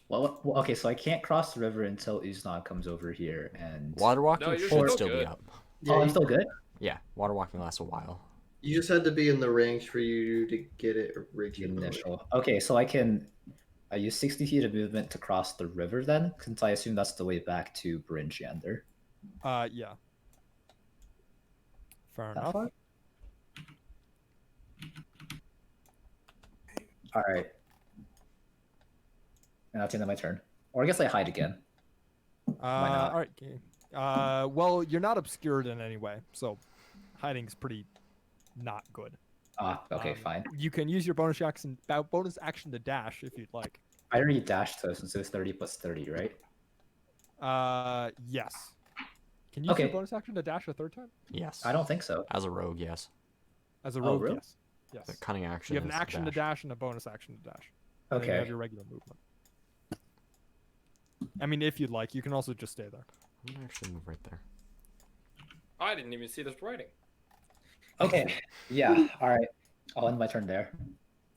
Well, okay, so I can't cross the river until Uznag comes over here, and Water walking No, you're should still still be good. up. oh, I'm still good. Yeah, water walking lasts a while. You just had to be in the range for you to get it The originally. initial. Okay, so I use 60 feet of movement to cross the river then, since I assume that's the way back to Bryn Shander. Yeah. Fair That enough. far? All right. And that's the end of my turn. Or I guess I hide again. Why not? All right. Okay. Well, you're not obscured in any way, so hiding's pretty not good. Ah, okay, fine. You can use your bonus action to dash if you'd like. I already dashed though, since it was 30 plus 30, right? Yes. Can you use your Okay. bonus action to dash a third time? Yes. I don't think so. As a rogue, yes. As a Oh, rogue, really? yes. Yes. The cunning action. You have an is action to dash and a bonus action to dash. And then you Okay. have your regular movement. I mean, if you'd like, you can also just stay there. I'm gonna actually move right there. I didn't even see this writing. Okay. Yeah. All right. I'll end my turn there.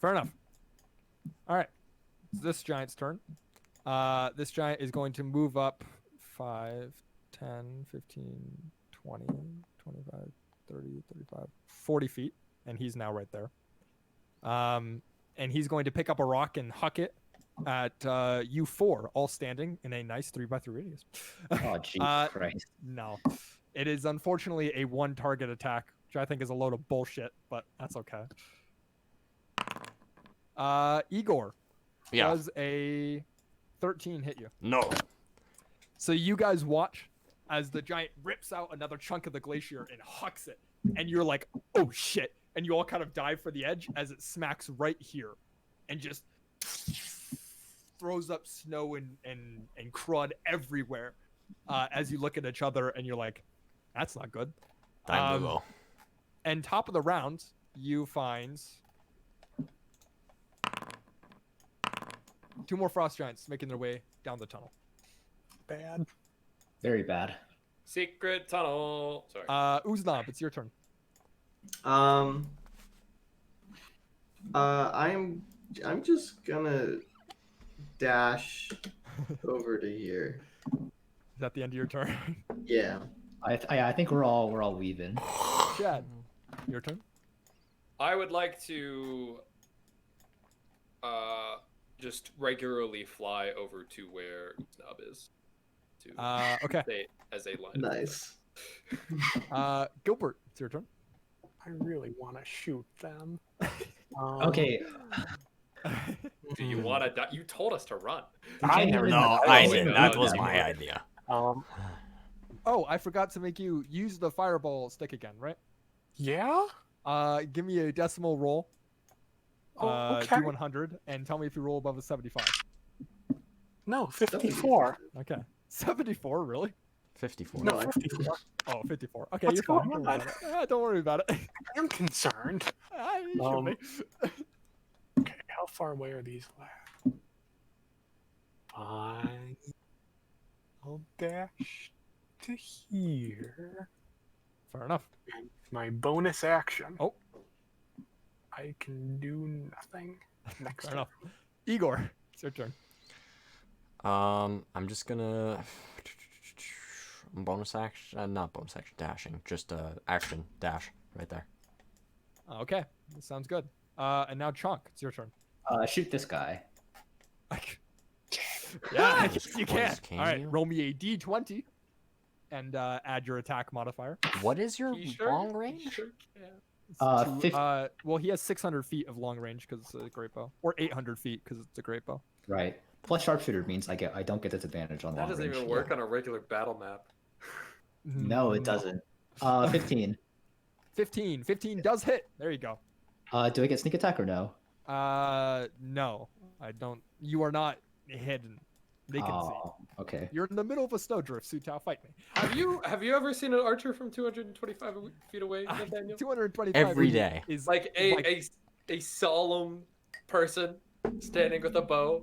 Fair enough. All right. It's this giant's turn. This giant is going to move up 5, 10, 15, 20, 25, 30, 35, 40 feet. And he's now right there. And he's going to pick up a rock and huck it at you four, all standing in a nice 3x3 radius. Oh, Jesus Christ. No. It is unfortunately a one target attack, which I think is a load of bullshit, but that's okay. Igor, Yeah. does a 13 hit you? No. So you guys watch as the giant rips out another chunk of the glacier and hucks it, and you're like, oh shit, and you all kind of dive for the edge as it smacks right here and just throws up snow and crud everywhere as you look at each other and you're like, that's not good. Time to go. And top of the round, you find 2 more frost giants making their way down the tunnel. Bad. Very bad. Secret tunnel. Sorry. Uznab, it's your turn. I'm just gonna dash over to here. Is that the end of your turn? Yeah. I think we're all weaving. Chad, your turn. I would like to just regularly fly over to where Snub is. To Okay. stay as a line. Nice. Gilbert, it's your turn. I really want to shoot them. Okay. Do you want to die? You told us to run. I can't never even- No, Oh, I wait, didn't. no, That was no, my no. idea. Oh, I forgot to make you use the fireball stick again, right? Yeah. Give me a decimal roll. Oh, okay. Do 100 and tell me if you roll above a 75. No, 54. Okay. 74, really? 54. No, 54. Oh, 54. Okay, What's you're fine. going Don't worry on? about it. Don't worry about it. I'm concerned. You should be. Okay, how far away are these labs? I'll dash to here. Fair enough. And my bonus action. Oh. I can do nothing. Next Fair turn. enough. Igor, it's your turn. I'm just gonna bonus action, not bonus action, dashing, just action dash right there. Okay, that sounds good. And now Chunk, it's your turn. Shoot this guy. Yeah, I What guess you is- can. can All right, you? roll me a d20 and add your attack modifier. What is your He sure- long he range? sure can. It's 50. well, he has 600 feet of long range because it's a great bow, or 800 feet because it's a great bow. Right. Plus sharpshooter means I don't get disadvantage on That long doesn't range. even work on a regular battle map. No, it doesn't. 15. 15. 15 does hit. There you go. Do I get sneak attack or no? No, I don't. You are not hidden. They can see. Oh, okay. You're in the middle of a snowdrift. Sutao, fight me. Have you ever seen an archer from 225 feet away, Nathaniel? 225 Every day. is Like a solemn person standing with a bow.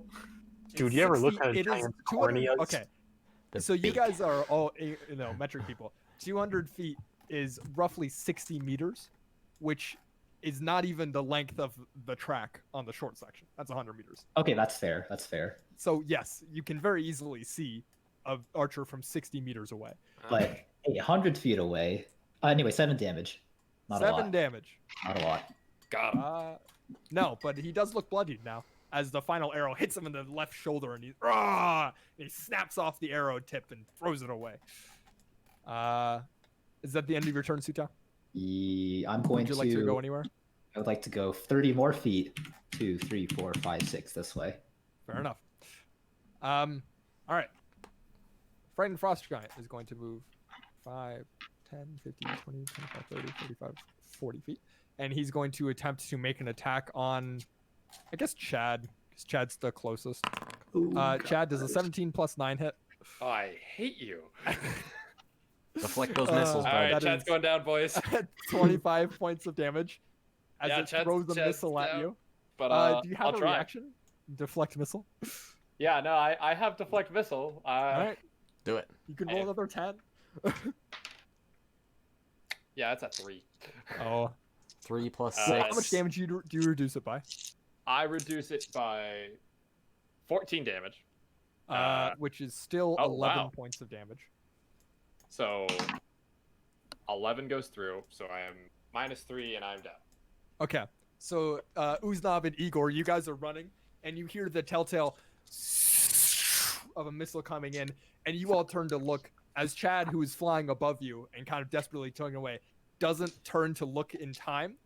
Dude, you ever look 60 at a it is giant's 200 corneas? Okay, The so you big- guys are all metric people. 200 feet is roughly 60 meters, which is not even the length of the track on the short section. That's 100 meters. Okay, that's fair. That's fair. So yes, you can very easily see an archer from 60 meters away. But 800 feet away. Anyway, 7 damage. Not a 7 lot. damage. Not a lot. Got him. No, but he does look bloodied now as the final arrow hits him in the left shoulder, and he snaps off the arrow tip and throws it away. Is that the end of your turn, Suta? I'm going Would you like to go anywhere? I would like to go 30 more feet. 2, 3, 4, 5, 6 this way. Fair enough. All right. Frightened Frost Giant is going to move 5, 10, 15, 20, 25, 30, 35, 40 feet. And he's going to attempt to make an attack on, I guess, Chad, because Chad's the closest. Ooh, Chad, does a God. 17 plus 9 hit? Oh, I hate you. Deflect those missiles, All bud. right, that Chad's is- going down, boys. 25 points of damage as Yeah, it Chad's- throws a Chad's missile at down. you. But Do you have I'll a try. reaction? Deflect missile? Yeah, no, I have deflect missile. All right. Do it. You can I roll have- another 10. Yeah, it's a 3. Oh. 3 plus Uh, 6. How much damage do you reduce it by? I reduce it by 14 damage. Which is still oh, 11 wow. points of damage. So 11 goes through, so I am -3 and I'm down. Okay, so Uznav and Igor, you guys are running, and you hear the telltale of a missile coming in, and you all turn to look as Chad, who is flying above you and kind of desperately tugging away, doesn't turn to look in time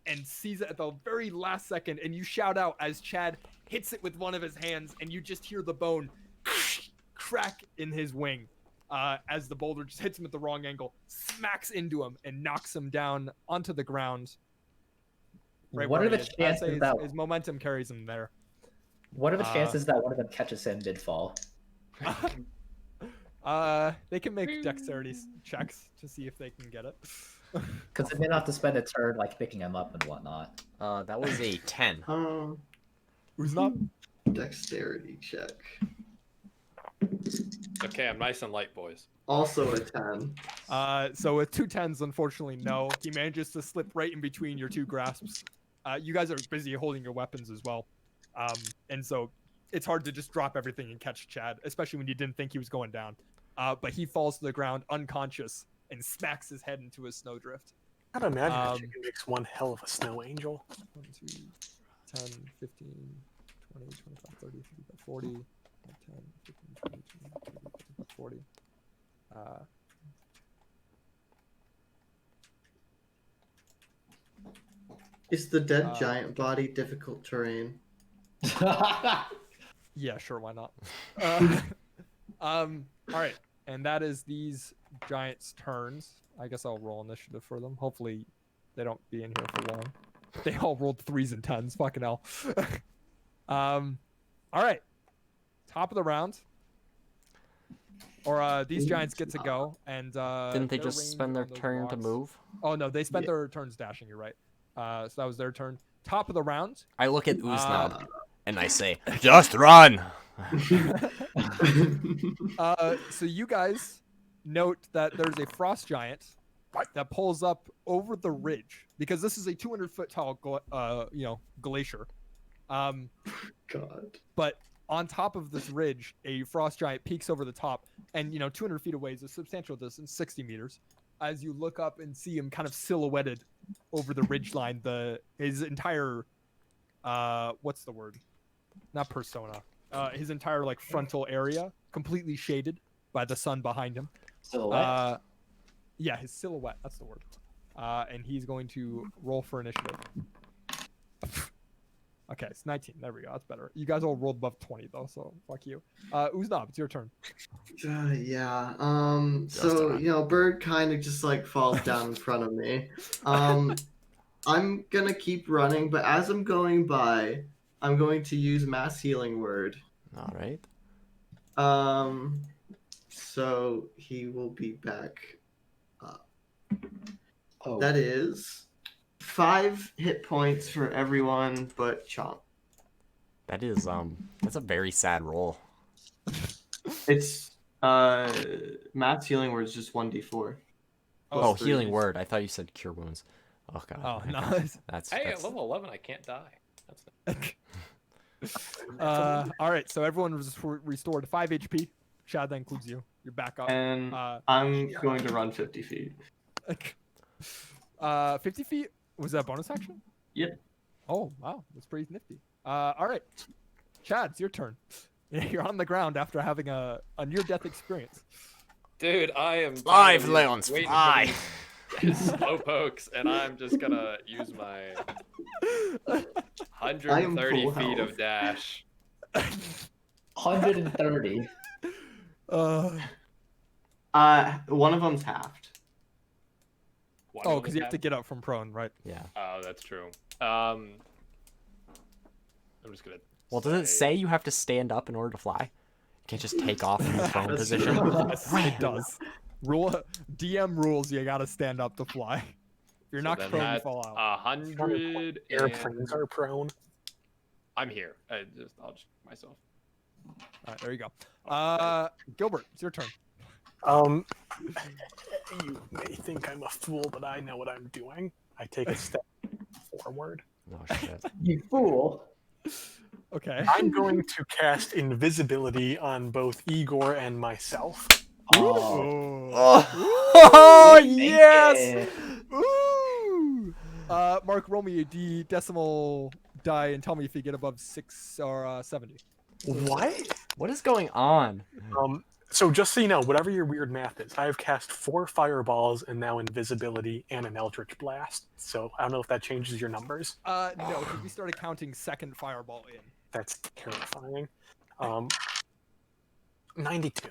and sees it at the very last second, and you shout out as Chad hits it with one of his hands, and you just hear the bone crack in his wing as the boulder just hits him at the wrong angle, smacks into him, and knocks him down onto the ground. Right What where are the he is. I'd chances say that his momentum carries him there. What are the Uh, chances that one of them catches him mid fall? They can make dexterity checks to see if they can get it. Because they may not have to spend a turn like picking him up and whatnot. That was a 10. Who's not? Dexterity check. Okay, I'm nice and light, boys. Also a 10. So with 2 10s, unfortunately, no. He manages to slip right in between your two grasps. You guys are busy holding your weapons as well. And so it's hard to just drop everything and catch Chad, especially when you didn't think he was going down. But he falls to the ground unconscious and smacks his head into a snowdrift. I'd imagine that chicken makes one hell of a snow angel. 1, 2, 10, 15, 20, 25, 30, 35, 40, 10, 15, 20, 25, 35, 40. Is the dead giant body difficult terrain? Yeah, sure, why not? All right, and that is these giants' turns. I guess I'll roll initiative for them. Hopefully, they don't be in here for long. They all rolled 3s and 10s. Fucking hell. All right, top of the round. Or these giants get to go, and Didn't they their just range spend their on those turn to rocks- move? Oh no, they spent Yeah. their turns dashing. You're right. So that was their turn. Top of the round. I look at Uznab and I say, just run! So you guys note that there's a frost giant that pulls up over the ridge because this is a 200-foot tall, glacier. God. But on top of this ridge, a frost giant peeks over the top, and 200 feet away is a substantial distance, 60 meters. As you look up and see him kind of silhouetted over the ridge line, his entire, what's the word? Not persona. His entire frontal area completely shaded by the sun behind him. Silhouette. Yeah, his silhouette. That's the word. And he's going to roll for initiative. Okay, it's 19. There we go. That's better. You guys all rolled above 20 though, so fuck you. Uznab, it's your turn. Yeah. Just So alright. Bird kind of just falls down in front of me. I'm gonna keep running, but as I'm going by, I'm going to use mass healing word. All right. So he will be back. Oh, That is 5 hit points for everyone but Chomp. That is, that's a very sad roll. It's mass healing word is just 1d4. Oh, Plus healing 3. word. I thought you said cure wounds. Oh, God. Oh, okay. nice. Hey, That's at level 11, I can't die. That's All right, so everyone was restored 5 HP. Chad, that includes you. You're back up. And Uh, I'm going to run 50 feet. 50 feet. Was that a bonus action? Yep. Oh wow, that's pretty nifty. All right, Chad, it's your turn. You're on the ground after having a near-death experience. Dude, I am Live, finally Leons, waiting for fly. these slow pokes, and I'm just gonna use my 130 full feet health. of dash. 130. One of them's halved. One Oh, of because them you have to get up from prone, right? Yeah. Oh, that's true. I'm just gonna. Well, does it say you have to stand up in order to fly? You can't just take off from the prone That's position. true. Yes, it does. DM rules. You gotta stand up to fly. If you're So not then prone, you that's fall out. 100. Airplanes are prone. I'm here. I'll just myself. All right, there you go. Gilbert, it's your turn. You may think I'm a fool, but I know what I'm doing. I take a step forward. Oh shit. You fool. Okay. I'm going to cast invisibility on both Igor and myself. Oh. Oh, yes! Yeah. Ooh! Mark, roll me a decimal die and tell me if you get above 6 or 70. What? What is going on? So just so you know, whatever your weird math is, I have cast 4 fireballs and now invisibility and an eldritch blast. So I don't know if that changes your numbers. No, because we started counting second fireball in. That's terrifying. 92.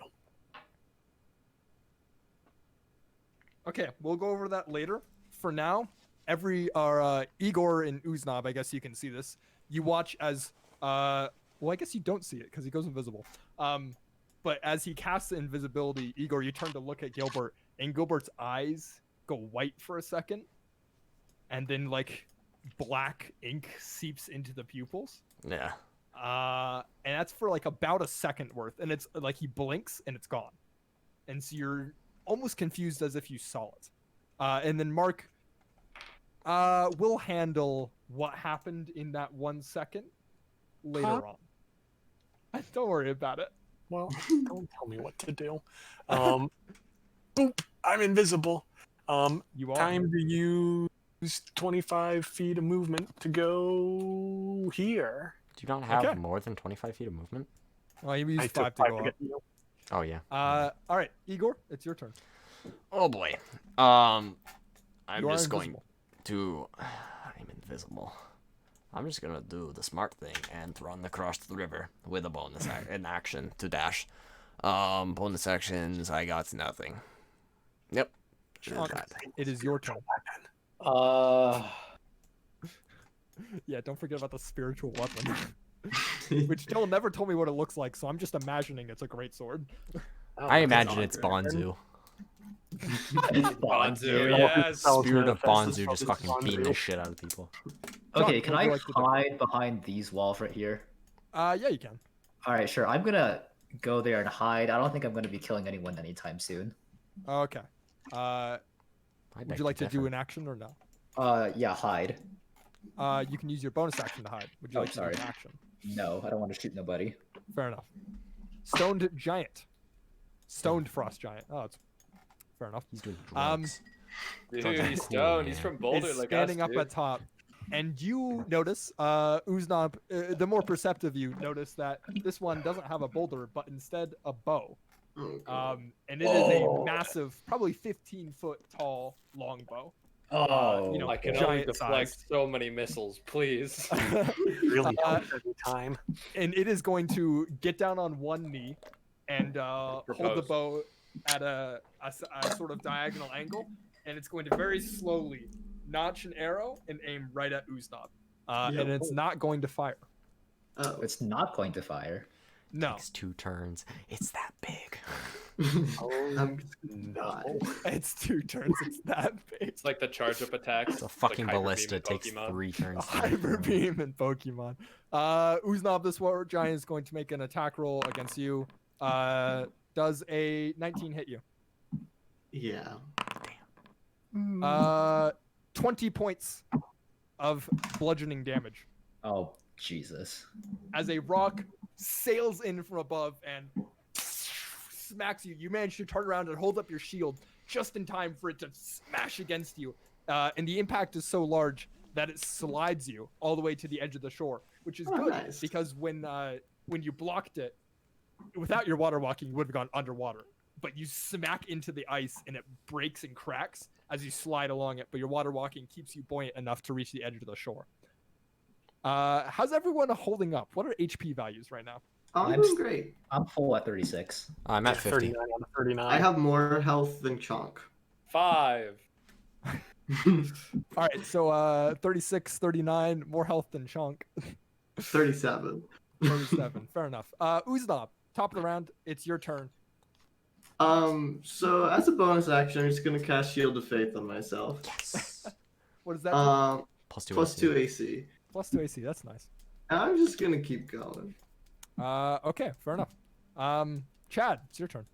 Okay, we'll go over that later. For now, Igor and Uznab, I guess you can see this. You watch as well, I guess you don't see it because he goes invisible. But as he casts the invisibility, Igor, you turn to look at Gilbert, and Gilbert's eyes go white for a second, and then like black ink seeps into the pupils. Yeah. And that's for like about a second worth, and it's like he blinks and it's gone, and so you're almost confused as if you saw it. And then Mark, will handle what happened in that 1 second later on. Don't worry about it. Well, don't tell me what to do. Boop, I'm invisible. You are. Time to use 25 feet of movement to go here. Do you not have Okay. more than 25 feet of movement? Well, you I used took 5 to 5 go to up. get you. Oh yeah. All right, Igor, it's your turn. Oh boy. I'm You are just going invisible. to. I'm invisible. I'm just gonna do the smart thing and run across the river with a bonus an action to dash. Bonus actions. I got nothing. Yep. Just Okay. that. It is your turn. Yeah, don't forget about the spiritual weapon, which Joel never told me what it looks like, so I'm just imagining it's a great sword. I imagine it's Bonzu. Bonzu, Yeah. yes. Spirit of Manifest Bonzu just as fucking beating Bonzu. the shit out of people. Okay, John, can what would I you like to do? hide behind these walls right here? Yeah, you can. All right, sure. I'm gonna go there and hide. I don't think I'm gonna be killing anyone anytime soon. Okay. I Would beg you like to do differ. an action or no? Yeah, hide. You can use your bonus action to hide. Would you Oh, like to sorry. do an action? No, I don't want to shoot nobody. Fair enough. Stoned giant. Stoned frost giant. Oh, it's fair enough. He's doing Um, drugs. Dude, Sounds like he's a cool stoned. He's man. from Boulder, It's like standing us, up dude. at top, and you notice, Uznab, the more perceptive you notice that this one doesn't have a boulder, but instead a bow. Oh, God. And it is a massive, probably 15-foot tall longbow. Oh, you know, I can only giant deflect size. so many missiles, please. Really Uh, helps every time. And it is going to get down on one knee and hold the Propose. bow at a sort of diagonal angle, and it's going to very slowly notch an arrow and aim right at Uznab. Yeah. And it's not going to fire. Oh. it's not going to fire. No, Takes 2 turns. It's that big. I'm No. it's 2 turns. It's that big. It's like the charge up attacks. It's a fucking Hyper Beam ballista. in It takes Pokemon. 3 turns. to Hyper get through. beam and Pokemon. Uznab, this war giant is going to make an attack roll against you. Does a 19 hit you? Yeah. 20 points of bludgeoning damage Oh, Jesus. as a rock sails in from above and smacks you. You manage to turn around and hold up your shield just in time for it to smash against you and the impact is so large that it slides you all the way to the edge of the shore, which is Oh, good nice. because when you blocked it, without your water walking, you would have gone underwater. But you smack into the ice and it breaks and cracks as you slide along it. But your water walking keeps you buoyant enough to reach the edge of the shore. How's everyone holding up? What are HP values right now? I'm I'm doing s- great. I'm full at 36. I'm at 50. 39 out of 39. I have more health than Chonk. 5. All right, so 36, 39, more health than Chunk. 37. 37, fair enough. Uznab, top of the round, it's your turn. So as a bonus action, I'm just gonna cast Shield of Faith on myself. Yes. What is that? do? Plus 2. Plus AC. 2 AC. Plus 2 AC, that's nice. And I'm just gonna keep going. Okay, fair enough. Chad, it's your turn.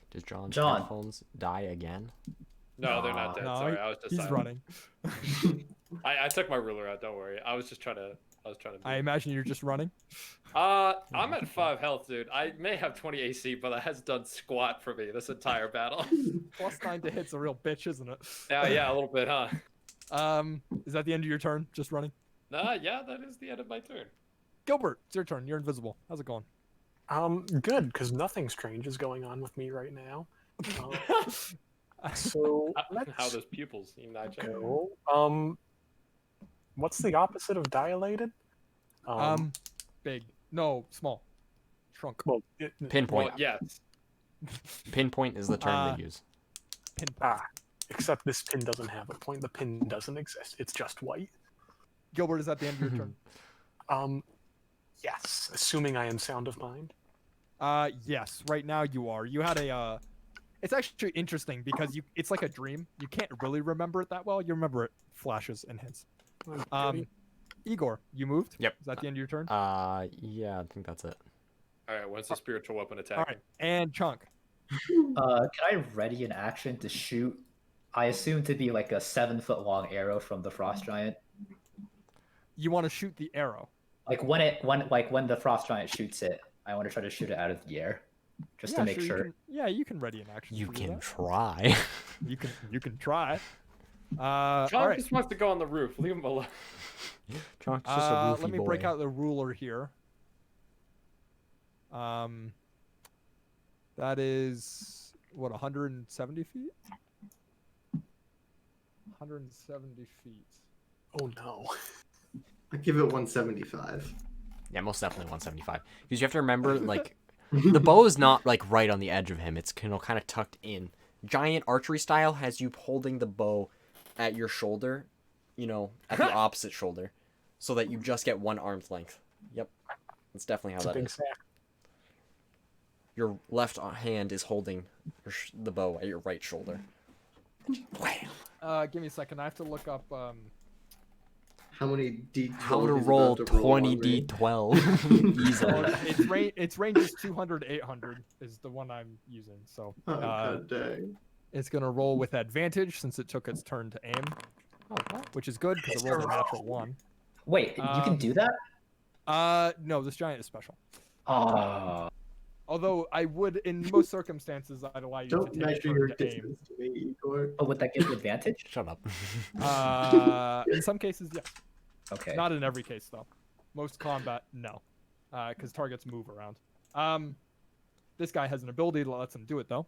Did John's John. headphones die again? No, they're not dead. No, Sorry, I was just he's silent. running. I took my ruler out. Don't worry. I was trying to. I imagine you're just running. I'm at 5 health, dude. I may have 20 AC, but that has done squat for me this entire battle. Plus 9 to hit's a real bitch, isn't it? Yeah, a little bit, huh? Is that the end of your turn? Just running? Yeah, that is the end of my turn. Gilbert, it's your turn. You're invisible. How's it going? Good, because nothing strange is going on with me right now. So let's How those pupils seem not go. What's the opposite of dilated? Big. No, small. Shrunk. Well, Pinpoint. Well, yes. Pinpoint is the term they use. Pinpoint. Except this pin doesn't have a point. The pin doesn't exist. It's just white. Gilbert, is that the end of your turn? Yes, assuming I am sound of mind. Yes. Right now you are. You had a. It's actually interesting because it's like a dream. You can't really remember it that well. You remember it flashes and hints. Igor, you moved. Yep. Is that the end of your turn? Yeah, I think that's it. All right. When's the spiritual weapon attack? All right. And Chunk. Can I ready an action to shoot? I assume to be like a 7-foot long arrow from the frost giant. You want to shoot the arrow. Like when the frost giant shoots it, I want to try to shoot it out of the air, just to make you sure. can- yeah, you can ready an action. You to do can that. try. You can try. John All right. just wants to go on the roof. Leave him alone. Chunk's just a roofy Let me boy. break out the ruler here. That is what 170 feet. 170 feet. Oh no. I give it 175. Yeah, most definitely 175. Because you have to remember, like, the bow is not like right on the edge of him. It's kind of tucked in. Giant archery style has you holding the bow at your shoulder, at the opposite shoulder, so that you just get one arm's length. Yep, that's definitely how It's a that big is. sack. Your left hand is holding the bow at your right shoulder. Give me a second. I have to look up. How many D12? How to he's roll about to roll on me? 20d12 easily. Its range is 200, 800 is the one I'm using. So Oh, god dang. it's gonna roll with advantage since it took its turn to aim, which is good because it rolled a natural 1. Wait, you can do that? No, this giant is special. Oh, Although I would, in most circumstances, I'd allow you Don't to take a measure turn your to aim. distance to me, Igor. oh, would that give you advantage? Shut up. In some cases, yes. Okay. Not in every case, though. Most combat, no, because targets move around. This guy has an ability that lets him do it, though.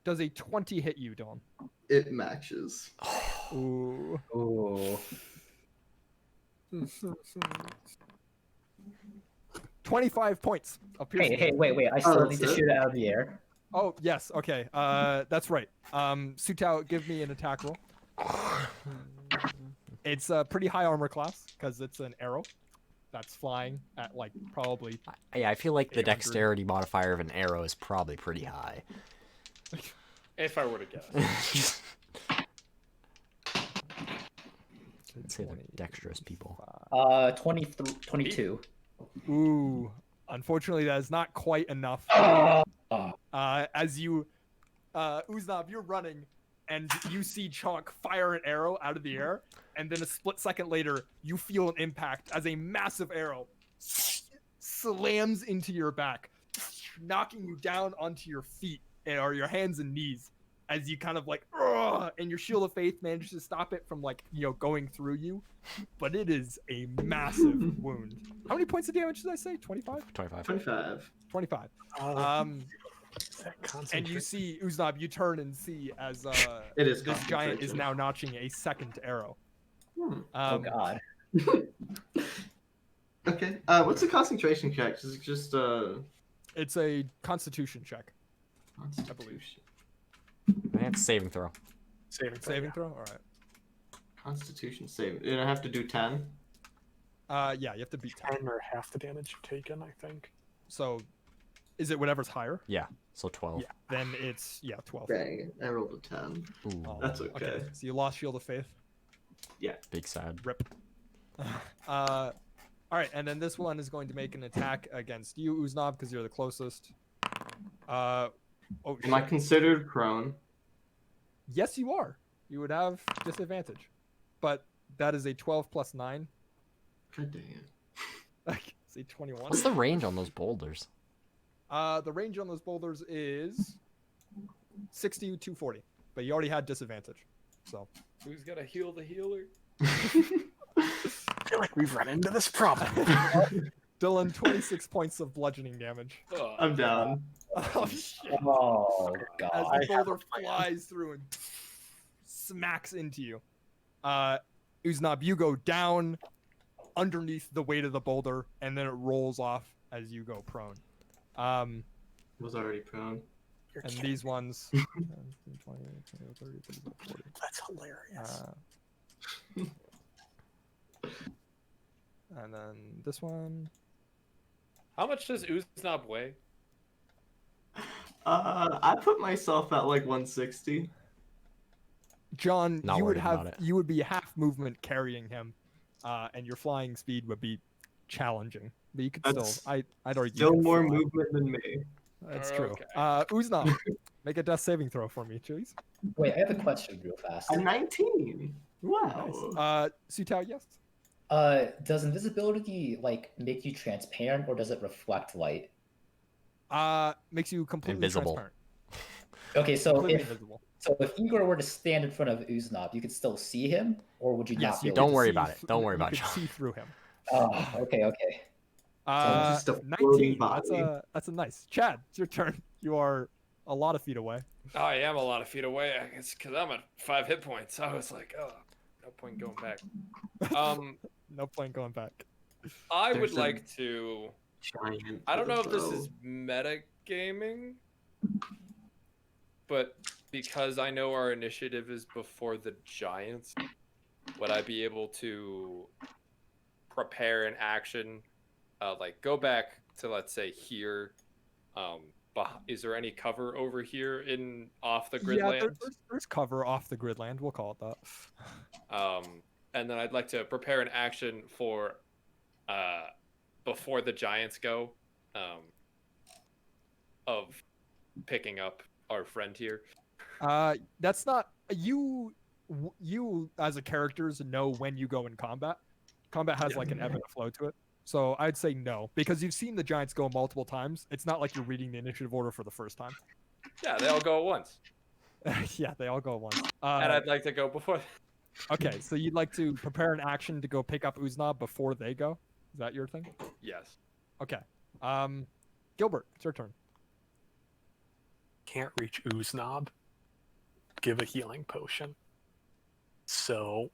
Does a 20 hit you, Dylan? It matches. Ooh. Ooh. 25 points. Of piercing. Hey, wait. I still that's need to it? shoot it out of the air. Oh, yes. Okay. That's right. Sutao, give me an attack roll. It's a pretty high armor class because it's an arrow that's flying at like probably. Yeah, I feel like the 800. dexterity modifier of an arrow is probably pretty high. If I were to guess. Let's say the dexterous people. 22. Ooh. Unfortunately, that is not quite enough. As you, Uznab, you're running, and you see Chonk fire an arrow out of the air, and then a split second later, you feel an impact as a massive arrow slams into your back, knocking you down onto your feet or your hands and knees as you kind of like, "Ugh," and your shield of faith manages to stop it from like going through you, but it is a massive wound. How many points of damage did I say? 25? 25. 25. 25. That And you concentration. see Uznab, you turn and see as It is this giant is concentration. now notching a second arrow. Hmm. Oh god. Okay. What's the concentration check? Is it just It's a Constitution check. Constitution? I think it's saving throw. Saving throw. All right. Constitution save. And I have to do 10. Yeah, you have to beat 10. 10 or half the damage taken, I think. So, is it whatever's higher? Yeah, so 12. Yeah. Then it's 12. Dang, I rolled a 10. Ooh, Oh, That's okay. So you lost Shield of Faith. big sad. Rip. All right, and then this one is going to make an attack against you, Uznab, because you're the closest. Oh, Am I shit. considered prone? Yes, you are. You would have disadvantage, but that is a 12 plus 9. God dang it. Like, say 21. What's the range on those boulders? The range on those boulders is 60 to 240, but you already had disadvantage. So Who's gonna heal the healer? I feel like we've run into this problem. Dylan, 26 points of bludgeoning damage. Oh, I'm down. Oh shit! Oh As god. I the have boulder a plan. flies through and smacks into you. Uznab, you go down underneath the weight of the boulder, and then it rolls off as you go prone. Was already prone. You're And kidding. these ones, 10, 20, 30, 40. That's hilarious. And then this one. how much does Uznab weigh? I put myself at like 160. John, Not you would worried about have it. you would be half movement carrying him, and your flying speed would be challenging. But you could That's still, I'd argue. you Still could more fly. movement than me. That's true. Okay. Uznab, make a death saving throw for me, please. Wait, I have a question real fast. A 19. Wow. Nice. Sutao, yes. Does invisibility like make you transparent or does it reflect light? Makes you completely Invisible. transparent. Okay, so Completely if invisible. Igor were to stand in front of Uznab, you could still see him, or would you Yes, not be you able Don't to worry see- about it. Don't worry you about it, could John. see through him. Oh, okay. just a 19. floating That's a nice. Chad, it's your turn. You are a lot of feet away. I am a lot of feet away. It's because I'm at 5 hit points. I was like, oh, no point going back. No point going back. I There's would like to. Giant. I don't know if this bow. is metagaming, but because I know our initiative is before the Giants, would I be able to prepare an action? Like go back to, let's say, here. Is there any cover over here in off the grid Yeah, land? there's cover off the grid land. We'll call it that. And then I'd like to prepare an action for before the Giants go, of picking up our friend here. That's not you. You as a characters know when you go in combat. Combat has like an ebb and a flow to it. So I'd say no, because you've seen the Giants go multiple times. It's not like you're reading the initiative order for the first time. Yeah, they all go at once, Yeah, they all go at once. and I'd like to go before. Okay, so you'd like to prepare an action to go pick up Uznab before they go? Is that your thing? Yes. Okay. Gilbert, it's your turn. Can't reach Uznab. Give a healing potion. So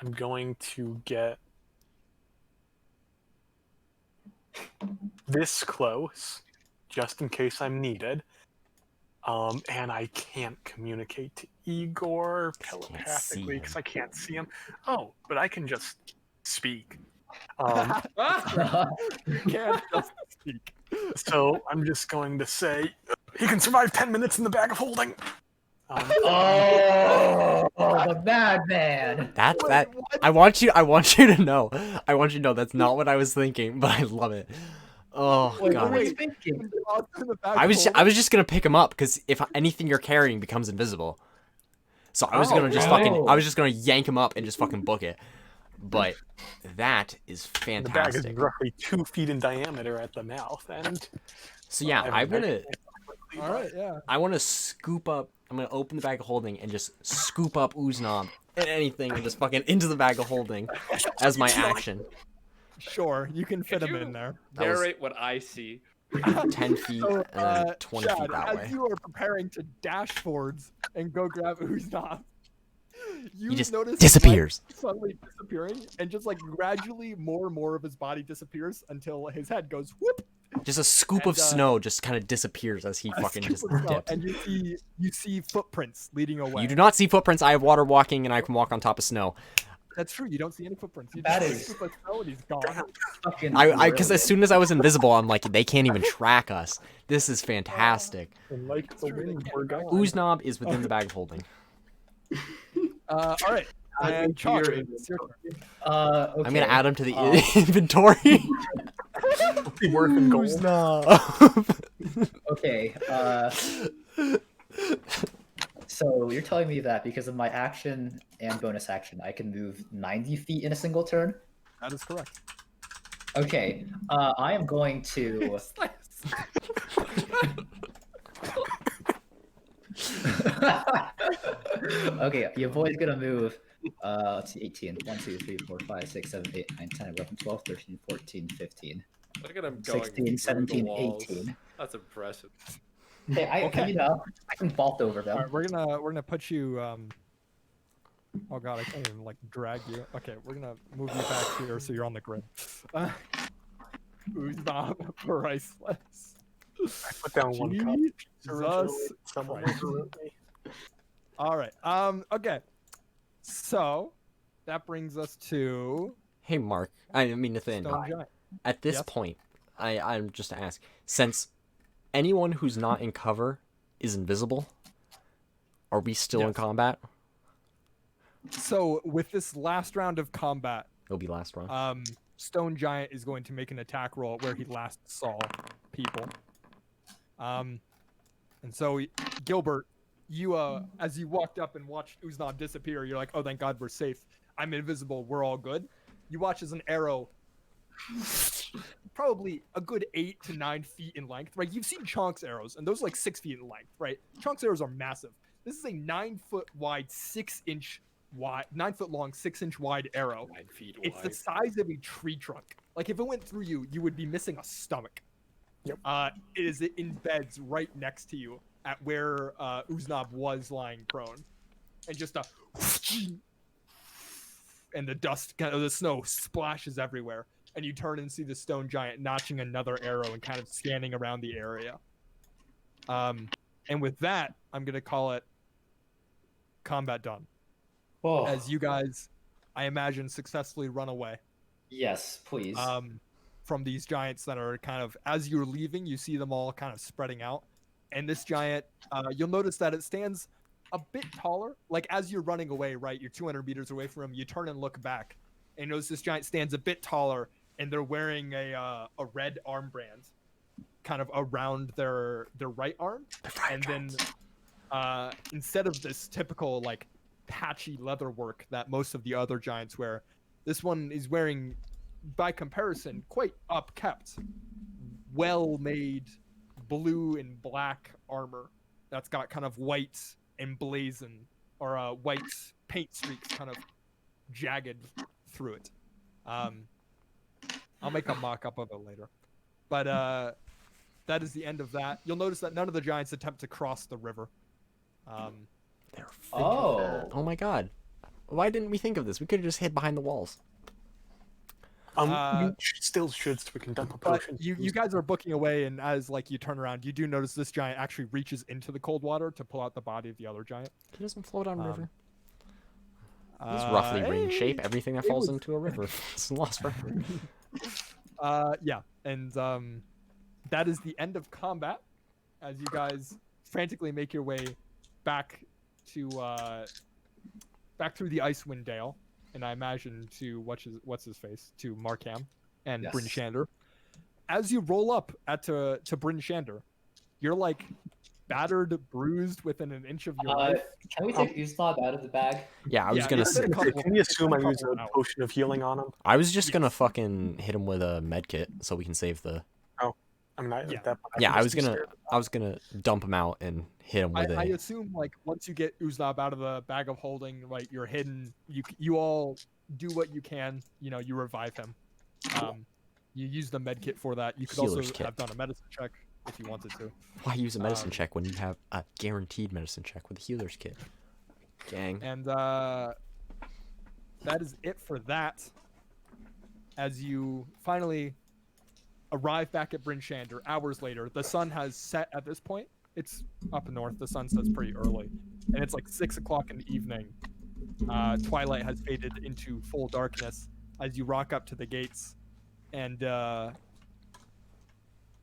I'm going to get this close, just in case I'm needed. And I can't communicate to Igor telepathically because I can't see him. Oh, but I can just speak. You can't just speak. So I'm just going to say he can survive 10 minutes in the bag of holding. Oh, the madman! That Wait, that what? I want you to know. I want you to know that's not what I was thinking, but I love it. Oh Wait, god. what were you Wait. thinking? I was just gonna pick him up because if anything you're carrying becomes invisible, so I was Oh, gonna just wow. fucking I was just gonna yank him up and just fucking book it. But that is The bag is fantastic. roughly 2 feet in diameter at the mouth, and So yeah, I I'm gonna quickly All right, yeah. I want to scoop up. I'm gonna open the bag of holding and just scoop up Uznab and anything and just fucking into the bag of holding as my action. Sure, you can fit Could him you in there. That was- Narrate what I see. 10 feet So, and then 20 Chad, feet that as way. you are preparing to dash forwards and go grab Uznab, you He just notice disappears. his leg suddenly disappearing, and just like gradually more and more of his body disappears until his head goes whoop. Just a scoop And, of snow just kind of disappears as he a fucking scoop just of snow, dips. and you see footprints leading away. You do not see footprints. I have water walking and I can walk on top of snow. That's true. You don't see any footprints. You That just see is- a scoop of snow and he's gone. Fucking Because as brilliant. soon as I was invisible, I'm like, they can't even track us. This is fantastic. And like the true, they wind, can't we're going. Uznab is within the bag of holding. All right. And Chalk, Your it's your turn. Okay. I'm gonna add him to the um, inventory. Worth in gold. Uznab. Okay. So you're telling me that because of my action and bonus action, I can move 90 feet in a single turn? That is correct. Okay. I am going to. Okay, your boy's gonna move. Let's see, 18. 1, 2, 3, 4, 5, 6, 7, 8, 9, 10, 11, 12, 13, 14, 15, Look at him going 16, through the 17, walls. 18. That's impressive. Hey, Okay. you know, I can vault over them. All right, we're gonna put you. Oh god, I can't even like drag you. Okay, we're gonna move you back here so you're on the grid. Uznab priceless. I put down one cup. Originally, Jesus someone Christ. overwrote me. All right. Okay. So that brings us to Hey, Mark. I mean, Nathaniel. Stone Giant. At this Yes? point, I'm just to ask, since anyone who's not in cover is invisible, are we still in Yes. combat? So with this last round of combat, It'll be last round. Stone Giant is going to make an attack roll where he last saw people. And so Gilbert, you as you walked up and watched Uznab disappear, you're like, oh, thank God we're safe. I'm invisible. We're all good. You watch as an arrow, probably a good 8 to 9 feet in length, right? You've seen Chonk's arrows, and those are like 6 feet in length, right? Chonk's arrows are massive. This is a 9 foot wide, 6-inch wide, 9 foot long, 6-inch wide arrow. 9 feet It's the wide. size of a tree trunk. Like if it went through you, you would be missing a stomach. Yep. It embeds right next to you at where Uznab was lying prone, and just and the dust, kind of the snow splashes everywhere, and you turn and see the Stone Giant notching another arrow and kind of scanning around the area. And with that, I'm gonna call it combat done. Oh, As you guys, I imagine, successfully run away. yes, please. From these giants that are kind of, as you're leaving, you see them all kind of spreading out. And this giant, you'll notice that it stands a bit taller. Like as you're running away, right, you're 200 meters away from him, you turn and look back, and notice this giant stands a bit taller, and they're wearing a red armband kind of around their right arm. And then instead of this typical like patchy leather work that most of the other giants wear, this one is wearing, by comparison, quite upkept, well-made blue and black armor that's got kind of white emblazoned or white paint streaks kind of jagged through it. I'll make a mock-up of it later. But that is the end of that. You'll notice that none of the giants attempt to cross the river. They're Oh. my God. Why didn't we think of this? We could have just hid behind the walls. You still should, so we can dump a But potion. you guys are booking away, and as like you turn around, you do notice this giant actually reaches into the cold water to pull out the body of the other giant. He doesn't float on Um, river. He's roughly ring hey, shape. Everything that it falls was- into a river. It's lost forever. Yeah, and that is the end of combat. As you guys frantically make your way back to back through the Icewind Dale, and I imagine to what's his face, to Markham and Yes. Bryn Shander. As you roll up to Bryn Shander, you're like battered, bruised within an inch of your life. Can we take Uznab out of the bag? Yeah, I was Yeah, gonna it's say. been a couple- Can we assume I it's been a use a couple hours. potion of healing on him? I was just gonna fucking hit him with a med kit so we can save the. I mean, Yeah. at that point, Yeah, can I was just be gonna scared. I was gonna dump him out and hit him with I a. assume like once you get Uznab out of the bag of holding, like you're hidden. You all do what you can. You know, you revive him. You use the med kit for that. You could also Healer's kit. have done a medicine check if you wanted to. Why use a medicine um, check when you have a guaranteed medicine check with a healer's kit? Gang. And that is it for that. As you finally arrive back at Bryn Shander hours later, the sun has set at this point. It's up north. The sun sets pretty early, and it's like 6 o'clock in the evening. Twilight has faded into full darkness as you rock up to the gates, and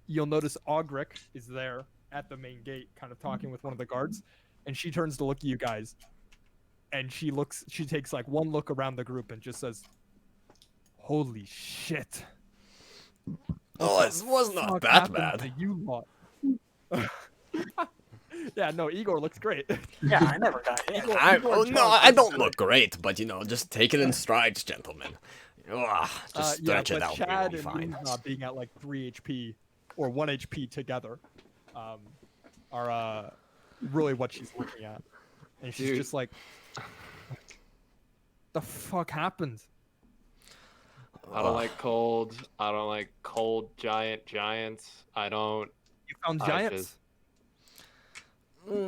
you'll notice Ogric is there at the main gate, kind of talking with one of the guards, and she turns to look at you guys, and she takes like one look around the group and just says, "Holy shit." Oh, it was not Fuck that happened bad. to you lot? Yeah, no, Igor looks great. Yeah, I never got hit. Oh no, I don't look great, but you know, just take it in strides, gentlemen. Ugh, just stretch yeah, it but out. Chad You'll be and fine. Uznab being at like 3 HP or 1 HP together are really what she's looking at. And she's Dude. just like, the fuck happened? I don't like cold. I don't like cold giants. I don't. You found I giants? just-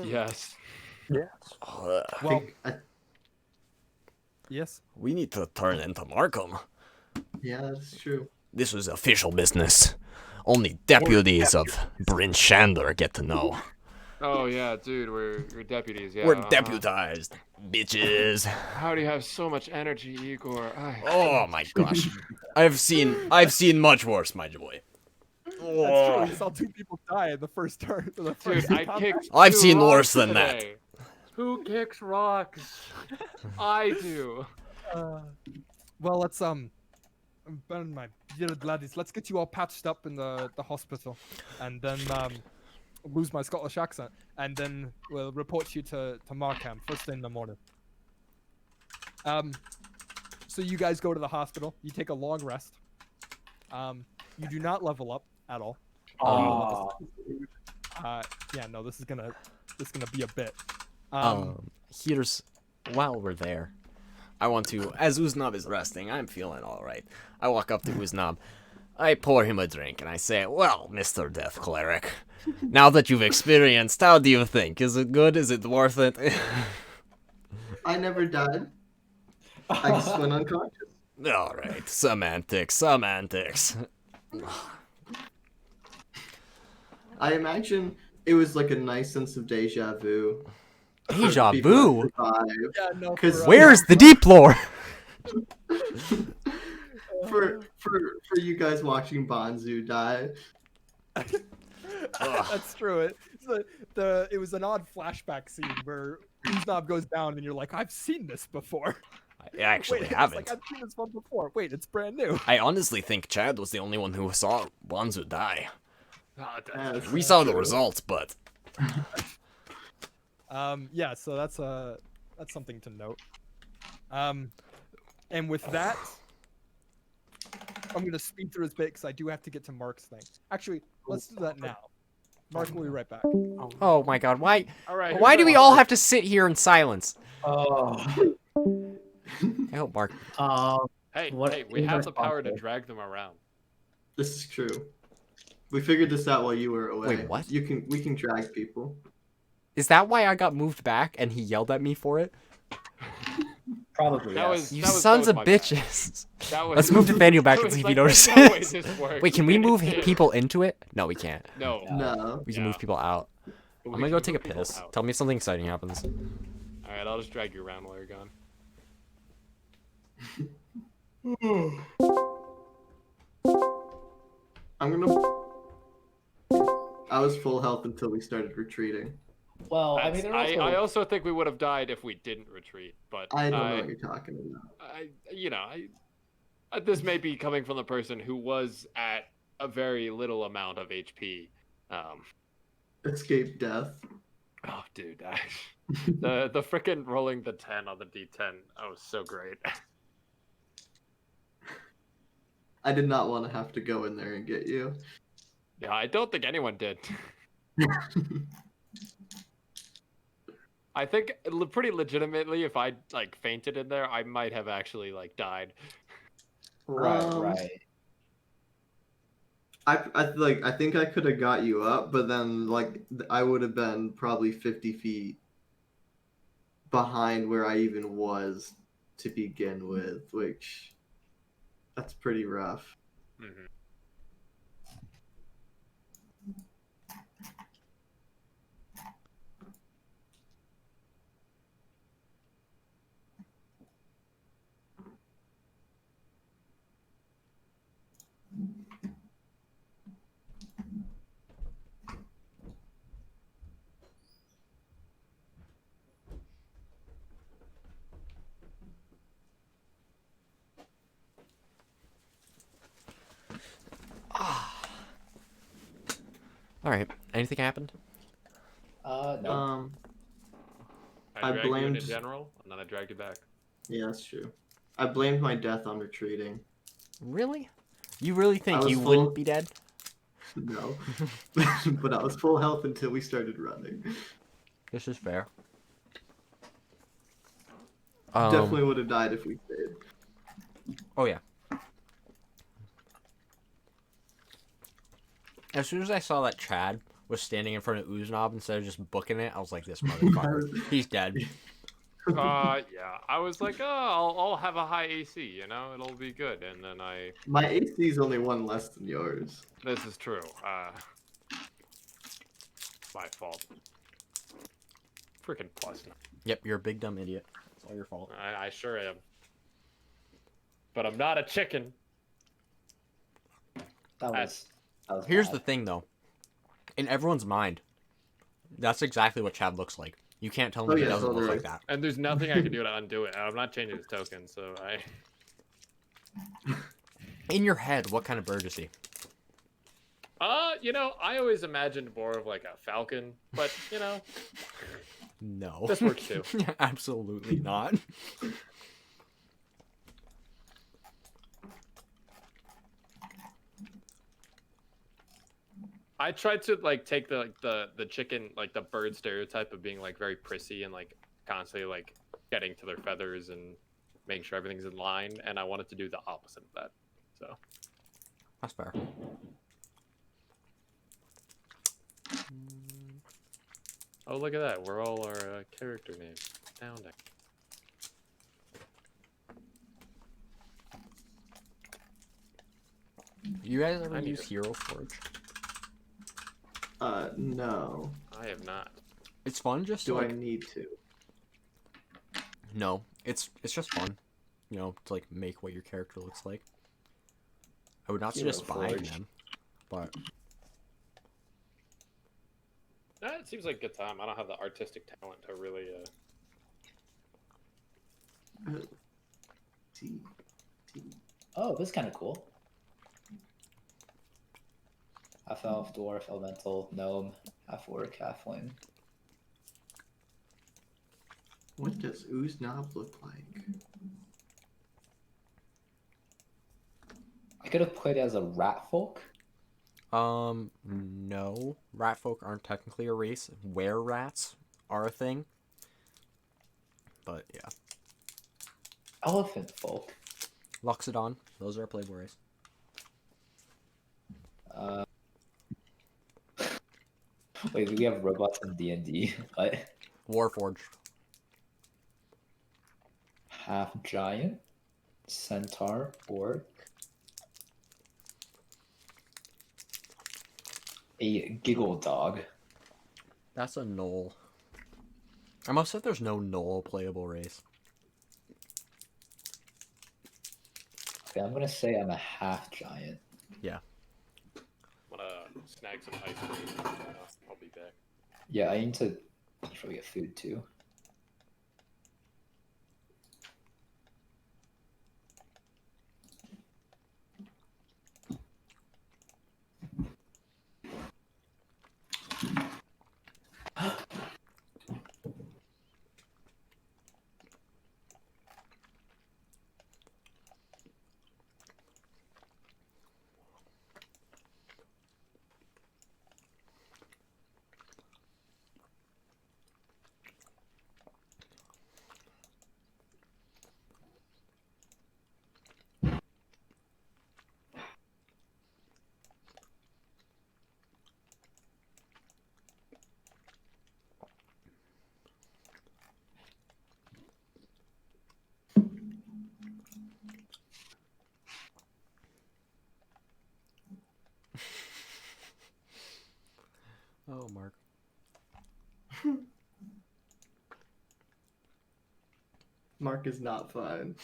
Yes. Yes. Well, I- yes. We need to turn into Markham. yeah, that's true. This was official business. Only deputies of Bryn Shander get to know. Oh yeah, dude, we're deputies. Yeah. We're uh-huh. deputized, bitches. How do you have so much energy, Igor? Oh my gosh, I've seen much worse, my boy. That's Oh. true. You saw 2 people die in the first turn. The first Dude, I combat. kicked. I've 2 seen rocks worse than that. today. Who kicks rocks? I do. Well, let's burn my dear laddies. Let's get you all patched up in the hospital, and then lose my Scottish accent, and then we'll report you to Markham first thing in the morning. So you guys go to the hospital. You take a long rest. You do not level up at all. Yeah, no, this is gonna be a bit. Here's while we're there, I want to, as Uznab is resting, I'm feeling alright. I walk up to Uznab, I pour him a drink, and I say, well, Mr. Death Cleric, now that you've experienced, how do you think? Is it good? Is it worth it? I never died. I just went unconscious. Alright, semantics. I imagine it was like a nice sense of deja vu. Deja People vu? that survived. Yeah, no. 'Cause for, Where's the deep lore? for you guys watching Bonzu die. That's true. It was an odd flashback scene where Uznab goes down, and you're like, I've seen this before. I actually Wait, it's haven't. like, I've seen this one before. Wait, it's brand new. I honestly think Chad was the only one who saw Bonzu die. Yes. We saw the results, but Yeah, so that's something to note. And with that, I'm gonna speed through his bit because I do have to get to Mark's thing. Actually, let's do that now. Mark will be right back. Oh my god, why All right. why do we all have to sit here in silence? Oh. I hope Mark. Hey, What hey, we have the power to irresponsible. drag them around. This is true. We figured this out while you were away. Wait, what? We can drag people. Is that why I got moved back and he yelled at me for it? Probably. That yes. was- You that was sons of my bad. bitches. That was, Let's move Nathaniel back that and see if was he like, that's not the way notices. this works. Wait, can we move Yeah. people into it? No, we can't. No. No. We can Yeah. move people out. I'm gonna go take a piss. Tell me if something exciting happens. All right, I'll just drag you around while you're gone. I was full health until we started retreating. Well, I mean, That's- there are also... I also think we would have died if we didn't retreat, but I don't know what you're talking about. this may be coming from the person who was at a very little amount of HP. Escape death. Oh, dude, the frickin' rolling the 10 on the D10, oh, was so great. I did not want to have to go in there and get you. Yeah, I don't think anyone did. I think pretty legitimately, if I like fainted in there, I might have actually like died. Right, Um, right. I think I could have got you up, but then like I would have been probably 50 feet behind where I even was to begin with, which that's pretty rough. Mhm. All right. Anything happened? No. I I dragged you in blamed- general, and then I dragged you back. Yeah, that's true. I blamed my death on retreating. Really? You really think was you full- wouldn't be dead? No, but I was full health until we started running. This is fair. Definitely would have died if we stayed. Oh yeah. As soon as I saw that Chad was standing in front of Uznaub instead of just booking it, I was like, this motherfucker. He's dead. Yeah, I was like, oh, I'll have a high AC, you know, it'll be good. And then My AC is only one less than yours. this is true. My fault. Freaking plus. Yep, you're a big dumb idiot. It's all your fault. I sure am. But I'm not a chicken. That was Here's bad. the thing, though. In everyone's mind, that's exactly what Chad looks like. You can't tell me Oh, he yeah, doesn't look totally. like that. And there's nothing I can do to undo it. I'm not changing his token, so In your head, what kind of bird is he? you know, I always imagined more of like a falcon, but you know, No. this works too. Absolutely not. I tried to like take the chicken, like the bird stereotype of being like very prissy and like constantly like getting to their feathers and making sure everything's in line, and I wanted to do the opposite of that. So That's fair. oh, look at that, we're all our character names. Astounding. You guys ever I need use it. Hero Forge? No. I have not. It's fun just Do to, I like, need to? no. It's just fun. You know, to like make what your character looks like. I would not Hero suggest buying Forge. them, but It seems like a good time. I don't have the artistic talent to really. T. Oh, this is kind of cool. Half elf, dwarf, elemental, gnome, half orc, halfling. What does Ooze-Knob look like? I could have played as a rat folk. no. Rat folk aren't technically a race. Were rats are a thing. But yeah. Elephant folk. Loxodon, those are a playable race. Wait, do we have robots in D&D? What? Warforged. Half giant, centaur, orc. A giggle dog. That's a knoll. I must say there's no knoll playable race. Okay, I'm gonna say I'm a half giant. I'm gonna snag some ice cream. I'll be back. Yeah, I need to probably get food too. Oh, Mark. Mark is not fine.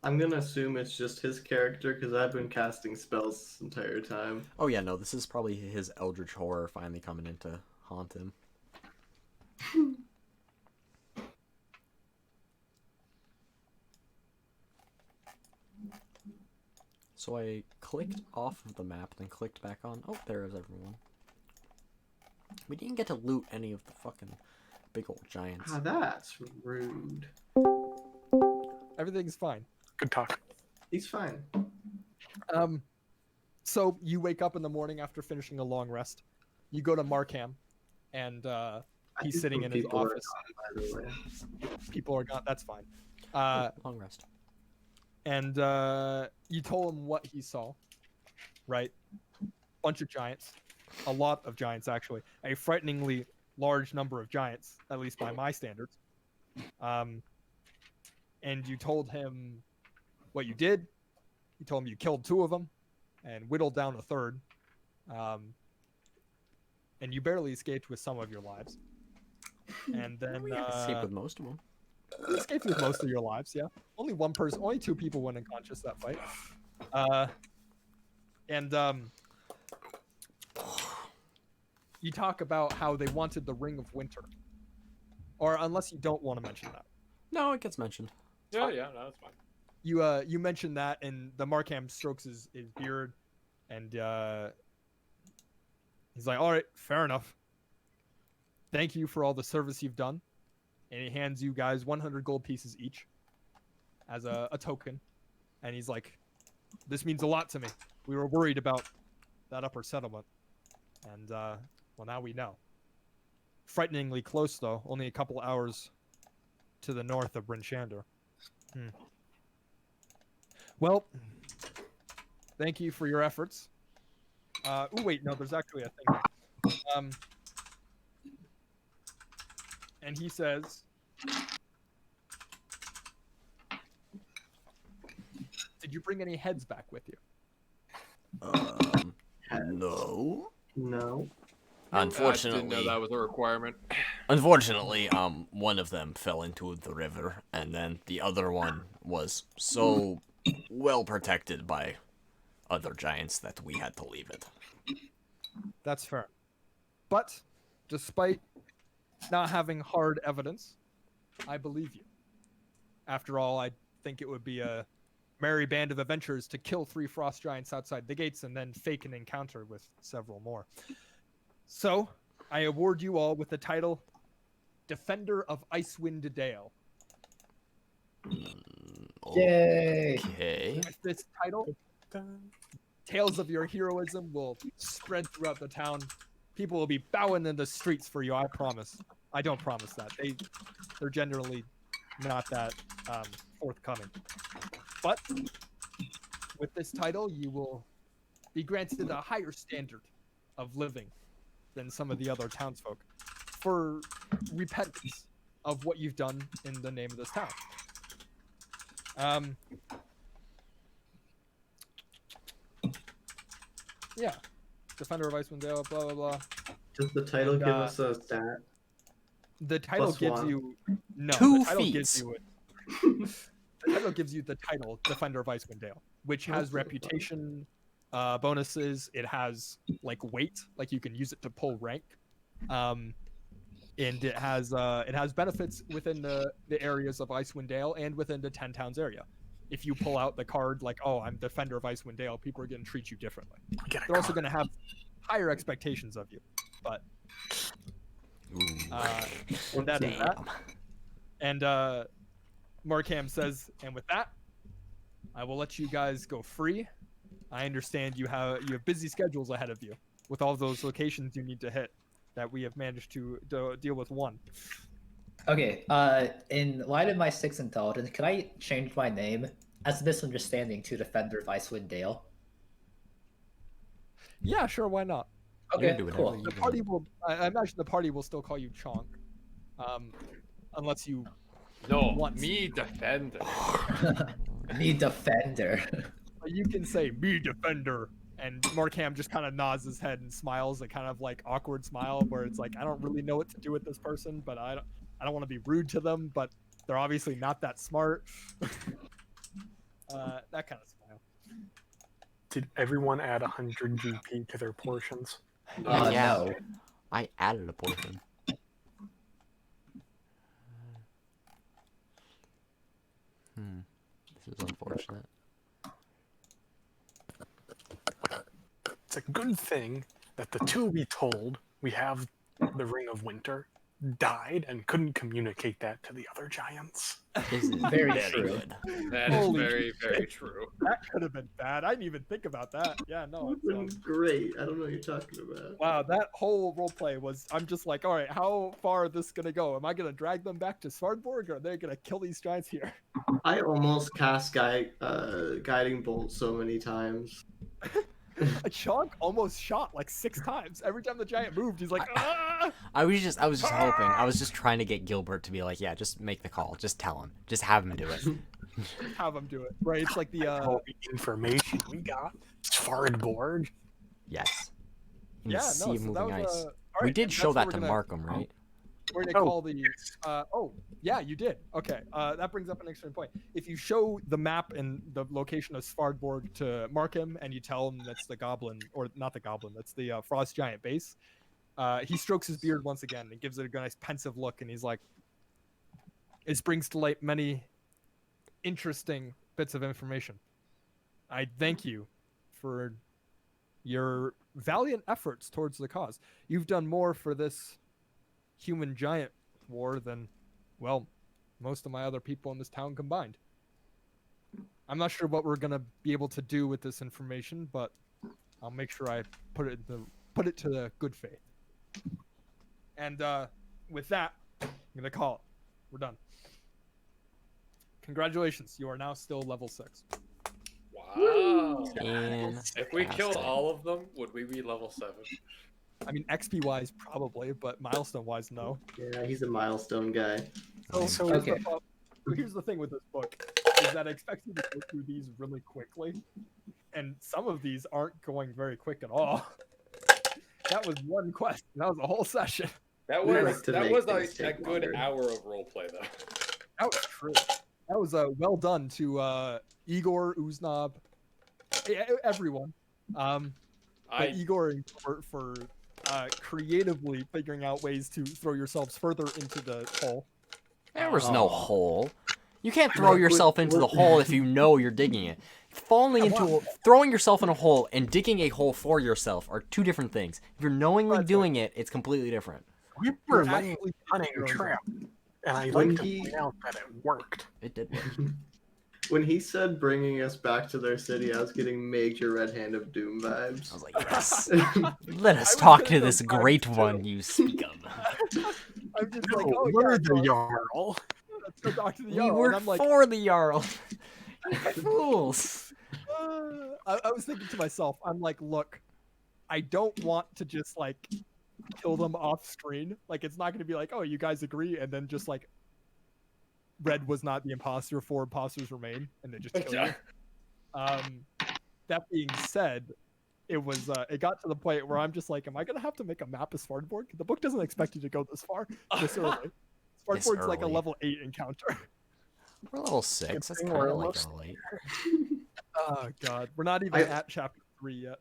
I'm gonna assume it's just his character because I've been casting spells this entire time. Oh yeah, no, this is probably his eldritch horror finally coming in to haunt him. So I clicked off of the map, then clicked back on. Oh, there is everyone. We didn't get to loot any of the fucking big old giants. Ah, that's rude. Everything's fine. Good talk. He's fine. So you wake up in the morning after finishing a long rest. You go to Markham, and he's sitting in his People are office. gone, by the way. People are gone. That's fine. Long rest. And you told him what he saw, right? Bunch of giants, a lot of giants actually, a frighteningly large number of giants, at least by my standards. And you told him what you did. You told him you killed 2 of them and whittled down a 3rd. And you barely escaped with some of your lives. And then We escaped with most of them. you escaped with most of your lives, yeah. Only 2 people went unconscious that fight. You talk about how they wanted the Ring of Winter. Or unless you don't want to mention that. No, it gets mentioned. Yeah, yeah, no, that's fine. You mentioned that, and the Markham strokes his beard, and he's like, all right, fair enough. Thank you for all the service you've done. And he hands you guys 100 gold pieces each as a token. And he's like, this means a lot to me. We were worried about that upper settlement. And, well, now we know. Frighteningly close, though. Only a couple hours to the north of Bryn Shander. Well, thank you for your efforts. Oh, wait, no, there's actually a thing. And he says, did you bring any heads back with you? No. No. I didn't Unfortunately, know that was a requirement. Unfortunately, one of them fell into the river, and then the other one was so well protected by other giants that we had to leave it. That's fair. But, despite not having hard evidence, I believe you. After all, I think it would be a merry band of adventurers to kill 3 frost giants outside the gates and then fake an encounter with several more. So, I award you all with the title Defender of Icewind Dale. Yay! Okay. With this title, tales of your heroism will spread throughout the town. People will be bowing in the streets for you, I promise. I don't promise that. They're generally not that forthcoming. But with this title, you will be granted a higher standard of living than some of the other townsfolk for repentance of what you've done in the name of this town. Yeah. Defender of Icewind Dale, blah, blah, blah. Does the title And, give us a stat? The title Plus gives 1. you... No, 2 the title feats. gives you... The title gives you the title Defender of Icewind Dale, which has That's reputation bonuses. It has like weight, like you can use it to pull rank, and it has benefits within the areas of Icewind Dale and within the 10 Towns area. If you pull out the card like, oh, I'm Defender of Icewind Dale, people are going to treat you differently. Get a They're also card. going to have higher expectations of you, but and that is that. And Markham says, and with that, I will let you guys go free. I understand you have busy schedules ahead of you with all those locations you need to hit that we have managed to deal with one. Okay, in light of my 6 intelligence, can I change my name as a misunderstanding to Defender of Icewind Dale? Yeah, sure, why not? Okay, do whatever cool. you The party will, I imagine the party will still call you Chonk, unless you No, Once. me defend. Me defender. You can say me defender, and Markham just kind of nods his head and smiles, a kind of like awkward smile where it's like I don't really know what to do with this person, but I don't want to be rude to them, but they're obviously not that smart. That kind of smile. Did everyone add 100 GP to their portions? Yeah. No. I added a portion. This is unfortunate. It's a good thing that the two we told we have the Ring of Winter died and couldn't communicate that to the other giants. This is Very very true. good. That is Holy very, very true. That could have been bad. I didn't even think about that. Yeah, no. That would've been great. I don't know what you're talking about. Wow, that whole roleplay was. I'm just like, all right, how far is this gonna go? Am I gonna drag them back to Svartborg, or are they gonna kill these giants here? I almost cast guiding bolt so many times. Chonk almost shot like 6 times. Every time the giant moved, he's like, ah! I was just hoping. I was just trying to get Gilbert to be like, yeah, just make the call. Just tell him. Just have him do it. Have him do it. Right? It's like the All the information we got. Svardborg. Yes. In yeah, the no. sea of So that moving was, ice. all We right, did and show that's what that to we're gonna- Markham, right? We're gonna Oh, call the. Oh, yeah, you did. Okay, that brings up an interesting point. If you show the map and the location of Svardborg to Markham, and you tell him that's the goblin, or not the goblin, that's the frost giant base, he strokes his beard once again and gives it a nice pensive look, and he's like, "It brings to light many interesting bits of information. I thank you for your valiant efforts towards the cause. You've done more for this human giant war than, well, most of my other people in this town combined. I'm not sure what we're gonna be able to do with this information, but I'll make sure I put it to the good faith. And with that, I'm gonna call it. We're done. Congratulations, you are now still level 6. Wow. And If we killed all of them, would we be level 7? I mean, XP wise probably, but milestone wise, no. Yeah, he's a milestone guy. So Okay. here's the thing with this book is that I expect you to go through these really quickly, and some of these aren't going very quick at all. That was one quest. That was a whole session. That We was like to that make was things a take good longer. hour of roleplay though. That was true. That was well done to Igor, Uznab, everyone. But Igor and Gilbert for creatively figuring out ways to throw yourselves further into the hole. there was no Oh. hole. You can't throw yourself into the hole if you know you're digging it. Throwing yourself in a hole and digging a hole for yourself are two different things. If you're knowingly That's doing it, it's completely different. We were You're laying actually a cunning your own trap. And I When like to he- point out that it worked. It did work. When he said bringing us back to their city, I was getting major Red Hand of Doom I vibes. was like, yes. Let I us was talk gonna to go this back great to- one you speak of. I'm just like, No, oh we're yeah, the no, Jarl. let's go talk to the We Jarl. work And I'm like, for the Jarl. Fools. I was thinking to myself, I'm like, look, I don't want to just like kill them off screen. Like, it's not going to be like, oh, you guys agree, and then just like, Red was not the imposter, 4 imposters remain, and they just kill you. That being said, it was it got to the point where I'm just like, am I going to have to make a map of Svartborg? The book doesn't expect you to go this far this early. This Svartborg's like a early. level 8 encounter. We're level 6. That's thing kind we're of like almost level 8. Oh god, we're not even at chapter 3 yet.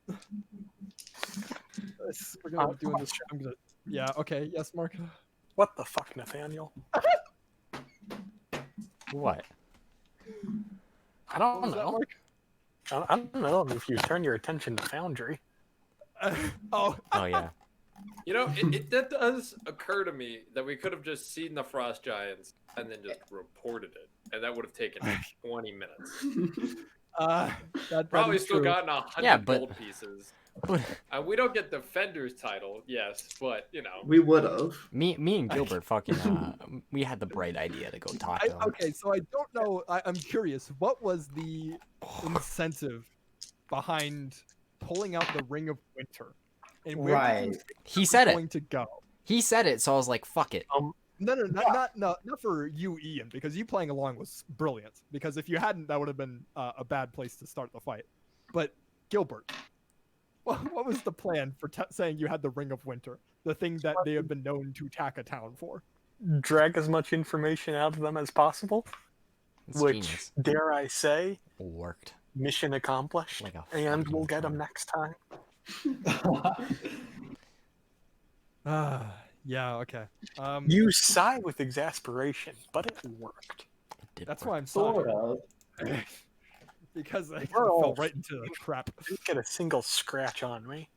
We're gonna be doing this. I'm gonna. Yeah. Okay. Yes, Mark. What the fuck, Nathaniel? What? I What don't was that, know. Mark? I don't know if you turn your attention to Foundry. Oh. Oh, yeah. You know, that does occur to me that we could have just seen the frost giants and then just reported it, and that would have taken 20 minutes. That Probably is still true. gotten 100 Yeah, but- gold pieces. But We don't get Defender's title, yes, but you know. We would have. me and Gilbert fucking we had the bright idea to go talk to him. Okay, so I don't know. I'm curious. What was the incentive behind pulling out the Ring of Winter? And where did you Right. think He it was said it. going to go? He said it, so I was like, fuck it. No, not for you, Ian, because you playing along was brilliant. Because if you hadn't, that would have been a bad place to start the fight. But Gilbert, what was the plan for saying you had the Ring of Winter, the thing that they have been known to attack a town for? Drag as much information out of them as possible, It's which, genius. dare I say, Worked. mission accomplished. Like a And fucking we'll get them charm. next time. Yeah, okay. You sigh with exasperation, but it worked. It did That's work. why I'm Sort sorry. of. Because I We're all- fell right into the trap. Didn't get a single scratch on me.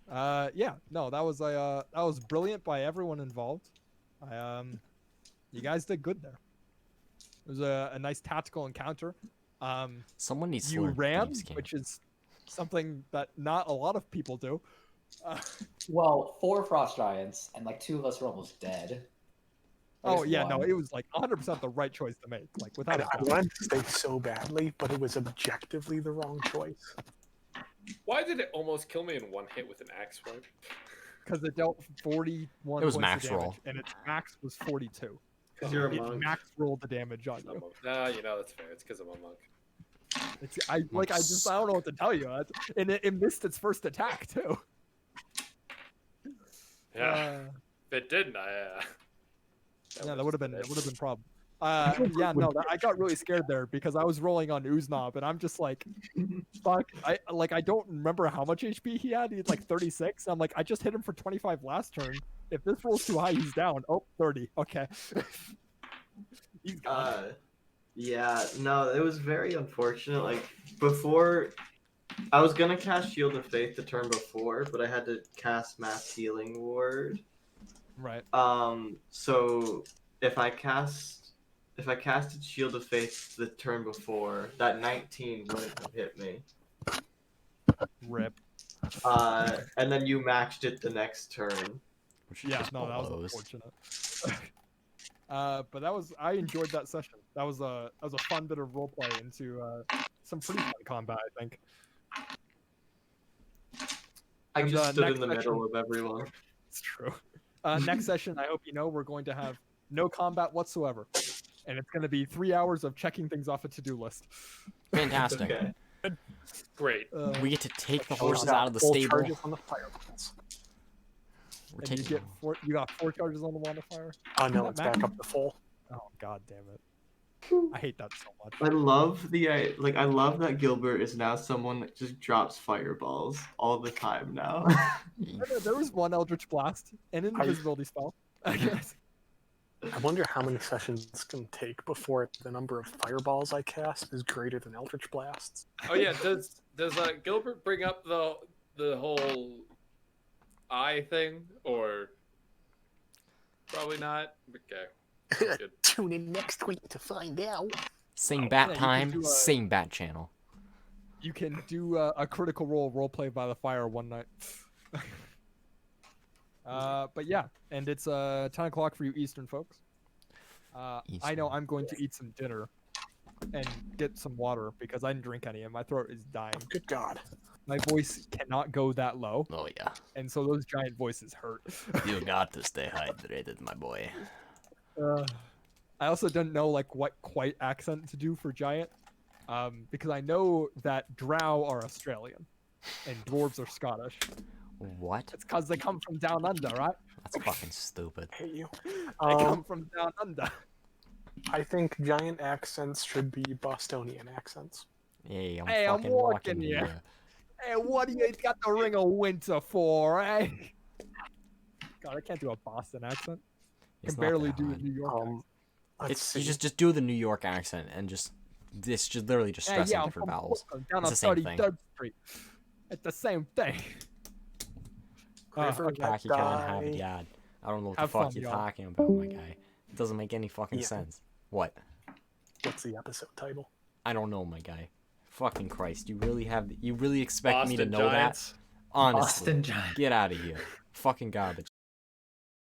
Yeah, no, that was brilliant by everyone involved. You guys did good there. It was a nice tactical encounter. Someone needs to You learn ran, Thieves' King. which is something that not a lot of people do. Well, 4 frost giants, and like 2 of us were almost dead. At Oh least yeah, no, one. it was like 100% the right choice to make, like without I a doubt. wanted to stay so badly, but it was objectively the wrong choice. Why did it almost kill me in one hit with an axe swipe? Because it dealt 41 It was points max of damage, roll. and its max was 42. Because you're a It monk. max rolled the damage on you. Nah, you know that's fair. It's because I'm a monk. I don't know what to tell you. And it missed its first attack too. Yeah, if it didn't, Yeah, that would have been a problem. Yeah, no, I got really scared there because I was rolling on Uznov, and I'm just like, fuck. I don't remember how much HP he had. He had like 36. I'm like, I just hit him for 25 last turn. If this rolls too high, he's down. Oh, 30. Okay. He's gone. Yeah, no, it was very unfortunate. Like, before, I was gonna cast Shield of Faith the turn before, but I had to cast Mass Healing Ward. Right. So if I casted Shield of Faith the turn before, that 19 wouldn't have hit me. Rip. And then you matched it the next turn. Which Yeah, just no, that was blows. unfortunate. But I enjoyed that session. That was a fun bit of roleplay into some pretty fun combat, I think. I And, just stood next in the section- middle of everyone. It's true. Next session, I hope you know, we're going to have no combat whatsoever, and it's going to be 3 hours of checking things off a to-do list. Fantastic. Okay. Great. We get to take the Oh, horses got out of the full stable. charges on the fireballs. We're And you taking get you got 4 charges on the wand of fire. Oh no, that it's max? back up to full. Oh god damn it! I hate that so much. I love I love that Gilbert is now someone that just drops fireballs all the time now. There was one Eldritch Blast, an invisibility spell. I guess. I wonder how many sessions it's going to take before the number of fireballs I cast is greater than Eldritch Blasts. Oh yeah, does Gilbert bring up the whole eye thing, or probably not? Okay. Good. Tune in next week to find out. Same bat yeah, you can time, do a- same bat channel. You can do a critical role play by the fire one night. But yeah, and it's 10 o'clock for you Eastern folks. I know Eastern. I'm going to eat some dinner and get some water because I didn't drink any and my throat is dying. Good God. My voice cannot go that low, Oh yeah. and so those giant voices hurt. You got to stay hydrated, my boy. I also didn't know like what quite accent to do for giant, because I know that drow are Australian, and dwarves are Scottish. What? It's because they come from down under, right? That's fucking stupid. I hate you. They come from down under. I think giant accents should be Bostonian accents. Hey, I'm Hey, I'm fucking walking walking here. here. Hey, what do you got the Ring of Winter for, eh? God, I can't do a Boston accent. It's Can not barely that do a hard. New York accent. Let's It's see. you just do the New York accent and just literally just Hey, stressing yeah, I'm different from vowels. Brooklyn, down It's on the same thing. 33rd Street. It's the same thing. River okay. that Packy can't have it, die. yeah. I don't know what Have the fuck fun, you're y'all. talking about, my guy. It doesn't make any fucking Yeah. sense. What? What's the episode title? I don't know, my guy. Fucking Christ, you really expect me to Boston know Giants. that? Honestly. Boston Giant. Get out of here. Fucking garbage.